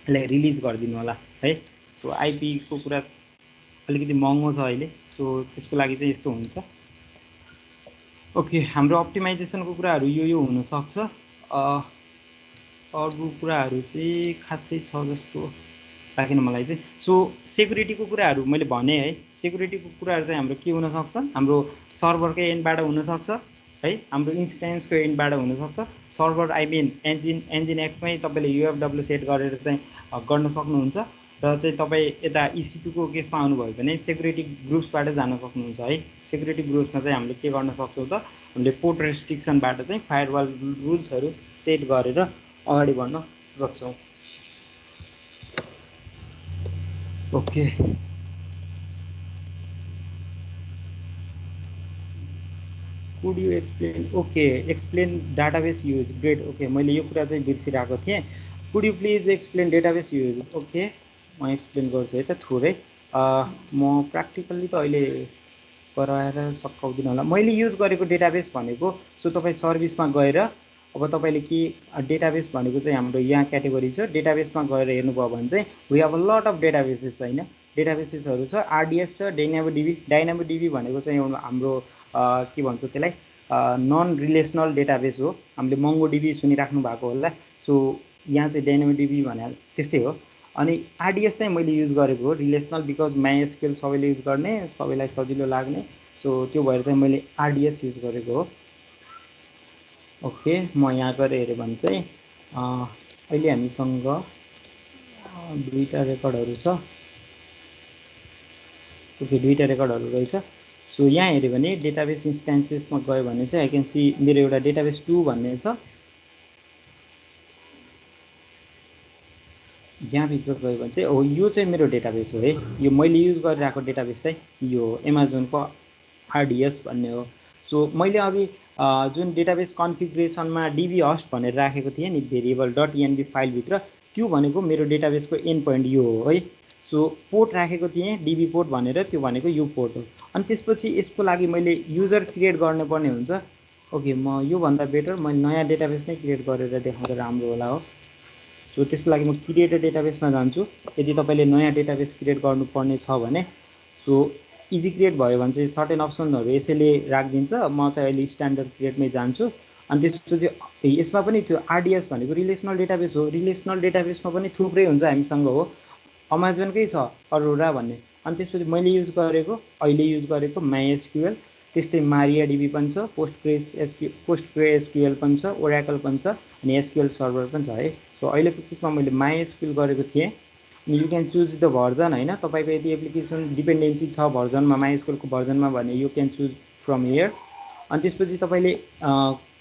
यसलाई रिलिज गरिदिनु होला है। सो आइपीको कुरा अलिकति महँगो छ अहिले, सो त्यसको लागि चाहिँ यस्तो हुन्छ। ओके, हाम्रो अप्टिमाइजेसनको कुराहरू यो हुनसक्छ। अरू कुराहरू चाहिँ खासै छ जस्तो लागेन मलाई चाहिँ। सो सेक्युरिटीको कुराहरू मैले भने है, सेक्युरिटीको कुराहरू चाहिँ हाम्रो के हुनसक्छ, हाम्रो सर्भरकै एन्डबाट हुनसक्छ है, हाम्रो इन्स्टेन्सको एन्डबाट हुनसक्छ। सर्भर एन्जिन एक्समै तपाईँले UFW सेट गरेर चाहिँ गर्न सक्नुहुन्छ र चाहिँ तपाईँ यता EC2 को केसमा आउनुभयो भने सेक्युरिटी ग्रुप्सबाट जान सक्नुहुन्छ है। सेक्युरिटी ग्रुप्समा चाहिँ हामीले के गर्न सक्छौँ त, हामीले पोर्ट रेस्ट्रिक्सनबाट चाहिँ फायरवल रुल्सहरू सेट गरेर अगाडि बढ्न सक्छौँ। Okay, could you explain, okay explain database use, great. Okay, मैले यो कुरा चाहिँ बिर्सिरहेको थिएँ। Could you please explain database use. Okay, म एक्सप्लेन गर्छु है त थोरै। म प्र्याक्टिकल्ली त अहिले गराएर सकाउँदिनँ होला। मैले युज गरेको डेटाबेस भनेको, सो तपाईँ सर्भिसमा गएर अब तपाईँले के डेटाबेस भनेको चाहिँ हाम्रो यहाँ क्याटेगोरी छ, डेटाबेसमा गएर हेर्नुभयो भने चाहिँ we have a lot of databases होइन, डेटाबेसेसहरू छ। RDS छ, डाइनामोडिबी भनेको चाहिँ हाम्रो के भन्छ त्यसलाई, नन रिलेसनल डेटाबेस हो। हामीले मंगोडिबी सुनिराख्नु भएको होला, सो यहाँ चाहिँ डाइनामोडिबी भने त्यस्तै हो। अनि RDS चाहिँ मैले युज गरेको हो, रिलेसनल, बिकज MySQL सबैले युज गर्ने, सबैलाई सजिलो लाग्ने, सो त्यो भएर चाहिँ मैले RDS युज गरेको हो। ओके, म यहाँ गएर हेरेँ भने चाहिँ अहिले हामीसँग दुईवटा रेकर्डहरू छ। ओके, दुईवटा रेकर्डहरू रहेछ। सो यहाँ हेऱ्यो भने डेटाबेस इन्स्टान्सेसमा गयो भने चाहिँ आई क्यान सी मेरो एउटा डेटाबेस 2 भन्ने छ। यहाँभित्र गयो भने चाहिँ हो यो चाहिँ मेरो डेटाबेस हो है, यो मैले युज गरिरहेको डेटाबेस चाहिँ यो एमाजोनको RDS भन्ने हो। सो मैले अघि जुन डेटाबेस कन्फिग्रेसनमा DB host भनेर राखेको थिएँ नि भेरिएबल .env फाइलभित्र, त्यो भनेको मेरो डेटाबेसको एन्ड पोइन्ट यो हो है। सो पोर्ट राखेको थिएँ DB पोर्ट भनेर, त्यो भनेको यो पोर्ट हो। अनि त्यसपछि यसको लागि मैले युजर क्रिएट गर्नुपर्ने हुन्छ। ओके, म योभन्दा बेटर मैले नयाँ डेटाबेस नै क्रिएट गरेर देखाउँदा राम्रो होला हो। सो त्यसको लागि म क्रिएट डेटाबेसमा जान्छु। यदि तपाईँले नयाँ डेटाबेस क्रिएट गर्नुपर्ने छ भने सो इजी क्रिएट भयो भने चाहिँ सर्टेन अप्सनहरू यसैले राखिदिन्छ। म चाहिँ अहिले स्ट्यान्डर्ड क्रिएटमै जान्छु। अनि त्यसपछि यसमा पनि त्यो RDS भनेको रिलेसनल डेटाबेस हो। रिलेसनल डेटाबेसमा पनि थुप्रै हुन्छ हामीसँग हो, अमेजोनकै छ अरोरा भन्ने। अनि त्यसपछि मैले युज गरेको अहिले युज गरेको MySQL, त्यस्तै MariaDB पनि छ, PostgreSQL पनि छ, ओराकल पनि छ, अनि SQL सर्भर पनि छ है। सो अहिलेको केसमा मैले MySQL गरेको थिएँ। अनि you can choose the version होइन, तपाईँको यदि एप्लिकेसन डिपेन्डेन्सी छ भर्जनमा, MySQLको भर्जनमा भने you can choose from here. अनि त्यसपछि तपाईँले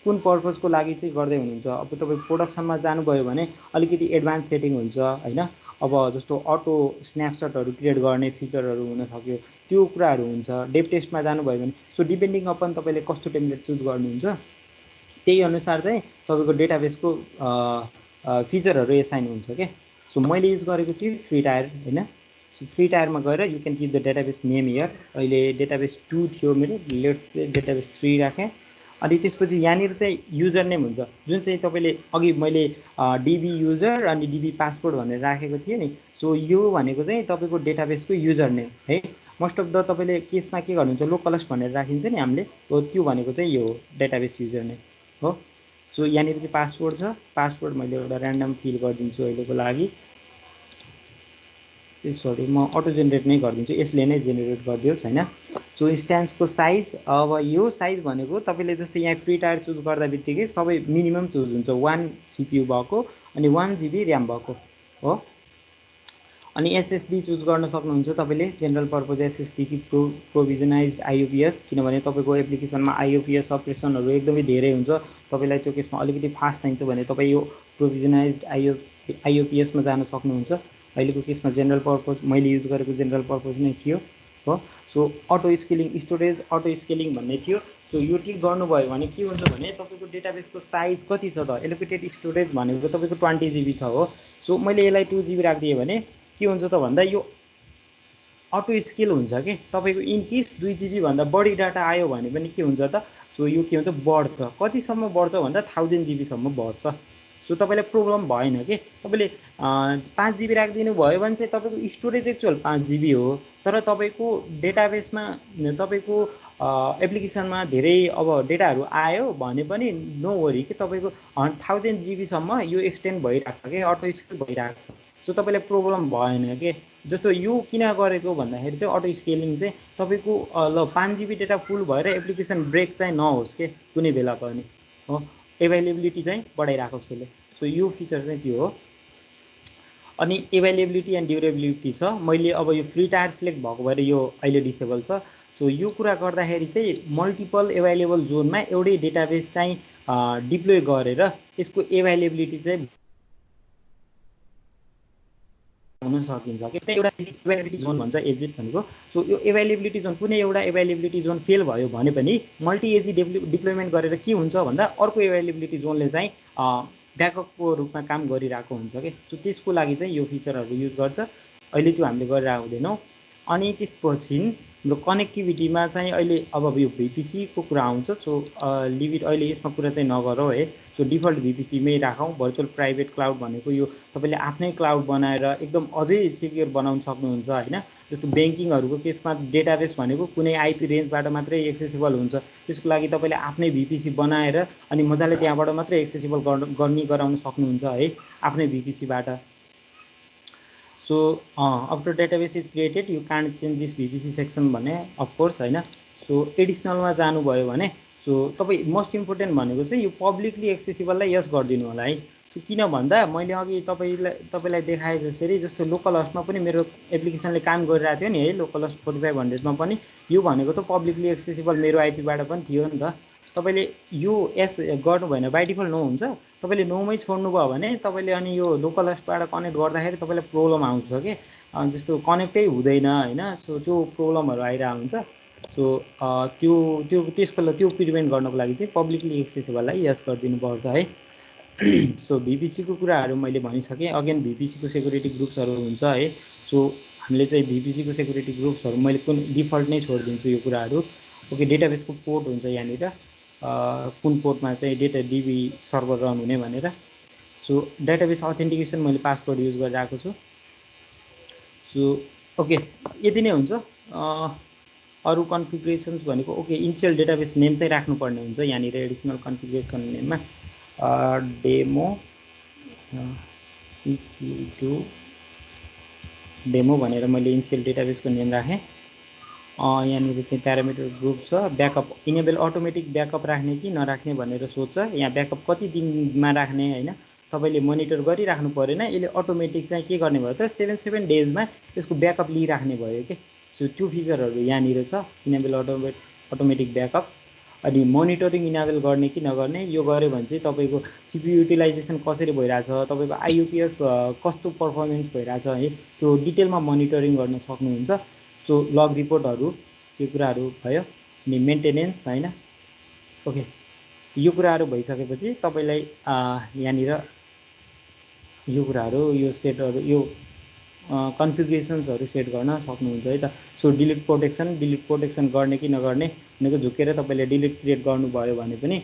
कुन पर्पजको लागि चाहिँ गर्दै हुनुहुन्छ। अब तपाईँ प्रोडक्सनमा जानुभयो भने अलिकति एडभान्स सेटिङ हुन्छ होइन। अब जस्तो अटो स्न्यापसटहरू क्रिएट गर्ने फिचरहरू हुन सक्यो, त्यो कुराहरू हुन्छ। डेभ टेस्टमा जानुभयो भने सो डिपेन्डिङ अपन तपाईँले कस्तो टेम्प्लेट चुज गर्नुहुन्छ त्यही अनुसार चाहिँ तपाईँको डेटाबेसको फिचरहरू एसाइन हुन्छ क्या। सो मैले युज गरेको थिएँ फ्री टायर होइन। सो फ्री टायरमा गएर you can give the database name here. अहिले डेटाबेस 2 थियो मेरो, लेट्स डेटाबेस 3 राखेँ। अनि त्यसपछि यहाँनिर चाहिँ युजर नेम हुन्छ, जुन चाहिँ तपाईँले अघि मैले DB युजर अनि DB पासवर्ड भनेर राखेको थिएँ नि। सो यो भनेको चाहिँ तपाईँको डेटाबेसको युजर नेम है। मोस्ट अफ द तपाईँले केसमा के गर्नुहुन्छ, लोकलस्ट भनेर राखिन्छ नि हामीले, हो त्यो भनेको चाहिँ यो डेटाबेस युजर नेम हो। सो यहाँनिर चाहिँ पासवर्ड छ, पासवर्ड मैले एउटा ऱ्यान्डम फिल गरिदिन्छु अहिलेको लागि। सरी, म अटो जेनेरेट नै गरिदिन्छु, यसले नै जेनेरेट गरिदियोस् होइन। सो इन्स्ट्यान्सको साइज, अब यो साइज भनेको तपाईँले जस्तै यहाँ फ्री टायर चुज गर्दा बित्तिकै सबै मिनिमम चुज हुन्छ, 1 CPU भएको अनि 1 GB ऱ्याम भएको हो। अनि SSD चुज गर्न सक्नुहुन्छ तपाईँले, जेनरल पर्पज SSD कि प्रोभिजनाइज्ड IOPS, किनभने तपाईँको एप्लिकेसनमा IOPS अपरेसनहरू एकदमै धेरै हुन्छ। तपाईँलाई त्यो केसमा अलिकति फास्ट चाहिन्छ भने तपाईँ यो प्रोभिजनाइज्ड IOPSमा जान सक्नुहुन्छ। अहिलेको केसमा जेनरल पर्पज मैले युज गरेको जेनरल पर्पज नै थियो। हो। So auto scaling storage auto scaling भन्ने थियो। सो यो टिक गर्नुभयो भने के हुन्छ भने तपाईँको डेटाबेसको साइज कति छ त, एलोकेटेड स्टोरेज भनेको तपाईँको 20 GB छ हो। सो मैले यसलाई 2 GB राखिदिएँ भने के हुन्छ त भन्दा यो अटो स्केल हुन्छ कि तपाईँको इनकेस 2 GB भन्दा बढी डाटा आयो भने पनि के हुन्छ त, सो यो के हुन्छ बढ्छ, कतिसम्म बढ्छ भन्दा 1000 GB सम्म बढ्छ। सो तपाईँलाई प्रोब्लम भएन कि तपाईँले 5 GB राखिदिनु भयो भने चाहिँ तपाईँको स्टोरेज एक्चुअल 5 GB हो, तर तपाईँको डेटाबेसमा तपाईँको एप्लिकेसनमा धेरै अब डेटाहरू आयो भने पनि नो वरी कि तपाईँको 1000 GB सम्म यो एक्सटेन्ड भइरहेको छ कि अटो स्केल भइरहेको छ। सो तपाईँलाई प्रोब्लम भएन कि। जस्तो यो किन गरेको भन्दाखेरि चाहिँ अटो स्केलिङ चाहिँ तपाईँको ल 5 GB डेटा फुल भएर एप्लिकेसन ब्रेक चाहिँ नहोस् कि कुनै बेला पनि हो, एभाइलेबिलिटी चाहिँ बढाइरहेको छ यसले। सो यो फिचर चाहिँ त्यो हो। अनि एभाइलेबिलिटी एन्ड ड्युरेबिलिटी छ। मैले अब यो फ्री टायर सिलेक्ट भएको भएर यो अहिले डिसेबल छ। सो यो कुरा गर्दाखेरि चाहिँ मल्टिपल एभाइलेबल जोनमा एउटै डेटाबेस चाहिँ डिप्लोय गरेर यसको एभाइलेबिलिटी चाहिँ हुन सकिन्छ कि एउटा एभाइलेबिलिटी जोन भन्छ एजिट भनेको। सो यो एभाइलेबिलिटी जोन कुनै एउटा एभाइलेबिलिटी जोन फेल भयो भने पनि मल्टी एजी डिप्लोयमेन्ट गरेर के हुन्छ भन्दा अर्को एभाइलेबिलिटी जोनले चाहिँ ब्याकअपको रूपमा काम गरिरहेको हुन्छ कि। सो त्यसको लागि चाहिँ यो फिचरहरू युज गर्छ। अहिले त्यो हामीले गरिरहेको हुँदैनौँ। अनि त्यसपछि हाम्रो कनेक्टिभिटीमा चाहिँ अहिले अब यो भिपिसीको कुरा आउँछ। सो लिमिट अहिले यसमा कुरा चाहिँ नगरौँ है। सो डिफल्ट भिपिसीमै राखौँ। भर्चुअल प्राइभेट क्लाउड भनेको यो तपाईँले आफ्नै क्लाउड बनाएर एकदम अझै सिक्योर बनाउन सक्नुहुन्छ होइन। जस्तो ब्याङ्किङहरूको केसमा डेटाबेस भनेको कुनै आइपी रेन्जबाट मात्रै एक्सेसिबल हुन्छ, त्यसको लागि तपाईँले आफ्नै भिपिसी बनाएर अनि मजाले त्यहाँबाट मात्रै एक्सेसिबल गराउन सक्नुहुन्छ है आफ्नै भिपिसीबाट। So after database is created you can't change this VPC section भने अफकोर्स होइन। सो एडिसनलमा जानुभयो भने सो तपाईँ मोस्ट इम्पोर्टेन्ट भनेको चाहिँ यो पब्लिकली एक्सेसिबललाई यस गरिदिनु होला है। सो किन भन्दा मैले अघि तपाईँलाई देखाए जसरी जस्तो लोकल हस्टमा पनि मेरो एप्लिकेसनले काम गरिरहेको थियो नि है, लोकल हस्ट 4500मा पनि यो भनेको त पब्लिकली एक्सेसिबल मेरो आइपीबाट पनि थियो नि त। तपाईँले यो एस गर्नु भएन, बाई डिफल्ट नो हुन्छ। तपाईँले नोमै छोड्नुभयो भने तपाईँले अनि यो लोकल हस्टबाट कनेक्ट गर्दाखेरि तपाईँलाई प्रब्लम आउँछ कि जस्तो कनेक्टै हुँदैन होइन। सो त्यो प्रब्लमहरू आइरहेको हुन्छ। सो त्यो प्रिभेन्ट गर्नको लागि चाहिँ पब्लिकली एक्सेसिबललाई यस गरिदिनुपर्छ है। सो भिपिसीको कुराहरू मैले भनिसकेँ। अगेन भिपिसीको सेक्युरिटी ग्रुप्सहरू हुन्छ है। सो हामीले चाहिँ भिपिसीको सेक्युरिटी ग्रुप्सहरू मैले कुन डिफल्ट नै छोडिदिन्छु यो कुराहरू। ओके, डेटाबेसको पोर्ट हुन्छ यहाँनिर कुन पोर्टमा चाहिँ डेटा डिबी सर्भर रन हुने भनेर। सो डेटाबेस अथेन्टिकेसन मैले पासवर्ड युज गरिरहेको छु। सो ओके, यति नै हुन्छ। अरू कन्फिगरेसन्स भनेको ओके इनिसियल डेटाबेस नेम चाहिँ राख्नुपर्ने हुन्छ यहाँनिर एडिसनल कन्फिगरेसन नेममा डेमो EC2 डेमो भनेर मैले इनिसियल डेटाबेसको नेम राखेँ। यहाँनिर चाहिँ प्यारामिटर ग्रुप छ। ब्याकअप इनेबल अटोमेटिक ब्याकअप राख्ने कि नराख्ने भनेर सोध्छ। यहाँ ब्याकअप कति दिनमा राख्ने होइन, तपाईँले मोनिटर गरिराख्नु परेन। यसले अटोमेटिक चाहिँ के गर्ने भयो त 7 डेजमा यसको ब्याकअप लिइराख्ने भयो कि। सो त्यो फिचरहरू यहाँनिर छ, इनेबल अटोमेटिक ब्याकअप्स। अनि मोनिटरिङ इनेबल गर्ने कि नगर्ने, यो गऱ्यो भने चाहिँ तपाईँको सिपियु युटिलाइजेसन कसरी भइरहेछ, तपाईँको आइयुपिएस कस्तो पर्फर्मेन्स भइरहेछ है त्यो डिटेलमा मोनिटरिङ गर्न सक्नुहुन्छ। सो लग रिपोर्टहरू यो कुराहरू भयो। अनि मेन्टेनेन्स होइन। ओके, यो कुराहरू भइसकेपछि तपाईँलाई यहाँनिर यो कुराहरू यो सेटहरू यो कन्फिगरेसन्सहरू सेट गर्न सक्नुहुन्छ है त। सो डिलिट प्रोटेक्सन गर्ने कि नगर्ने भनेको झुकेर तपाईँले डिलिट क्रिएट गर्नुभयो भने पनि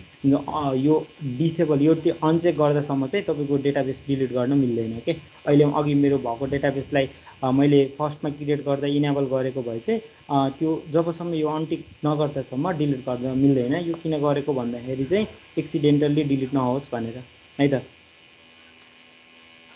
यो डिसेबल यो अनचेक गर्दासम्म चाहिँ तपाईँको डेटाबेस डिलिट गर्न मिल्दैन कि। अहिले अघि मेरो भएको डेटाबेसलाई मैले फर्स्टमा क्रिएट गर्दा इनेबल गरेको भए चाहिँ त्यो जबसम्म यो अनटिक नगर्दासम्म डिलिट गर्न मिल्दैन। यो किन गरेको भन्दाखेरि चाहिँ एक्सिडेन्टल्ली डिलिट नहोस् भनेर है त।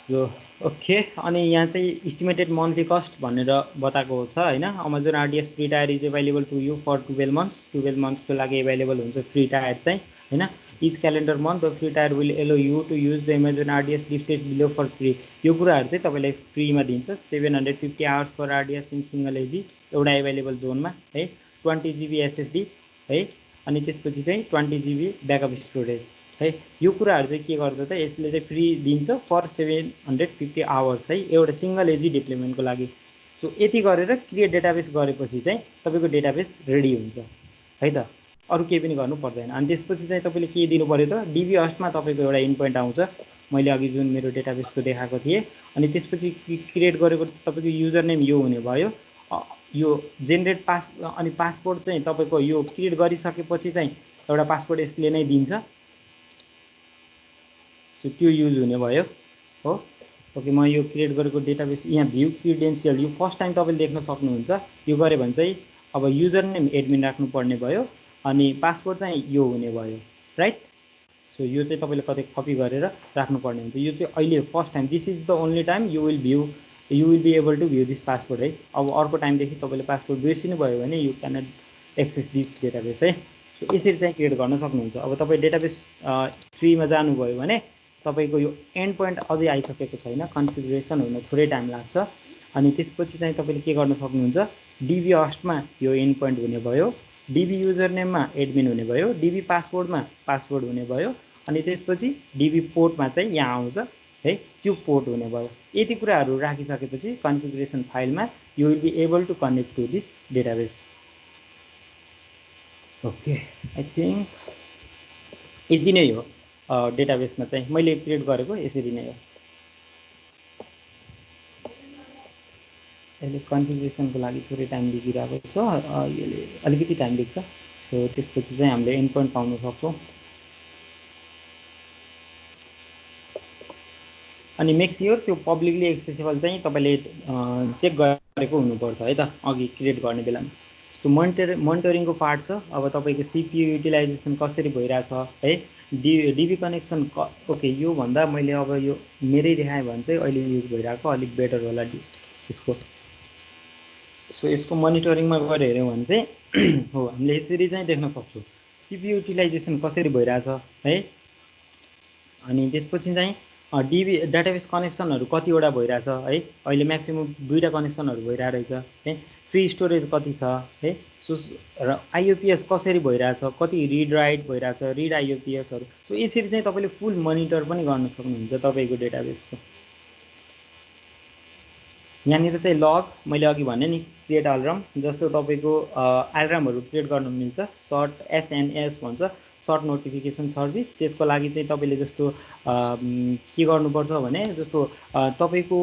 सो ओके, अनि यहाँ चाहिँ इस्टिमेटेड मन्थली कस्ट भनेर बताएको छ होइन। Amazon RDS free tier is available to you for 12 months। 12 monthsको लागि एभाइलेबल हुन्छ फ्री टायर चाहिँ होइन। Each calendar month the free tier will allow you to use the Amazon RDS listed below for free. यो कुराहरू चाहिँ तपाईँलाई फ्रीमा दिन्छ। 750 hours for RDS in single AZ एउटा एभाइलेबल जोनमा है। 20 GB SSD है। अनि त्यसपछि चाहिँ 20 GB ब्याकअप स्टोरेज है। यो कुराहरू चाहिँ के गर्छ त यसले चाहिँ फ्री दिन्छ फर 750 आवर्स है एउटा सिङ्गल एजी डिप्लोयमेन्टको लागि। सो यति गरेर क्रिएट डेटाबेस गरेपछि चाहिँ तपाईँको डेटाबेस रेडी हुन्छ है त। अरू केही पनि गर्नु पर्दैन। अनि त्यसपछि चाहिँ तपाईँले के दिनु पर्यो त, डिबी हस्टमा तपाईँको एउटा इन पोइन्ट आउँछ, मैले अघि जुन मेरो डेटाबेसको देखाएको थिएँ। अनि त्यसपछि क्रिएट गरेको तपाईँको युजर नेम यो हुने भयो, यो जेनेरेट पास अनि पासवर्ड चाहिँ तपाईँको यो क्रिएट गरिसकेपछि चाहिँ एउटा पासवर्ड यसले नै दिन्छ, सो त्यो युज हुने भयो हो। ओके, म यो क्रिएट गरेको डेटाबेस यहाँ भ्यू क्रिडेन्सियल यो फर्स्ट टाइम तपाईँले देख्न सक्नुहुन्छ। यो गऱ्यो भने चाहिँ अब युजर नेम एडमिन राख्नुपर्ने भयो अनि पासवर्ड चाहिँ यो हुने भयो, राइट। सो यो चाहिँ तपाईँले कतै कपी गरेर राख्नुपर्ने हुन्छ। यो चाहिँ अहिले first time, this is the only time you will be able to view this password है। अब अर्को टाइमदेखि तपाईँले पासवर्ड बिर्सिनु भयो भने you cannot access this database है। सो यसरी चाहिँ क्रिएट गर्न सक्नुहुन्छ। अब तपाईँ डेटाबेस 3 मा जानुभयो भने तपाईँको यो एन्ड पोइन्ट अझै आइसकेको छैन, कन्फिगरेसन हुन थोरै टाइम लाग्छ। अनि त्यसपछि चाहिँ तपाईँले के गर्न सक्नुहुन्छ, डिबी हस्टमा यो एन्ड पोइन्ट हुने भयो, डिबी युजर नेममा एडमिन हुने भयो, डिबी पासवर्डमा पासवर्ड हुने भयो, अनि त्यसपछि डिबी पोर्टमा चाहिँ यहाँ आउँछ है, त्यो पोर्ट हुने भयो। यति कुराहरू राखिसकेपछि कन्फिगरेसन फाइलमा you will be able to connect to this database. Okay, I think यति नै हो डेटाबेसमा चाहिँ मैले क्रिएट गरेको यसरी नै हो। यसले कन्फिगरेसनको लागि थोरै टाइम लिइरहेको छ, यसले अलिकति टाइम लिन्छ। सो त्यसपछि चाहिँ हामीले एन्ड पोइन्ट पाउन सक्छौँ। अनि मेक स्योर त्यो पब्लिकली एक्सेसेबल चाहिँ तपाईँले चेक गरेको हुनुपर्छ है त अघि क्रिएट गर्ने बेलामा। सो मोनिटरिङको पार्ट छ। अब तपाईँको सिपियु युटिलाइजेसन कसरी भइरहेछ है, डिबी कनेक्सन ओके, योभन्दा मैले अब यो मेरै देखाएँ भने चाहिँ अहिले युज भइरहेको अलिक बेटर होला यसको। सो यसको मोनिटरिङमा गएर हेऱ्यौँ भने चाहिँ हो हामीले यसरी चाहिँ देख्न सक्छौँ सिपियु युटिलाइजेसन कसरी भइरहेछ है। अनि त्यसपछि चाहिँ डिबी डाटाबेस कनेक्सनहरू कतिवटा भइरहेछ है, अहिले म्याक्सिमम् 2टा कनेक्सनहरू भइरहेछ है। फ्री स्टोरेज कति छ है, सो र आइओपिएस कसरी भइरहेछ, कति रिड राइट भइरहेछ, रिड आइओपिएसहरू। सो यसरी चाहिँ तपाईँले फुल मोनिटर पनि गर्न सक्नुहुन्छ तपाईँको डेटाबेसको। यहाँनिर चाहिँ लग मैले अघि भने नि क्रिएट अलार्म, जस्तो तपाईँको अलार्महरू क्रिएट गर्न मिल्छ, सर्ट एसएनएस भन्छ, सर्ट नोटिफिकेसन सर्भिस। त्यसको लागि चाहिँ तपाईँले जस्तो के गर्नुपर्छ भने जस्तो तपाईँको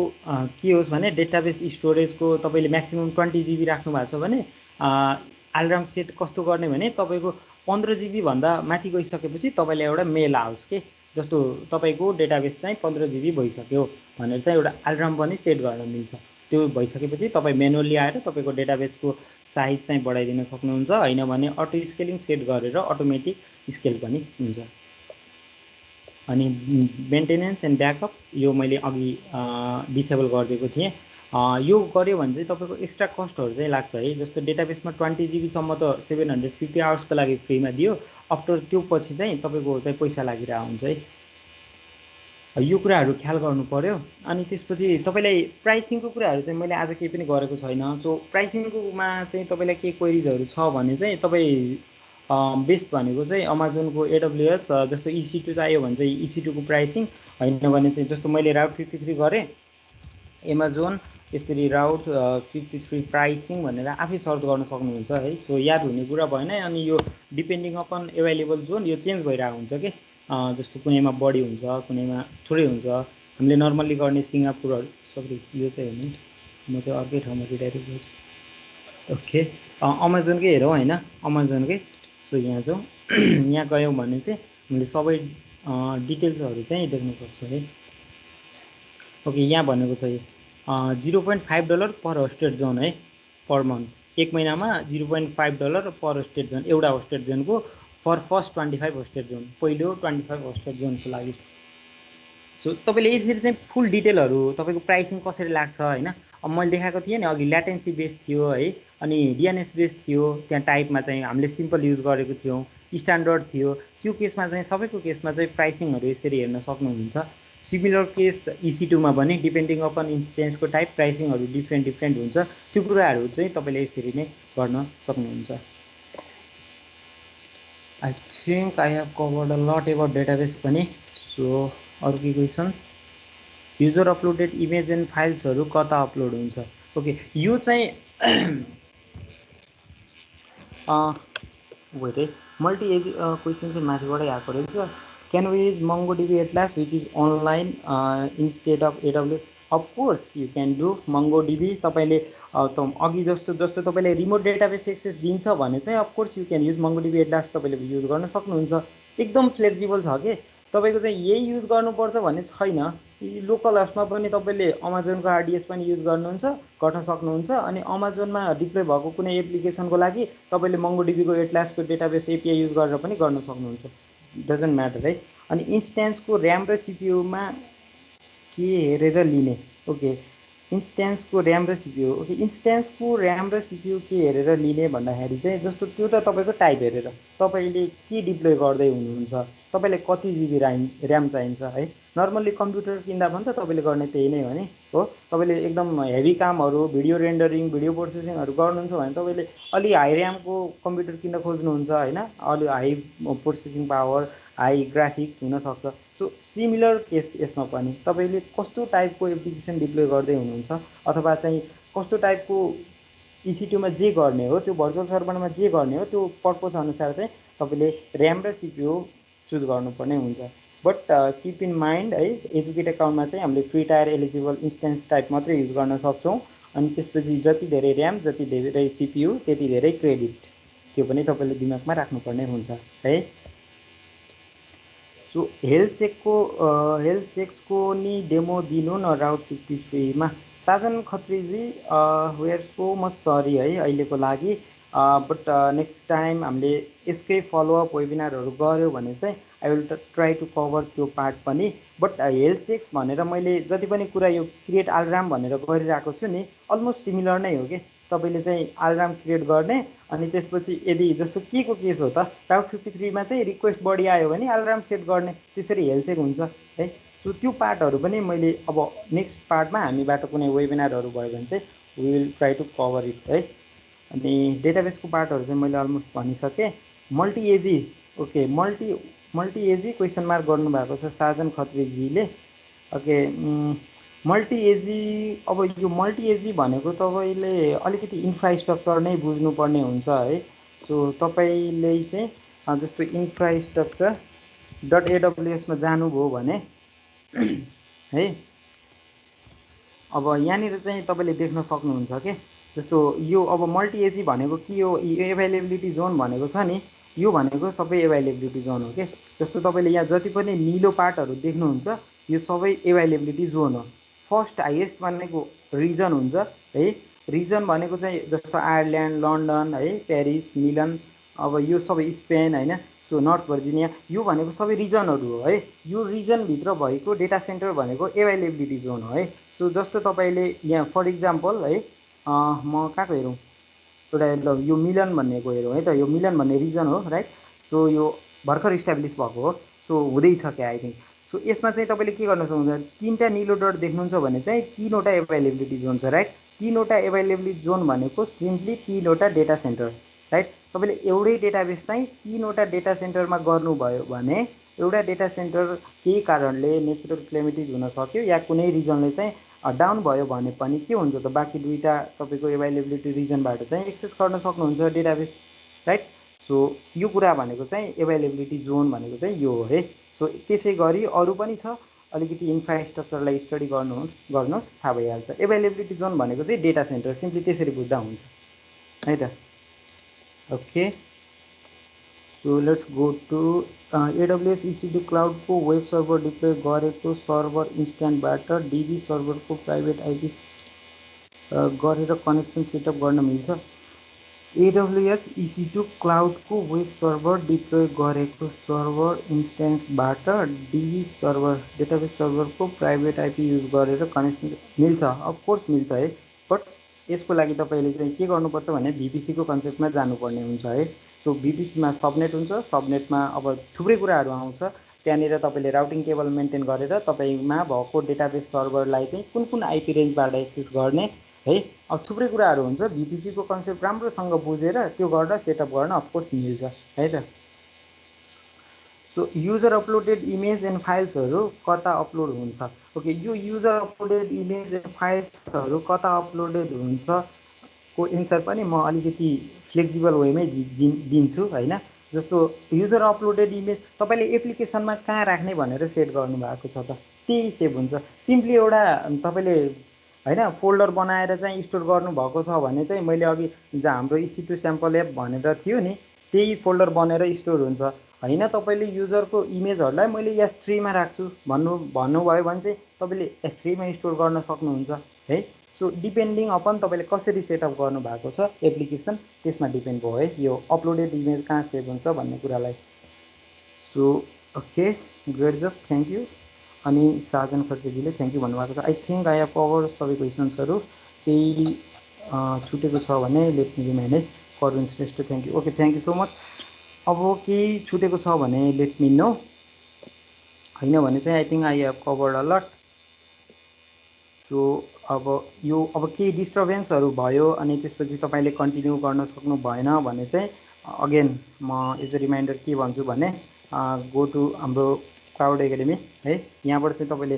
के होस् भने डेटाबेस स्टोरेजको तपाईँले म्याक्सिमम् 20 GB राख्नु भएको छ भने अलार्म सेट कस्तो गर्ने भने तपाईँको 15 GB भन्दा माथि गइसकेपछि तपाईँलाई एउटा मेल आओस् के, जस्तो तपाईँको डेटाबेस चाहिँ 15 GB भइसक्यो भनेर चाहिँ एउटा अलार्म पनि सेट गर्न मिल्छ। त्यो भइसकेपछि तपाईँ म्यानुअली आएर तपाईँको डेटाबेसको साइज चाहिँ बढाइदिन सक्नुहुन्छ, होइन भने अटो स्केलिङ सेट गरेर अटोमेटिक स्केल पनि हुन्छ। अनि मेन्टेनेन्स एन्ड ब्याकअप यो मैले अघि डिसेबल गरिदिएको थिएँ। यो गर्यो भने चाहिँ तपाईँको एक्स्ट्रा कस्टहरू चाहिँ लाग्छ है। जस्तो डेटाबेसमा 20 GB सम्म त 750 आवर्सको लागि फ्रीमा दियो, आफ्टर त्यो पछि चाहिँ तपाईँको चाहिँ पैसा लागिरहेको हुन्छ है। यो कुराहरू ख्याल गर्नु पर्यो। अनि त्यसपछि तपाईँलाई प्राइसिङको कुराहरू चाहिँ मैले आज केही पनि गरेको छैन। सो प्राइसिङकोमा चाहिँ तपाईँलाई के क्वेरिजहरू छ भने चाहिँ तपाईँ बेस्ट भनेको चाहिँ अमाजोनको AWS, जस्तो EC2 चाहियो भने चाहिँ EC2 को प्राइसिङ, होइन भने चाहिँ जस्तो मैले राउट 53 गरेँ एमाजोन, यसरी राउट 53 प्राइसिङ भनेर आफै सर्च गर्न सक्नुहुन्छ है। सो याद हुने कुरा भएन। अनि यो डिपेन्डिङ अपन एभाइलेबल जोन यो चेन्ज भइरहेको हुन्छ कि, जस्तो कुनैमा बढी हुन्छ कुनैमा थोरै हुन्छ। हामीले नर्मल्ली गर्ने सिङ्गापुरहरू, सरी यो चाहिँ होइन, म चाहिँ अर्कै ठाउँमा रिडाइरेक्ट गर्छु। ओके, अमाजोनकै हेरौँ होइन, अमाजोनकै। सो यहाँ जाउँ, यहाँ गयौँ भने चाहिँ हामीले सबै डिटेल्सहरू चाहिँ देख्न सक्छौँ है। ओके, यहाँ भनेको चाहिँ $0.5 पर होस्टेड जोन है, पर मन्थ। एक महिनामा $0.5 पर होस्टेड जोन, एउटा होस्टेड जोनको फर फर्स्ट 25 होस्टेड जोन, पहिलो 25 होस्टेड जोनको लागि। सो तपाईँले यसरी चाहिँ फुल डिटेलहरू तपाईँको प्राइसिङ कसरी लाग्छ होइन। अब मैले देखाएको थिएँ नि अघि, ल्याटेन्सी बेस थियो है, अनि डिएनएस बेस थियो, त्यहाँ टाइपमा चाहिँ हामीले सिम्पल युज गरेको थियौँ, स्ट्यान्डर्ड थियो। त्यो केसमा चाहिँ सबैको केसमा चाहिँ प्राइसिङहरू यसरी हेर्न सक्नुहुन्छ। सिमिलर केस EC2 मा पनि डिपेन्डिङ अपन इन्स्टेन्सको टाइप प्राइसिङहरू डिफ्रेन्ट हुन्छ। त्यो कुराहरू चाहिँ तपाईँले यसरी नै गर्न सक्नुहुन्छ। I think I have covered a lot about database पनि। सो अरू के questions? User uploaded image and फाइल्सहरू कता अपलोड हुन्छ? ओके यो चाहिँ वेट है मल्टी एज क्वेसन चाहिँ माथिबाटै आएको रहेछ can we use MongoDB Atlas which is online instead of AWS of course you can do MongoDB तपाईँले अघि जस्तो जस्तो तपाईँले रिमोट डेटाबेस एक्सेस दिन्छ भने चाहिँ of course you can use MongoDB atlas तपाईँले युज गर्न सक्नुहुन्छ एकदम फ्लेक्सिबल छ कि तपाईँको चाहिँ यही युज गर्नुपर्छ भन्ने छैन लोकल हस्टमा पनि तपाईँले अमाजोनको RDS पनि युज गर्नुहुन्छ गर्न सक्नुहुन्छ अनि अमाजोनमा डिप्लोय भएको कुनै एप्लिकेसनको लागि तपाईँले MongoDB को एटलासको डेटाबेस API युज गरेर पनि गर्न सक्नुहुन्छ डजन्ट म्याटर है अनि इन्स्ट्यान्सको ऱ्याम र CPUमा के हेरेर लिने ओके इन्स्ट्यान्सको ऱ्याम र CPU ओके इन्स्ट्यान्सको ऱ्याम र CPU के हेरेर लिने भन्दाखेरि चाहिँ जस्तो त्यो त तपाईँको टाइप हेरेर तपाईँले के डिप्लोय गर्दै हुनुहुन्छ तपाईँलाई कति GB ऱ्याम चाहिन्छ है नर्मल्ली कम्प्युटर किन्दा पनि त तपाईँले गर्ने त्यही नै हो नि हो तपाईँले एकदम हेभी कामहरू भिडियो रेन्डरिङ भिडियो प्रोसेसिङहरू गर्नुहुन्छ भने तपाईँले अलि हाई ऱ्यामको कम्प्युटर किन्न खोज्नुहुन्छ होइन अलि high processing power high graphics हुनसक्छ सो सिमिलर केस यसमा पनि तपाईँले कस्तो टाइपको एप्लिकेसन डिप्लोय गर्दै हुनुहुन्छ अथवा चाहिँ कस्तो टाइपको EC2 मा जे गर्ने हो त्यो भर्चुअल सर्भरमा जे गर्ने हो त्यो पर्पज अनुसार चाहिँ तपाईँले ऱ्याम र CPU चुज गर्नुपर्ने हुन्छ बट किप इन माइन्ड है एजुकेट अकाउन्टमा चाहिँ हामीले free tyre eligible instance type मात्रै युज गर्न सक्छौँ अनि त्यसपछि जति धेरै ऱ्याम जति धेरै CPU त्यति धेरै क्रेडिट त्यो पनि तपाईँले दिमागमा राख्नुपर्ने हुन्छ है सो हेल्थ चेक्सको नि डेमो दिनु न राउट 53 मा साजन खत्रीजी we are so much sorry है अहिलेको लागि बट नेक्स्ट टाइम हामीले यसकै फलोअप वेबिनारहरू गऱ्यो भने चाहिँ I will try to cover त्यो पार्ट पनि बट हेल्थ चेक्स भनेर मैले जति पनि कुरा यो क्रिएट अलार्म भनेर गरिरहेको छु नि अलमोस्ट सिमिलर नै हो कि तपाईँले चाहिँ अलार्म क्रिएट गर्ने अनि त्यसपछि यदि जस्तो के को केस हो त राउट 53 मा चाहिँ रिक्वेस्ट बढी आयो भने अलार्म सेट गर्ने त्यसरी हेल्थ चेक हुन्छ है सो त्यो पार्टहरू पनि मैले अब नेक्स्ट पार्टमा हामीबाट कुनै वेबिनारहरू भयो भने चाहिँ we will try to cover it है अनि डेटाबेसको पार्टहरू चाहिँ मैले अलमोस्ट भनिसकेँ multi AZ okay multi AZ question mark गर्नुभएको छ साजन खत्रीजीले ओके मल्टिएजी अब यो मल्टिएजी भनेको तपाईँले अलिकति इन्फ्रास्ट्रक्चर नै बुझ्नुपर्ने हुन्छ है सो तपाईँले चाहिँ जस्तो इन्फ्रास्ट्रक्चर .aws मा जानुभयो भने है अब यहाँनिर चाहिँ तपाईँले देख्न सक्नुहुन्छ के जस्तो यो अब मल्टिएजी भनेको के हो एभाइलेबिलिटी जोन भनेको छ नि यो भनेको सबै एभाइलेबिलिटी जोन हो के जस्तो तपाईँले यहाँ जति पनि निलो पार्टहरू देख्नुहुन्छ यो सबै एभाइलेबिलिटी जोन हो फर्स्ट हाइएस्ट भनेको रिजन हुन्छ है रिजन भनेको चाहिँ जस्तो आयरल्यान्ड लन्डन है पेरिस मिलन अब यो सबै स्पेन होइन सो नर्थ भर्जिनिया यो भनेको सबै रिजनहरू हो है यो रिजनभित्र भएको डेटा सेन्टर भनेको एभाइलेबिलिटी जोन हो है सो जस्तो तपाईँले यहाँ फर इक्जाम्पल है म कहाँको हेरौँ एउटा यो मिलन भन्नेको हेरौँ है त यो मिलन भन्ने रिजन हो राइट सो यो भर्खर इस्टाब्लिस भएको हो सो हुँदैछ क्या आई थिङ्क सो यसमा चाहिँ तपाईँले के गर्न सक्नुहुन्छ तीनटा निलो डट देख्नुहुन्छ भने चाहिँ तीनवटा एभाइलेबिलिटी जोन छ राइट तीनवटा एभाइलेबिलिटी जोन भनेको सिम्पली तीनवटा डेटा सेन्टर राइट तपाईँले एउटै डेटाबेस चाहिँ तीनवटा डेटा सेन्टरमा गर्नुभयो भने एउटा डेटा सेन्टर केही कारणले नेचुरल क्लेमिटिज हुन सक्यो या कुनै रिजनले चाहिँ डाउन भयो भने पनि के हुन्छ त बाँकी दुईटा तपाईँको एभाइलेबिलिटी रिजनबाट चाहिँ एक्सेस गर्न सक्नुहुन्छ डेटाबेस राइट सो यो कुरा भनेको चाहिँ एभाइलेबिलिटी जोन भनेको चाहिँ यो हो है सो त्यसै गरी अरू पनि छ अलिकति इन्फ्रास्ट्रक्चरलाई स्टडी गर्नुहोस् थाहा भइहाल्छ एभाइलेबिलिटी जोन भनेको चाहिँ डेटा सेन्टर सिम्पली त्यसरी बुझ्दा हुन्छ है त okay so let's go to AWS EC2 क्लाउडको वेब सर्भर डिप्लोय गरेको सर्भर इन्स्ट्यान्टबाट DB सर्भरको प्राइभेट आइपी गरेर कनेक्सन सेटअप गर्न मिल्छ AWS EC2 क्लाउडको वेब सर्भर डिप्लोय गरेको सर्भर इन्स्ट्यान्सबाट DB सर्भर डेटाबेस सर्भरको प्राइभेट आइपी युज गरेर कनेक्सन मिल्छ अफकोर्स मिल्छ है बट यसको लागि तपाईँले चाहिँ के गर्नुपर्छ भने VPC को कन्सेप्टमा जानुपर्ने हुन्छ है सो VPC मा सबनेट हुन्छ सबनेटमा अब थुप्रै कुराहरू आउँछ त्यहाँनिर तपाईँले राउटिङ टेबल मेन्टेन गरेर तपाईँमा भएको डेटाबेस सर्भरलाई चाहिँ कुन कुन आइपी रेन्जबाट एक्सेस गर्ने है अब थुप्रै कुराहरू हुन्छ VPC को कन्सेप्ट राम्रोसँग बुझेर त्यो गरेर सेटअप गर्न अफकोर्स मिल्छ है त so user uploaded image and फाइल्सहरू कता अपलोड हुन्छ? ओके, यो युजर अपलोडेड इमेज एन्ड फाइल्सहरू कता अपलोडेड हुन्छ को एन्सर पनि म अलिकति फ्लेक्सिबल वेमै दिन्छु होइन। जस्तो युजर अपलोडेड इमेज तपाईँले एप्लिकेसनमा कहाँ राख्ने भनेर सेट गर्नुभएको छ त त्यही सेभ हुन्छ। सिम्पली एउटा तपाईँले होइन फोल्डर बनाएर चाहिँ स्टोर गर्नुभएको छ भने चाहिँ मैले अघि हाम्रो EC2 स्याम्पल एप भनेर थियो नि त्यही फोल्डर बनेर स्टोर हुन्छ होइन। तपाईँले युजरको इमेजहरूलाई मैले S3 मा राख्छु भन्नुभयो भने चाहिँ तपाईँले S3 मा स्टोर गर्न सक्नुहुन्छ है। सो डिपेन्डिङ अपन तपाईँले कसरी सेटअप गर्नुभएको छ एप्लिकेसन त्यसमा डिपेन्ड भयो है यो अपलोडेड इमेज कहाँ सेभ हुन्छ भन्ने कुरालाई। So okay, great job, thank you. अनि साजन खड्केजीले थ्याङ्क यू भन्नुभएको छ। I think I have cover सबै क्वेसन्सहरू, केही छुटेको छ भने लेट मी रिमाइन्ड है। Karun Shrestha thank you, okay thank you so much. अब केही छुटेको छ भने लेट मी नो, होइन भने चाहिँ I think I have covered a lot. So अब केही डिस्टर्बेन्सहरू भयो अनि त्यसपछि तपाईँले कन्टिन्यू गर्न सक्नु भएन भने चाहिँ अगेन म एज अ रिमाइन्डर के भन्छु भने गो टु हाम्रो क्लाउड एकाडेमी है। यहाँबाट चाहिँ तपाईँले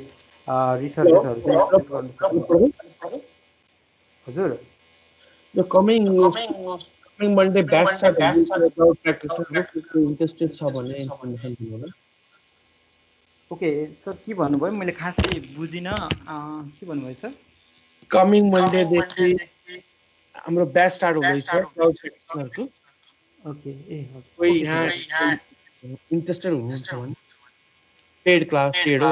रिसर्चेसहरू चाहिँ एक्सेस गर्न सक्नुहुन्छ। हजुर, The coming Monday batch start about practitioner interested छ भने इन्फर्मेसन दिनु होला। ओके सर के भन्नुभयो मैले खासै बुझिनँ, के भन्नुभयो सर? कमिङ मन्डे देखि हाम्रो ब्याच स्टार्ट हुँदैछ क्लाउड प्र्याक्टिसनरको। ओके ए कोही यहाँ इन्ट्रेस्टेड हुनुहुन्छ भने पेड क्लास पेड हो।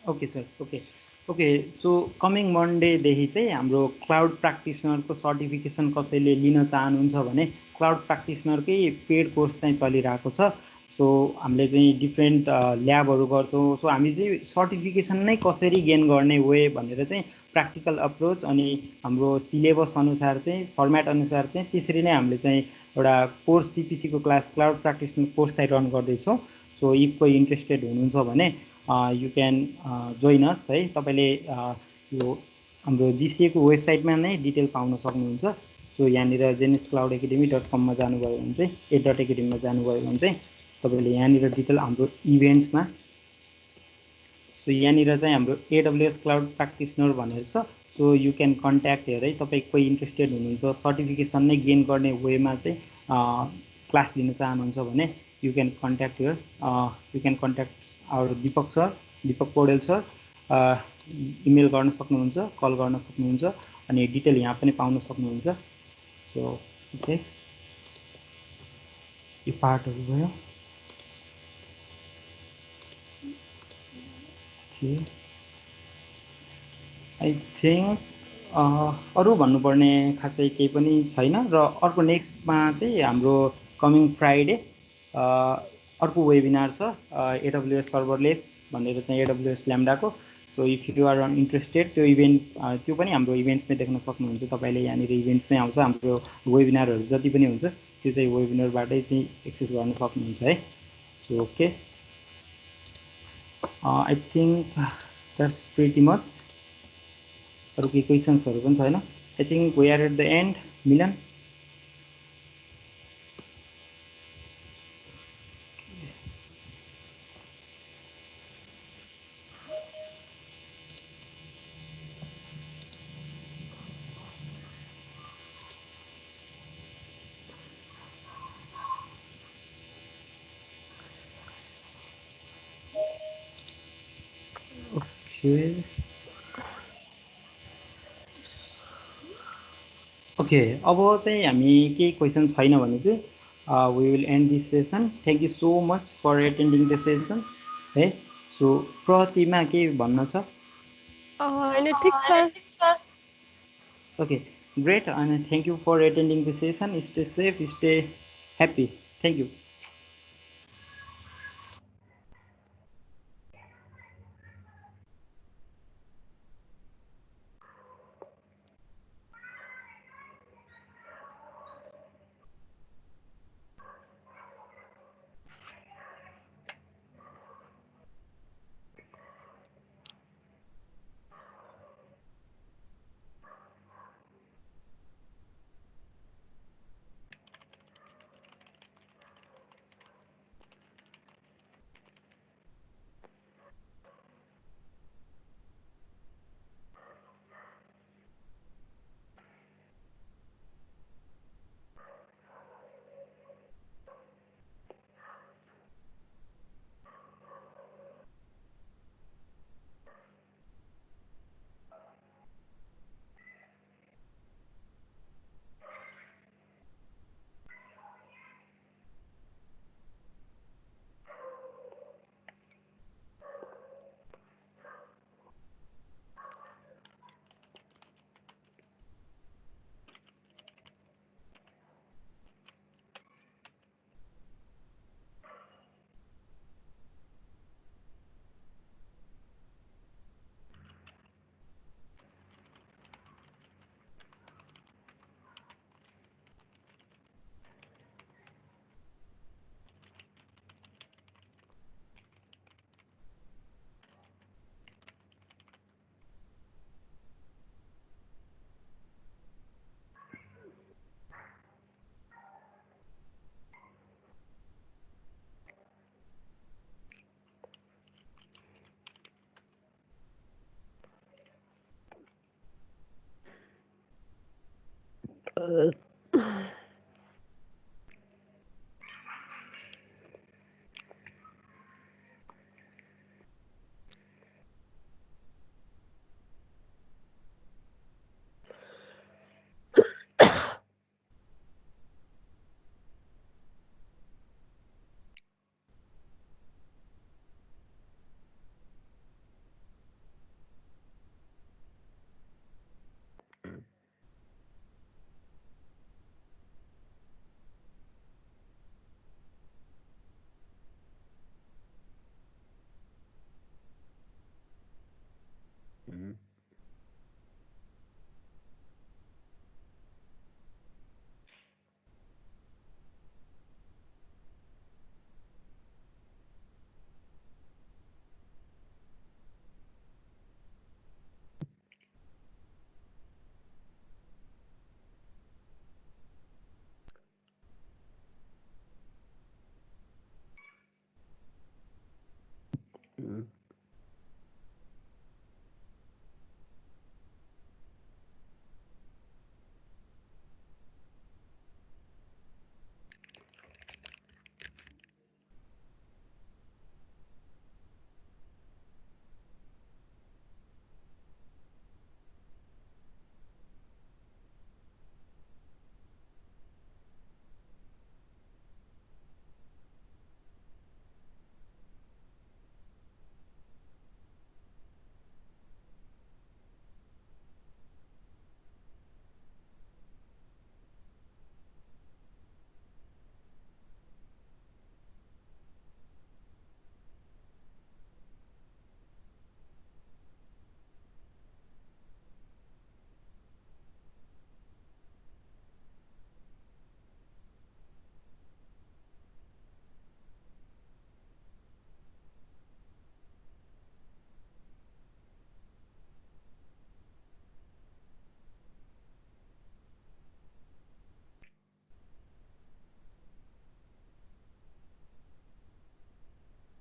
Okay sir, okay okay. So coming मन्डेदेखि चाहिँ हाम्रो क्लाउड प्र्याक्टिसनरको सर्टिफिकेसन कसैले लिन चाहनुहुन्छ भने क्लाउड प्र्याक्टिसनरकै पेड कोर्स चाहिँ चलिरहेको छ। सो हामीले चाहिँ डिफ्रेन्ट ल्याबहरू गर्छौँ। सो हामी चाहिँ सर्टिफिकेसन नै कसरी गेन गर्ने वे भनेर चाहिँ प्र्याक्टिकल अप्रोच अनि हाम्रो सिलेबस अनुसार चाहिँ फर्मेट अनुसार चाहिँ त्यसरी नै हामीले चाहिँ एउटा कोर्स CPCको क्लास क्लाउड प्र्याक्टिसनर कोर्स चाहिँ रन गर्दैछौँ। सो इफ कोही इन्ट्रेस्टेड हुनुहुन्छ भने यु क्यान जोइन अस है। तपाईँले यो हाम्रो GCAको वेबसाइटमा नै डिटेल पाउन सक्नुहुन्छ। सो यहाँनिर genescloudacademy.com मा जानुभयो भने चाहिँ @academy मा जानुभयो भने चाहिँ तपाईँले यहाँनिर डिटेल हाम्रो इभेन्ट्समा, सो यहाँनिर चाहिँ हाम्रो AWS क्लाउड प्र्याक्टिसनर भनेर छ। सो यु क्यान कन्ट्याक्ट हेर है। तपाईँ कोही इन्ट्रेस्टेड हुनुहुन्छ सर्टिफिकेसन नै गेन गर्ने वेमा चाहिँ क्लास लिन चाहनुहुन्छ भने you can contact here, you can contact our Dipak sir, Dipak Paudel sir. Email गर्न सक्नुहुन्छ, कल गर्न सक्नुहुन्छ अनि डिटेल यहाँ पनि पाउन सक्नुहुन्छ। सो ओके, यो पार्टहरू भयो। ओके, आई थिङ्क अरू भन्नुपर्ने खासै केही पनि छैन। र अर्को नेक्स्टमा चाहिँ हाम्रो कमिङ फ्राइडे अर्को वेबिनार छ AWS सर्भरलेस भनेर चाहिँ AWS ल्याम्डाको। So if you are interested त्यो इभेन्ट त्यो पनि हाम्रो इभेन्ट्समै देख्न सक्नुहुन्छ। तपाईँले यहाँनिर इभेन्ट्समै आउँछ हाम्रो वेबिनारहरू जति पनि हुन्छ त्यो चाहिँ वेबिनारबाटै चाहिँ एक्सेस गर्न सक्नुहुन्छ है। So okay, I think that's pretty much. अरू केही क्वेसन्सहरू पनि छैन। I think we are at the end. Milan, okay अब चाहिँ हामी केही क्वेसन छैन भने चाहिँ we will end this session. Thank you so much for attending the session है। सो प्रतिमा के भन्न छ? ओके ग्रेट, अनि thank you for attending the session. Stay safe, stay happy. Thank you.